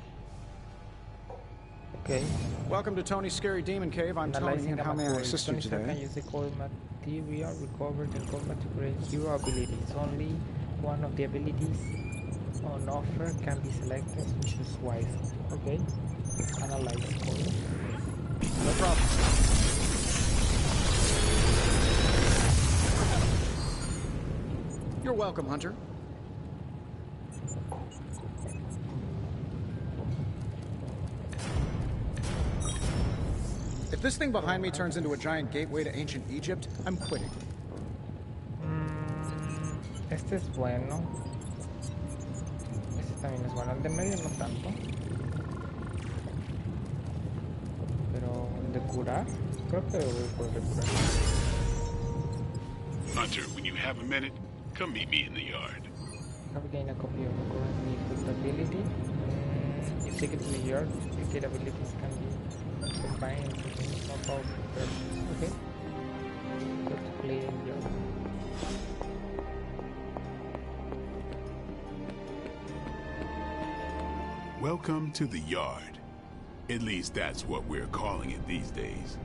A: Okay.
E: Welcome to Tony's Scary Demon Cave. I'm Tony, and how may I assist you today?
A: Can use the core material recovered in combat to create hero abilities. Only one of the abilities on offer can be selected, so choose wisely. Okay. Analyze core.
E: No problem. You're welcome, Hunter. If this thing behind me turns into a giant gateway to ancient Egypt, I'm quitting.
A: Este es bueno. Este también es bueno. El de medio no tanto. Pero el de curar, creo que voy por el de curar.
B: Hunter, when you have a minute, come meet me in the yard.
A: Have gained a copy of a currently equipped ability. If taken to the yard, the abilities can be combined into more powerful versions. Okay. Go to play in the yard.
B: Welcome to the yard. At least that's what we're calling it these days.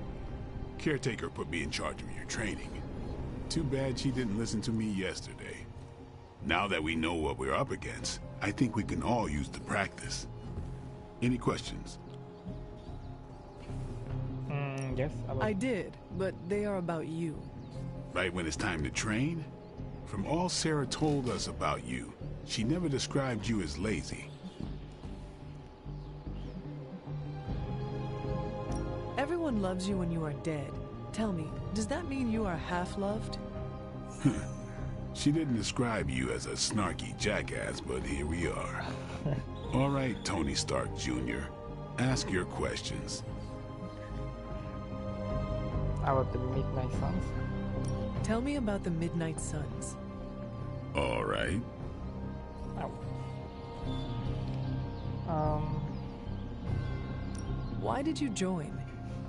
B: Caretaker put me in charge of your training. Too bad she didn't listen to me yesterday. Now that we know what we're up against, I think we can all use the practice. Any questions?
A: Yes,
M: I did, but they are about you.
B: Right when it's time to train? From all Sarah told us about you, she never described you as lazy.
M: Everyone loves you when you are dead. Tell me, does that mean you are half-loved?
B: She didn't describe you as a snarky jackass, but here we are. All right, Tony Stark Jr., ask your questions.
A: About the Midnight Suns?
M: Tell me about the Midnight Suns.
B: All right.
M: Why did you join?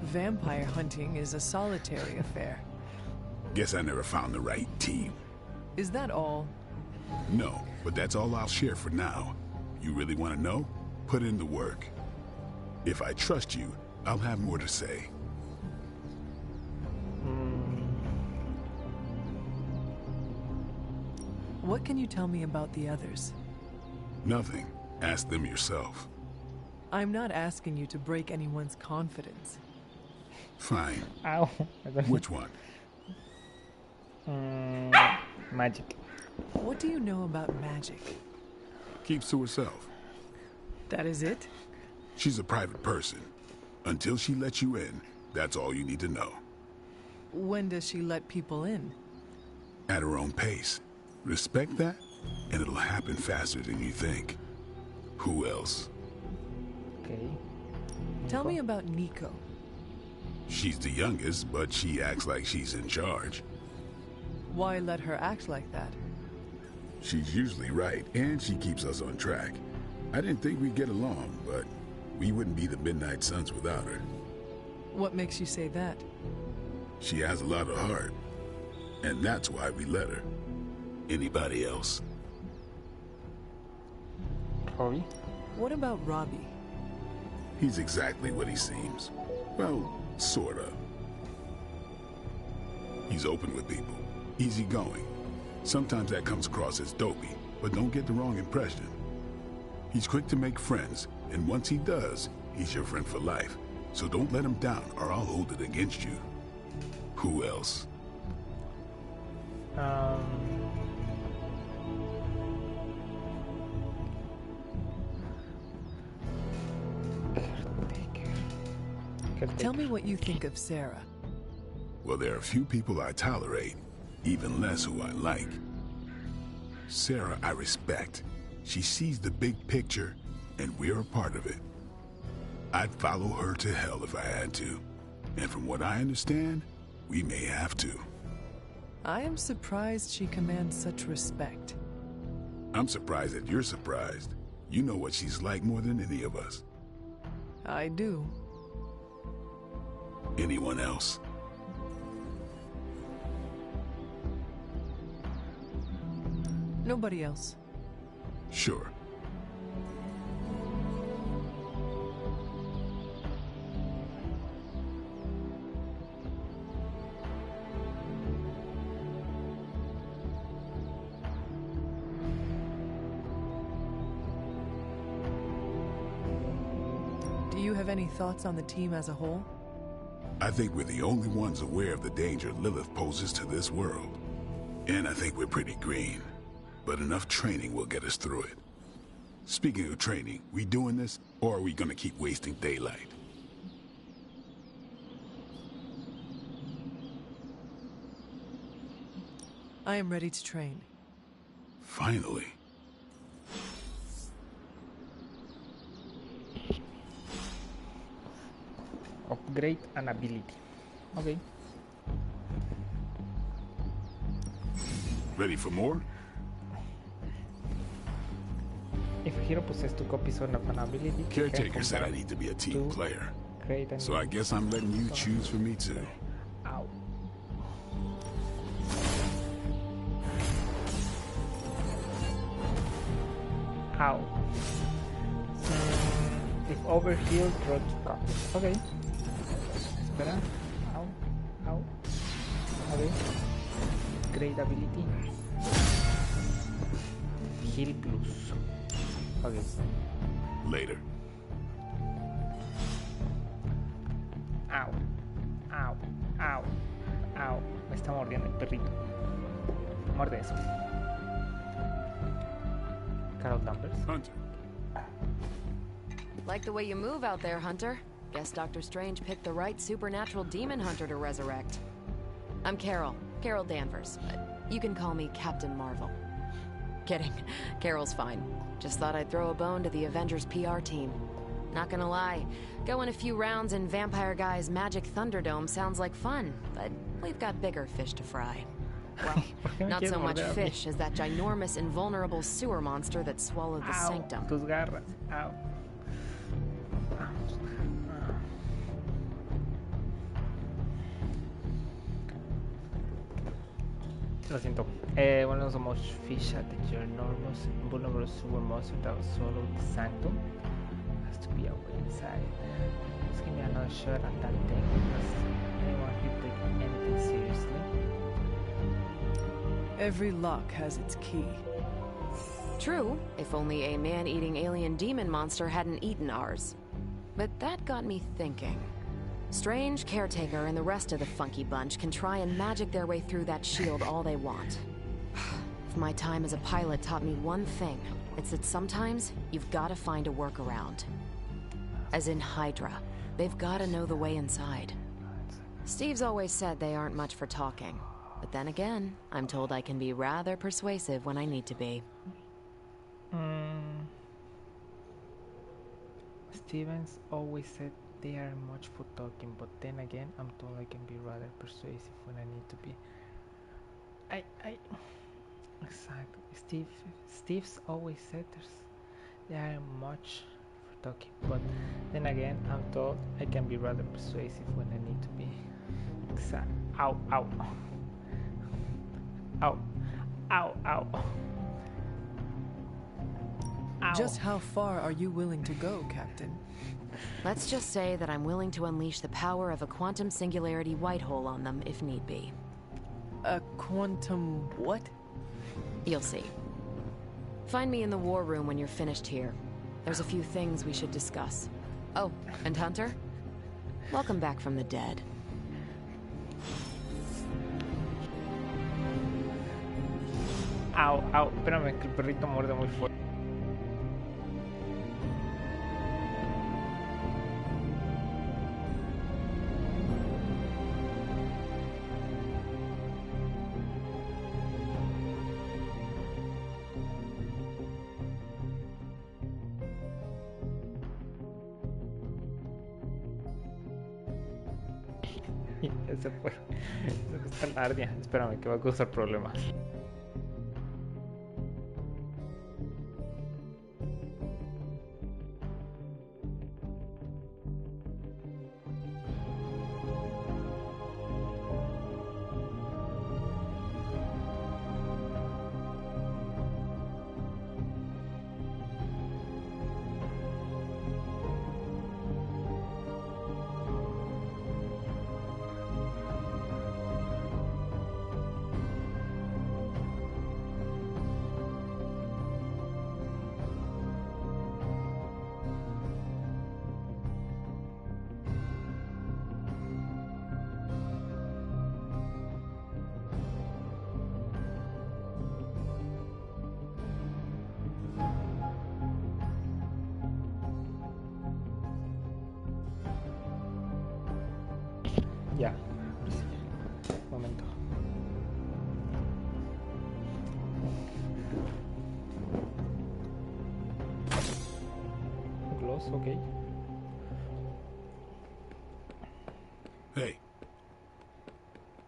M: Vampire hunting is a solitary affair.
B: Guess I never found the right team.
M: Is that all?
B: No, but that's all I'll share for now. You really want to know? Put in the work. If I trust you, I'll have more to say.
M: What can you tell me about the others?
B: Nothing. Ask them yourself.
M: I'm not asking you to break anyone's confidence.
B: Fine.
A: Ow.
B: Which one?
A: Magic.
M: What do you know about magic?
B: Keeps to herself.
M: That is it?
B: She's a private person. Until she lets you in, that's all you need to know.
M: When does she let people in?
B: At her own pace. Respect that, and it'll happen faster than you think. Who else?
A: Okay.
M: Tell me about Nico.
B: She's the youngest, but she acts like she's in charge.
M: Why let her act like that?
B: She's usually right, and she keeps us on track. I didn't think we'd get along, but we wouldn't be the Midnight Suns without her.
M: What makes you say that?
B: She has a lot of heart, and that's why we let her. Anybody else?
A: Robbie?
M: What about Robbie?
B: He's exactly what he seems. Well, sort of. He's open with people, easygoing. Sometimes that comes across as dopey, but don't get the wrong impression. He's quick to make friends, and once he does, he's your friend for life. So don't let him down, or I'll hold it against you. Who else?
M: Tell me what you think of Sarah.
B: Well, there are a few people I tolerate, even less who I like. Sarah, I respect. She sees the big picture, and we're a part of it. I'd follow her to hell if I had to. And from what I understand, we may have to.
M: I am surprised she commands such respect.
B: I'm surprised that you're surprised. You know what she's like more than any of us.
M: I do.
B: Anyone else?
M: Nobody else.
B: Sure.
M: Do you have any thoughts on the team as a whole?
B: I think we're the only ones aware of the danger Lilith poses to this world. And I think we're pretty green. But enough training will get us through it. Speaking of training, we doing this, or are we gonna keep wasting daylight?
M: I am ready to train.
B: Finally.
A: Upgrade an ability. Okay.
B: Ready for more?
A: If a hero possesses 2 copies of an ability,
B: Caretaker said I need to be a team player. So I guess I'm letting you choose for me too.
A: Ow. Ow. If overhealed, draw 2 copies. Okay. Espera. Ow. Ow. Okay. Great ability. Heal plus. Okay.
B: Later.
A: Ow. Ow. Ow. Ow. Me está mordiendo el perrito. Muerde eso. Carol Danvers.
B: Hunter.
J: Like the way you move out there, Hunter. Guess Dr. Strange picked the right supernatural demon hunter to resurrect. I'm Carol Danvers, but you can call me Captain Marvel. Kidding. Carol's fine. Just thought I'd throw a bone to the Avengers PR team. Not gonna lie, going a few rounds in Vampire Guy's Magic Thunderdome sounds like fun, but we've got bigger fish to fry. Well, not so much fish as that ginormous, invulnerable sewer monster that swallowed the sanctum.
A: Tus garras. Ow. Lo siento. Bueno, somos fish at the ginormous, invulnerable sewer monster that swallowed the sanctum. Has to be away inside. Just give me another shot at that thing because anyone could take anything seriously.
M: Every lock has its key.
J: True, if only a man-eating alien demon monster hadn't eaten ours. But that got me thinking. Strange, Caretaker, and the rest of the funky bunch can try and magic their way through that shield all they want. If my time as a pilot taught me one thing, it's that sometimes you've got to find a workaround. As in Hydra, they've got to know the way inside. Steve's always said they aren't much for talking. But then again, I'm told I can be rather persuasive when I need to be.
A: Stevens always said they are much for talking, but then again, I'm told I can be rather persuasive when I need to be. Exactly. Steve's always said they are much for talking, but then again, I'm told I can be rather persuasive when I need to be. Exactly. Ow, ow. Ow. Ow, ow. Ow.
M: Just how far are you willing to go, Captain?
J: Let's just say that I'm willing to unleash the power of a quantum singularity white hole on them if need be.
M: A quantum what?
J: You'll see. Find me in the war room when you're finished here. There's a few things we should discuss. Oh, and Hunter? Welcome back from the dead.
A: Au, au, espérame, que el perrito muerde muy fuerte. Ese fue. Está la ardia. Espérame, que va a causar problemas. Ya. Momento. Gloss, ok.
B: Hey.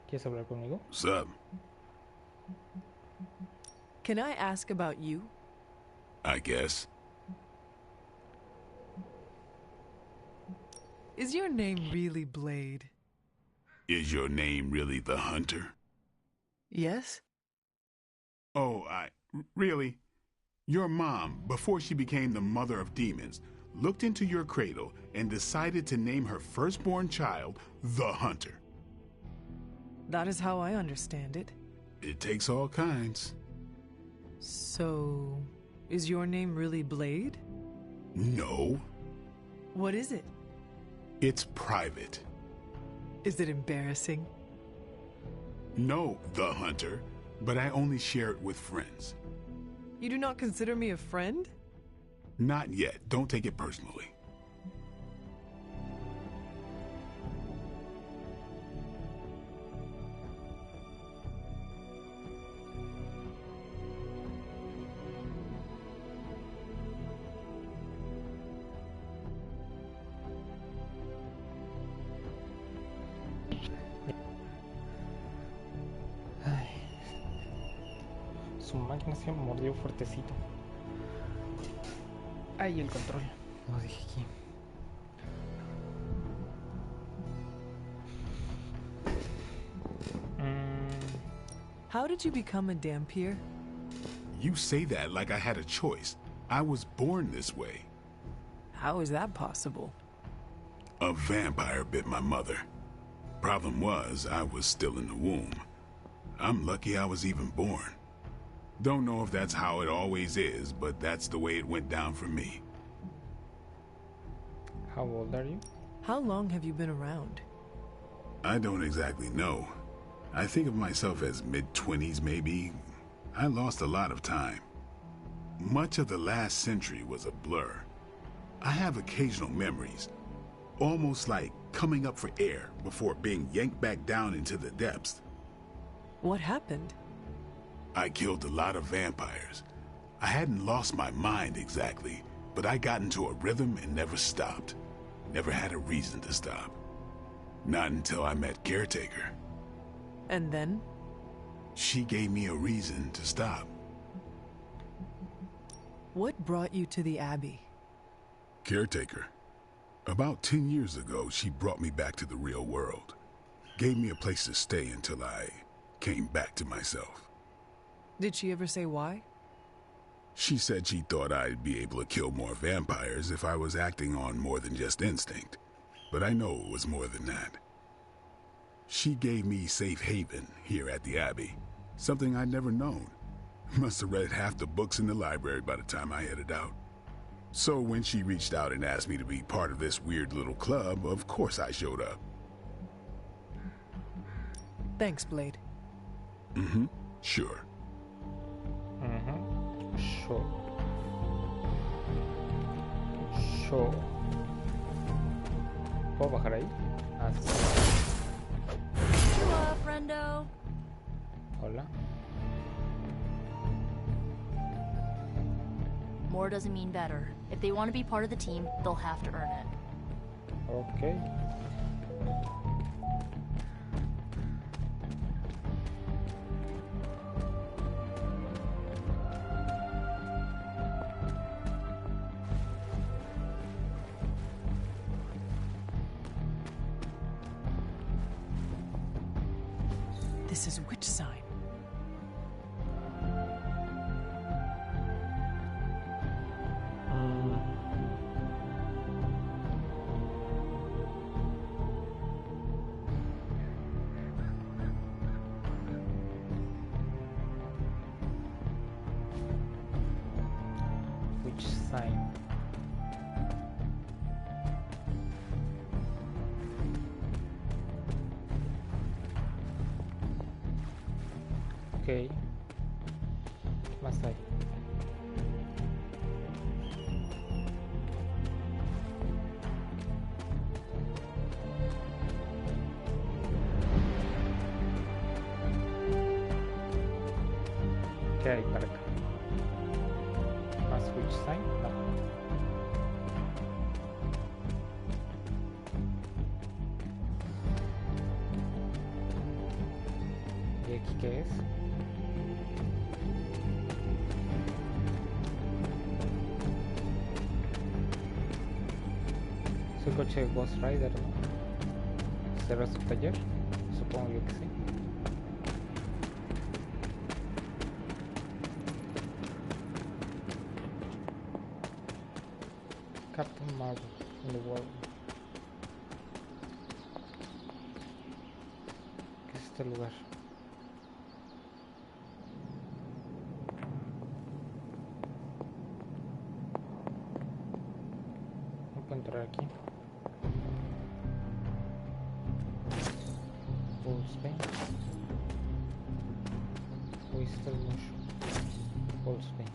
A: ¿Quieres hablar conmigo?
B: What's up?
M: Can I ask about you?
B: I guess.
M: Is your name really Blade?
B: Is your name really the Hunter?
M: Yes?
B: Oh, really? Your mom, before she became the mother of demons, looked into your cradle and decided to name her firstborn child the Hunter.
M: That is how I understand it.
B: It takes all kinds.
M: So, is your name really Blade?
B: No.
M: What is it?
B: It's private.
M: Is it embarrassing?
B: No, the Hunter, but I only share it with friends.
M: You do not consider me a friend?
B: Not yet. Don't take it personally.
A: Su máquina se mordió fuertecito. Ay, el control. Lo dije aquí.
M: How did you become a Dampier?
B: You say that like I had a choice. I was born this way.
M: How is that possible?
B: A vampire bit my mother. Problem was, I was still in the womb. I'm lucky I was even born. Don't know if that's how it always is, but that's the way it went down for me.
A: How old are you?
M: How long have you been around?
B: I don't exactly know. I think of myself as mid-20s, maybe. I lost a lot of time. Much of the last century was a blur. I have occasional memories, almost like coming up for air before being yanked back down into the depths.
M: What happened?
B: I killed a lot of vampires. I hadn't lost my mind exactly, but I got into a rhythm and never stopped. Never had a reason to stop. Not until I met Caretaker.
M: And then?
B: She gave me a reason to stop.
M: What brought you to the Abbey?
B: Caretaker. About 10 years ago, she brought me back to the real world. Gave me a place to stay until I came back to myself.
M: Did she ever say why?
B: She said she thought I'd be able to kill more vampires if I was acting on more than just instinct. But I know it was more than that. She gave me safe haven here at the Abbey, something I'd never known. Must have read half the books in the library by the time I headed out. So when she reached out and asked me to be part of this weird little club, of course I showed up.
M: Thanks, Blade.
B: Mm-hmm, sure.
A: Show. Show. ¿Puedo bajar ahí? Ah, sí.
K: Hello, friendo.
A: Hola.
K: More doesn't mean better. If they want to be part of the team, they'll have to earn it.
A: Okay.
M: This is which sign?
A: Which sign? Ok. ¿Qué más hay? ¿Qué hay para acá? ¿Más which sign? No. ¿Y aquí qué es? Es el coche de Ghost Rider, ¿no? ¿Será su taller? Supongo yo que sí. Captain Marvel in the world. ¿Qué es este lugar? No puedo entrar aquí. Full Spain. Whistle mucho. Full Spain.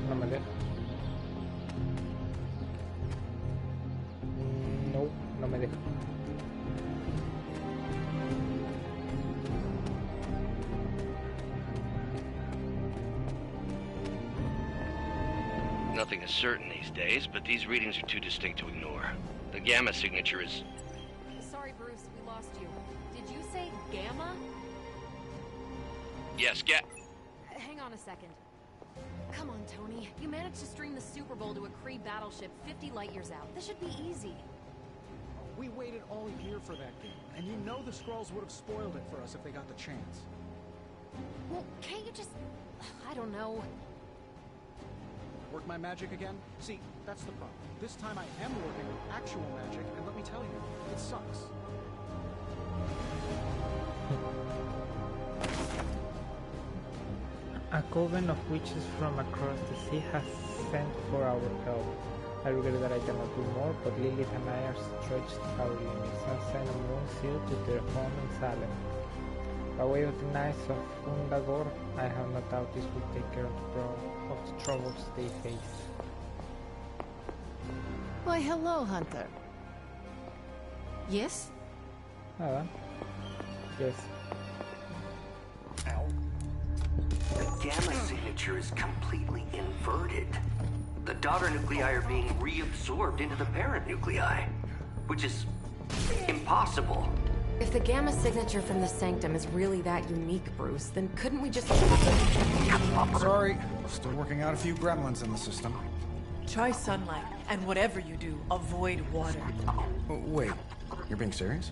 A: No me deja. No, no me deja.
F: Nothing is certain these days, but these readings are too distinct to ignore. The gamma signature is...
J: Sorry, Bruce, we lost you. Did you say Gamma?
F: Yes,
J: Hang on a second. Come on, Tony. You managed to stream the Super Bowl to a Kree battleship 50 light years out. This should be easy.
E: We waited all year for that game, and you know the Skrulls would have spoiled it for us if they got the chance.
J: Well, can't you just... I don't know.
E: Work my magic again? See, that's the problem. This time I am working with actual magic, and let me tell you, it sucks.
A: A coven of witches from across the sea has sent for our help. I regret that I cannot do more, but Lilith and I are stretched our limits and send a moon seal to their home in Salem. By way of the Knights of Undagor, I have no doubt this will take care of the troubles they face.
O: Why, hello, Hunter. Yes?
A: Nada. Yes.
V: The gamma signature is completely inverted. The daughter nuclei are being reabsorbed into the parent nuclei, which is impossible.
J: If the Gamma signature from the Sanctum is really that unique, Bruce, then couldn't we just...
E: Sorry, still working out a few gremlins in the system.
M: Try sunlight, and whatever you do, avoid water.
E: Wait, you're being serious?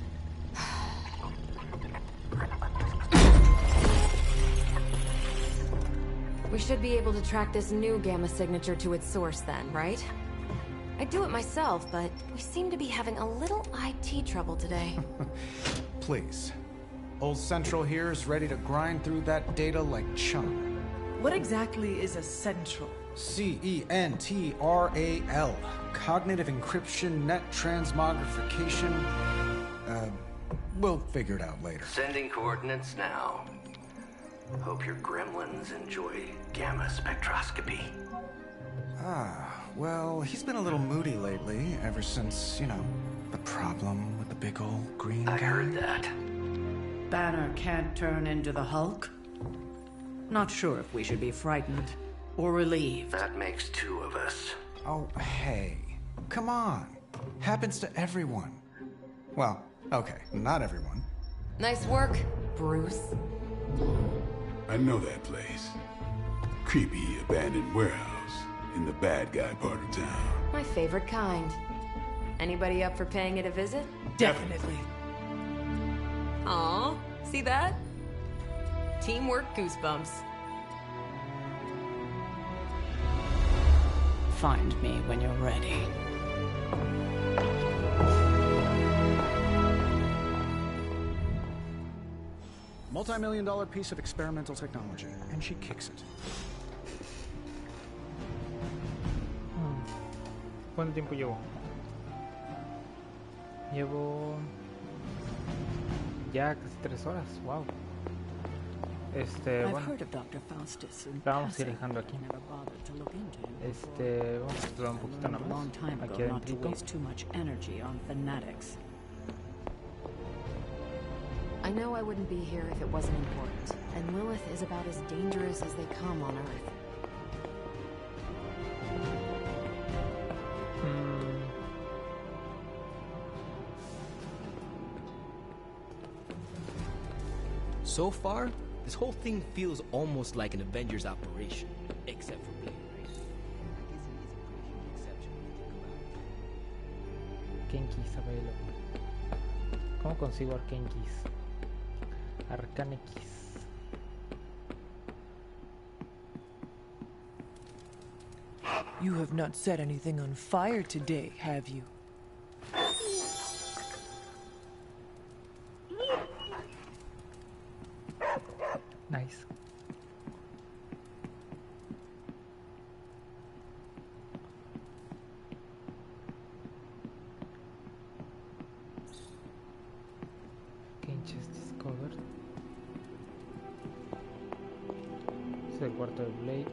J: We should be able to track this new Gamma signature to its source then, right? I'd do it myself, but we seem to be having a little IT trouble today.
E: Please. Old Central here is ready to grind through that data like chum.
M: What exactly is a central?
E: CENTRAL. Cognitive encryption, net transmogrification. We'll figure it out later.
V: Sending coordinates now. Hope your gremlins enjoy gamma spectroscopy.
E: Well, he's been a little moody lately, ever since, you know, the problem with the big old green guy.
V: I heard that.
L: Banner can't turn into the Hulk? Not sure if we should be frightened or relieved.
V: That makes two of us.
E: Oh, hey. Come on. Happens to everyone. Well, okay, not everyone.
J: Nice work, Bruce.
B: I know that place. Creepy abandoned warehouse in the bad guy part of town.
J: My favorite kind. Anybody up for paying it a visit?
M: Definitely.
J: Aw, see that? Teamwork goosebumps.
L: Find me when you're ready.
E: Multi-million-dollar piece of experimental technology, and she kicks it.
A: ¿Cuánto tiempo llevo? Llevo ya casi 3 horas. Wow. Bueno, vamos a ir dejando aquí. Vamos a explorar un poquito nada más aquí adentro.
J: I know I wouldn't be here if it wasn't important, and Lilith is about as dangerous as they come on Earth.
N: So far, this whole thing feels almost like an Avengers operation, except for Blade, right?
A: Kenkis, available. ¿Cómo consigo Arkenkis? Arcanekis.
M: You have not set anything on fire today, have you?
A: Nice. Kenches discovered. Es el cuarto de Blade.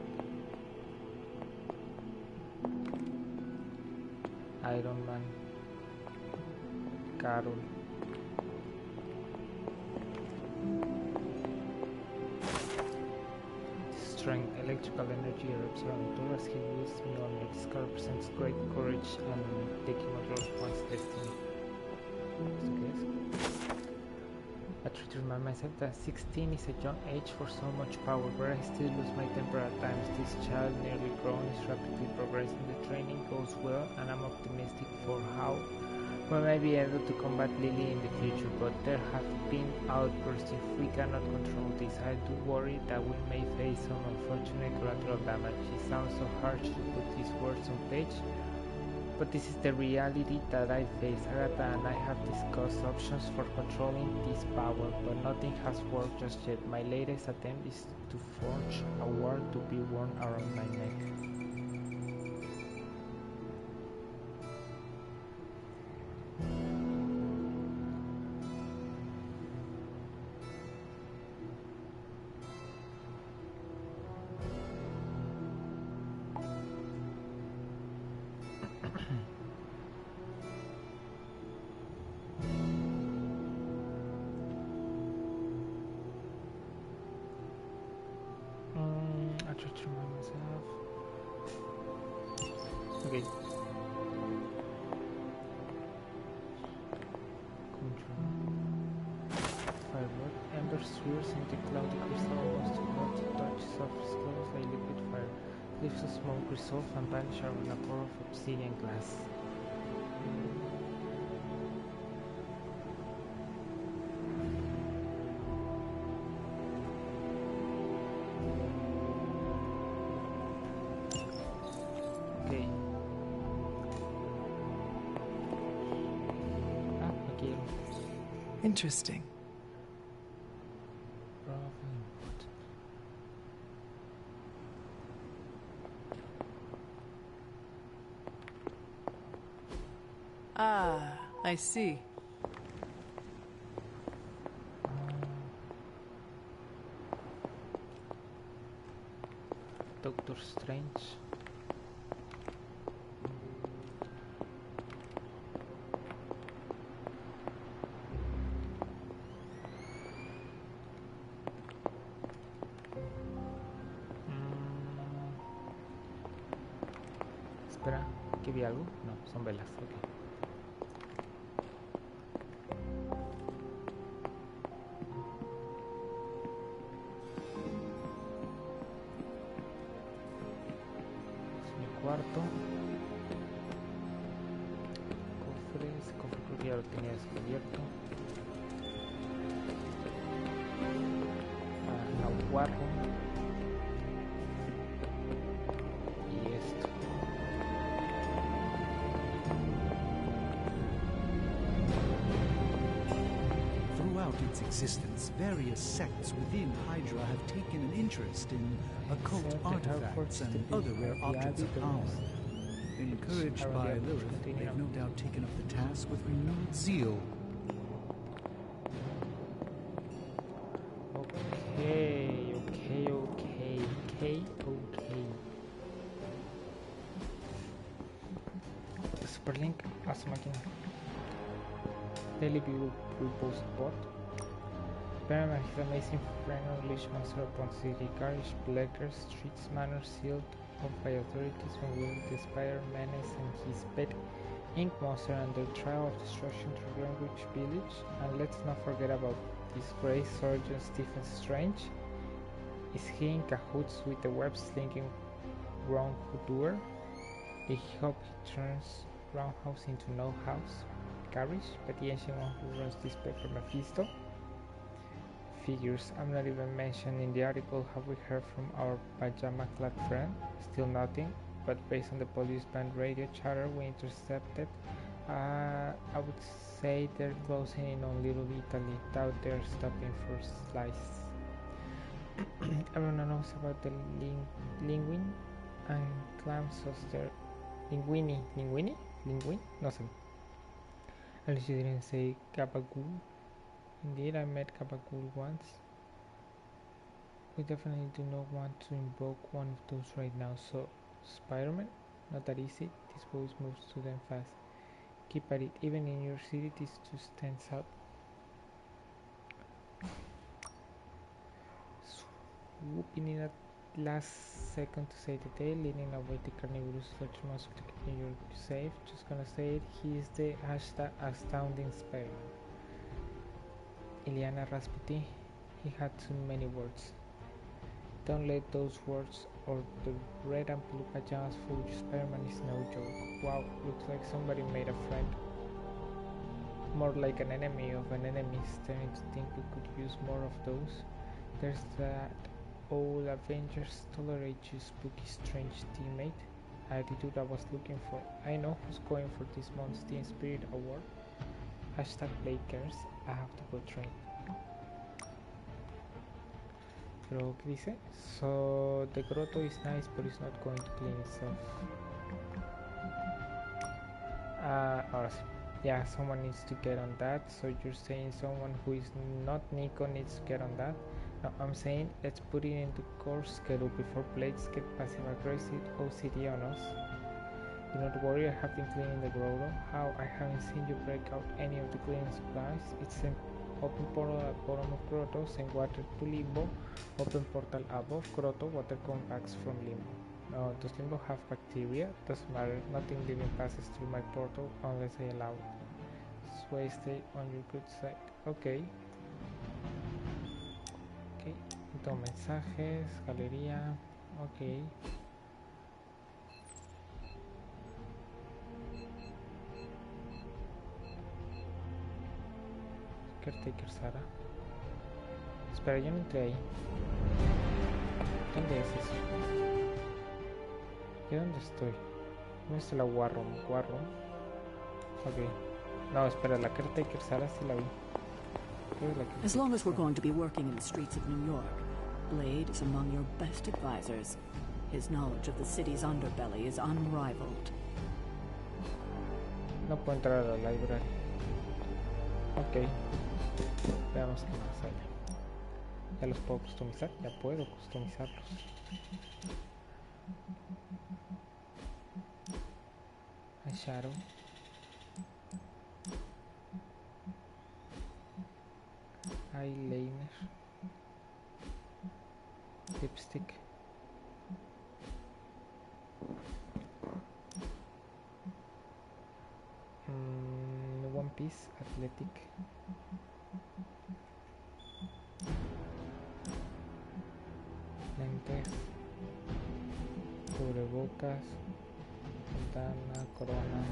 A: Iron Man. Carol. Strength, electrical energy erupts around Thor as he wields Mjolnir. This card represents great courage and taking control of one's destiny. I try to remind myself that 16 is a young age for so much power, but I still lose my temper at times. This child, nearly grown, is rapidly progressing. The training goes well, and I'm optimistic for how we may be able to combat Lily in the future, but there have been outbursts. If we cannot control this, I do worry that we may face some unfortunate collateral damage. It sounds so harsh to put these words on page, but this is the reality that I face. Agatha and I have discussed options for controlling this power, but nothing has worked just yet. My latest attempt is to forge a ward to be worn around my neck. I try to remind myself. Okay. Control. Firework. Ember spheres into cloudy crystal almost to touch soft skulls like liquid fire. Leaves of smoke resolve and vanish around a core of obsidian glass.
M: Interesting. Ah, I see.
A: Doctor Strange. Espera, ¿que vi algo? No, son velas, ok. Cuarto. Cofres. Cofre creo que ya lo tenía descubierto. La guarro. Y esto.
P: Throughout its existence, various sects within Hydra have taken an interest in occult artifacts and other rare objects of power. Encouraged by Lilith, they've no doubt taken up the task with renewed zeal.
A: Okay. Superlink a su máquina. Daily Blue Post Bot. Spider-Man, his amazing friend, unleashed monster upon city, garbage, collectors, streets, manor sealed off by authorities when will the Spider-Menace and his pet Ink Monster under trial of destruction to Greenwich Village. And let's not forget about disgraced Sergeant Stephen Strange. Is he in cahoots with the web-slinging wrongdoer? I hope he turns Roundhouse into No House. Garish, but the ancient one who runs this paper, Mephisto. Figures, I'm not even mentioned in the article. Have we heard from our pajama-clad friend? Still nothing, but based on the police band radio chatter we intercepted, I would say they're closing in on Little Italy. Doubt they're stopping for slice. Everyone knows about the linguine and clam sauce there. Linguini? No sé. At least you didn't say gabagool. Indeed, I met gabagool once. We definitely do not want to invoke one of those right now, so Spider-Man? Not that easy. This voice moves to them fast. Keep at it. Even in your city, this too stands out. Swooping in at last second to save the day, leading away the carnivorous large monster to keep New York safe. Just gonna say it, he is the hashtag astounding Spider-Man. Ilyana Rasputin, he had too many words. Don't let those words or the red and blue pajamas fool you. Spider-Man is no joke. Wow, looks like somebody made a friend. More like an enemy of an enemy. Starting to think we could use more of those. There's that old Avengers tolerate you spooky strange teammate attitude I was looking for. I know who's going for this month's Teen Spirit Award. Hashtag Lakers. I have to go train. Pero ¿qué dice? So the grotto is nice but it's not going to clean itself. Ahora sí. Yeah, someone needs to get on that. So you're saying someone who is not Nico needs to get on that? No, I'm saying let's put it into course schedule before Blades get passive aggressive OCD on us. Do not worry, I have been cleaning the grotto. How? I haven't seen you break out any of the cleaning supplies. It's an open portal at bottom of grotto, send water to limbo. Open portal above grotto, water comes back from limbo. No, does limbo have bacteria? Doesn't matter, nothing living passes through my portal unless I allow it. Sway, stay on your good side. Okay. Ok, entonces mensajes, galería, ok. Caretaker Sara. Espera, yo no entré ahí. ¿Dónde es eso? ¿Y dónde estoy? ¿Dónde está la Warroom? Warroom. Ok. No, espera, la Caretaker Sara sí la vi.
R: As long as we're going to be working in the streets of New York, Blade is among your best advisors. His knowledge of the city's underbelly is unrivaled.
A: No puedo entrar a la library. Ok. Veamos qué más hay. Ya los puedo customizar. Ya puedo customizarlos. Eyeshadow. Eyeliner. Lipstick. One Piece Athletic. Lentes. Cubrebocas. Ventana. Corona.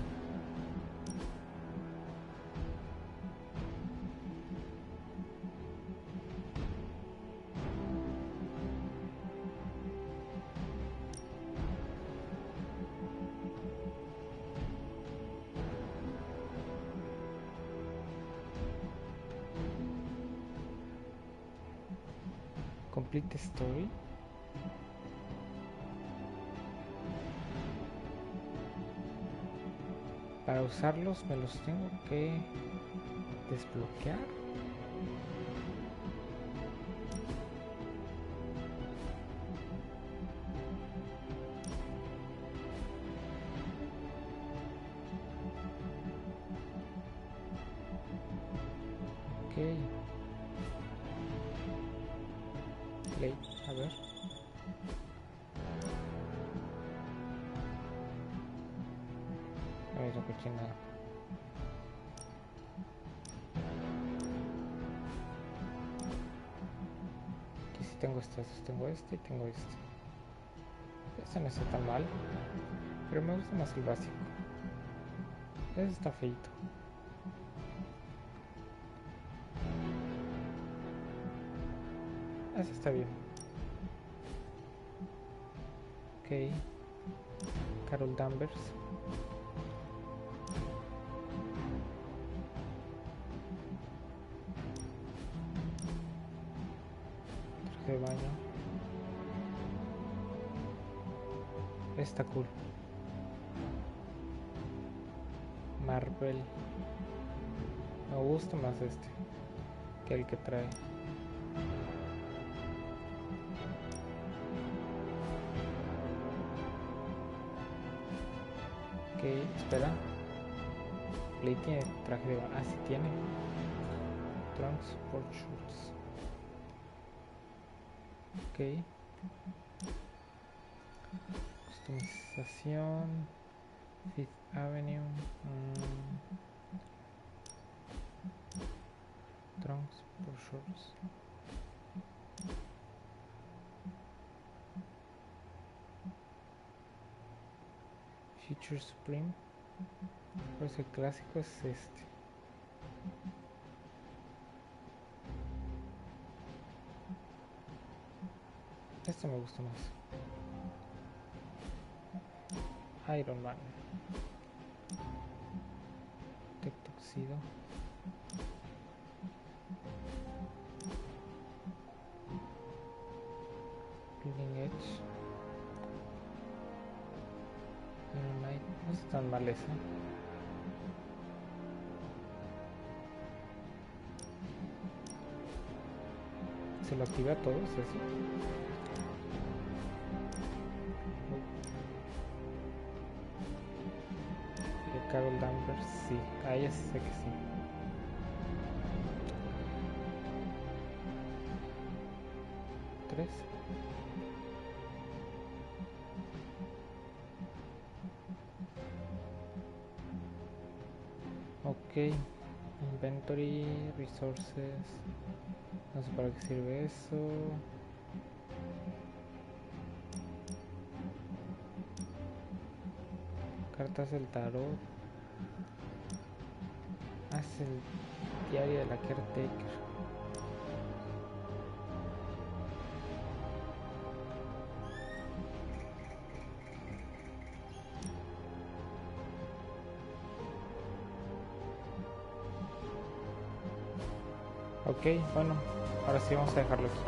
A: Complete story. Para usarlos me los tengo que desbloquear. Ok. Play, a ver. A ver, no escuché nada. Aquí sí tengo estos, tengo este y tengo este. Este no está tan mal, pero me gusta más el básico. Este está feito. Ese está bien. Ok. Carol Danvers. Traje de baño. Está cool. Marvel. Me gusta más este que el que trae. Ok, espera. Play tiene traje de baño. Ah, sí tiene. Trunks Sport Shorts. Ok. Customización. Fifth Avenue. Trunks Sport Shorts. Future Supreme. Pues el clásico es este. Este me gusta más. Iron Man. Tech Tuxedo. Bleeding Edge. Iron Knight. No está tan mal ese. ¿Se lo activa a todos eso? Carol Danvers, sí, a ella sí sé que sí. ¿3? Ok, inventory, resources, no sé para qué sirve eso. Cartas del tarot. Es el diario de la Caretaker. Ok, bueno, ahora sí vamos a dejarlo aquí.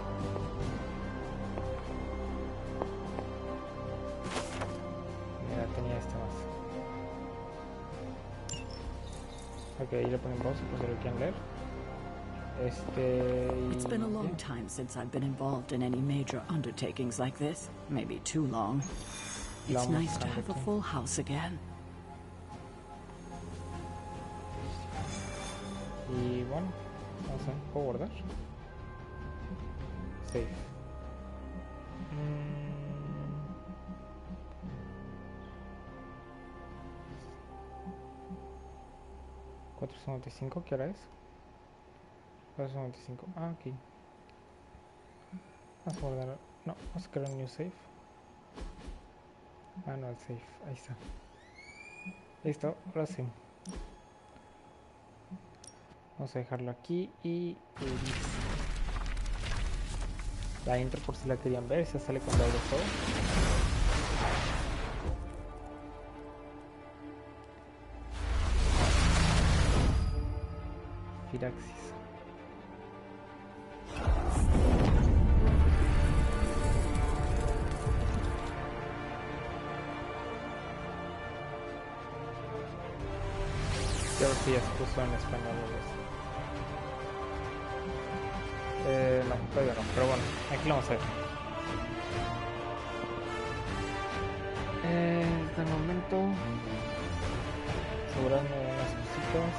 A: Mira, tenía este más. Ok, ahí le ponemos pues si lo quieren leer.
L: It's been a long time since I've been involved in any major undertakings like this. Maybe too long. It's nice to have a full house again.
A: Y bueno, vamos a guardar. Save. 495, ¿qué hora es? 495, aquí. Vamos a guardar, no, vamos a crear un new save. Manual save, ahí está. Listo, ahora sí. Vamos a dejarlo aquí y la intro por si la querían ver, esa sale cuando abro todo. Firaxis. Creo que ya se puso en español. No, todavía no, pero bueno, aquí lo vamos a ver. Hasta el momento, asegurando unas cositas.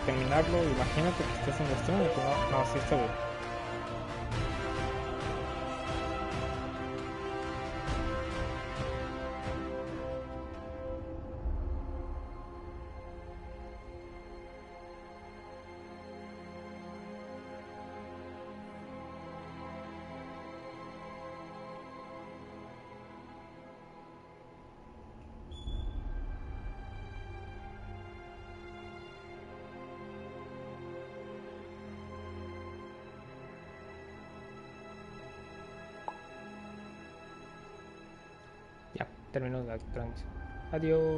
A: Terminarlo, imagínate que estés en el stream y que no, sí está bien. Ya, termino la transmisión. Adiós.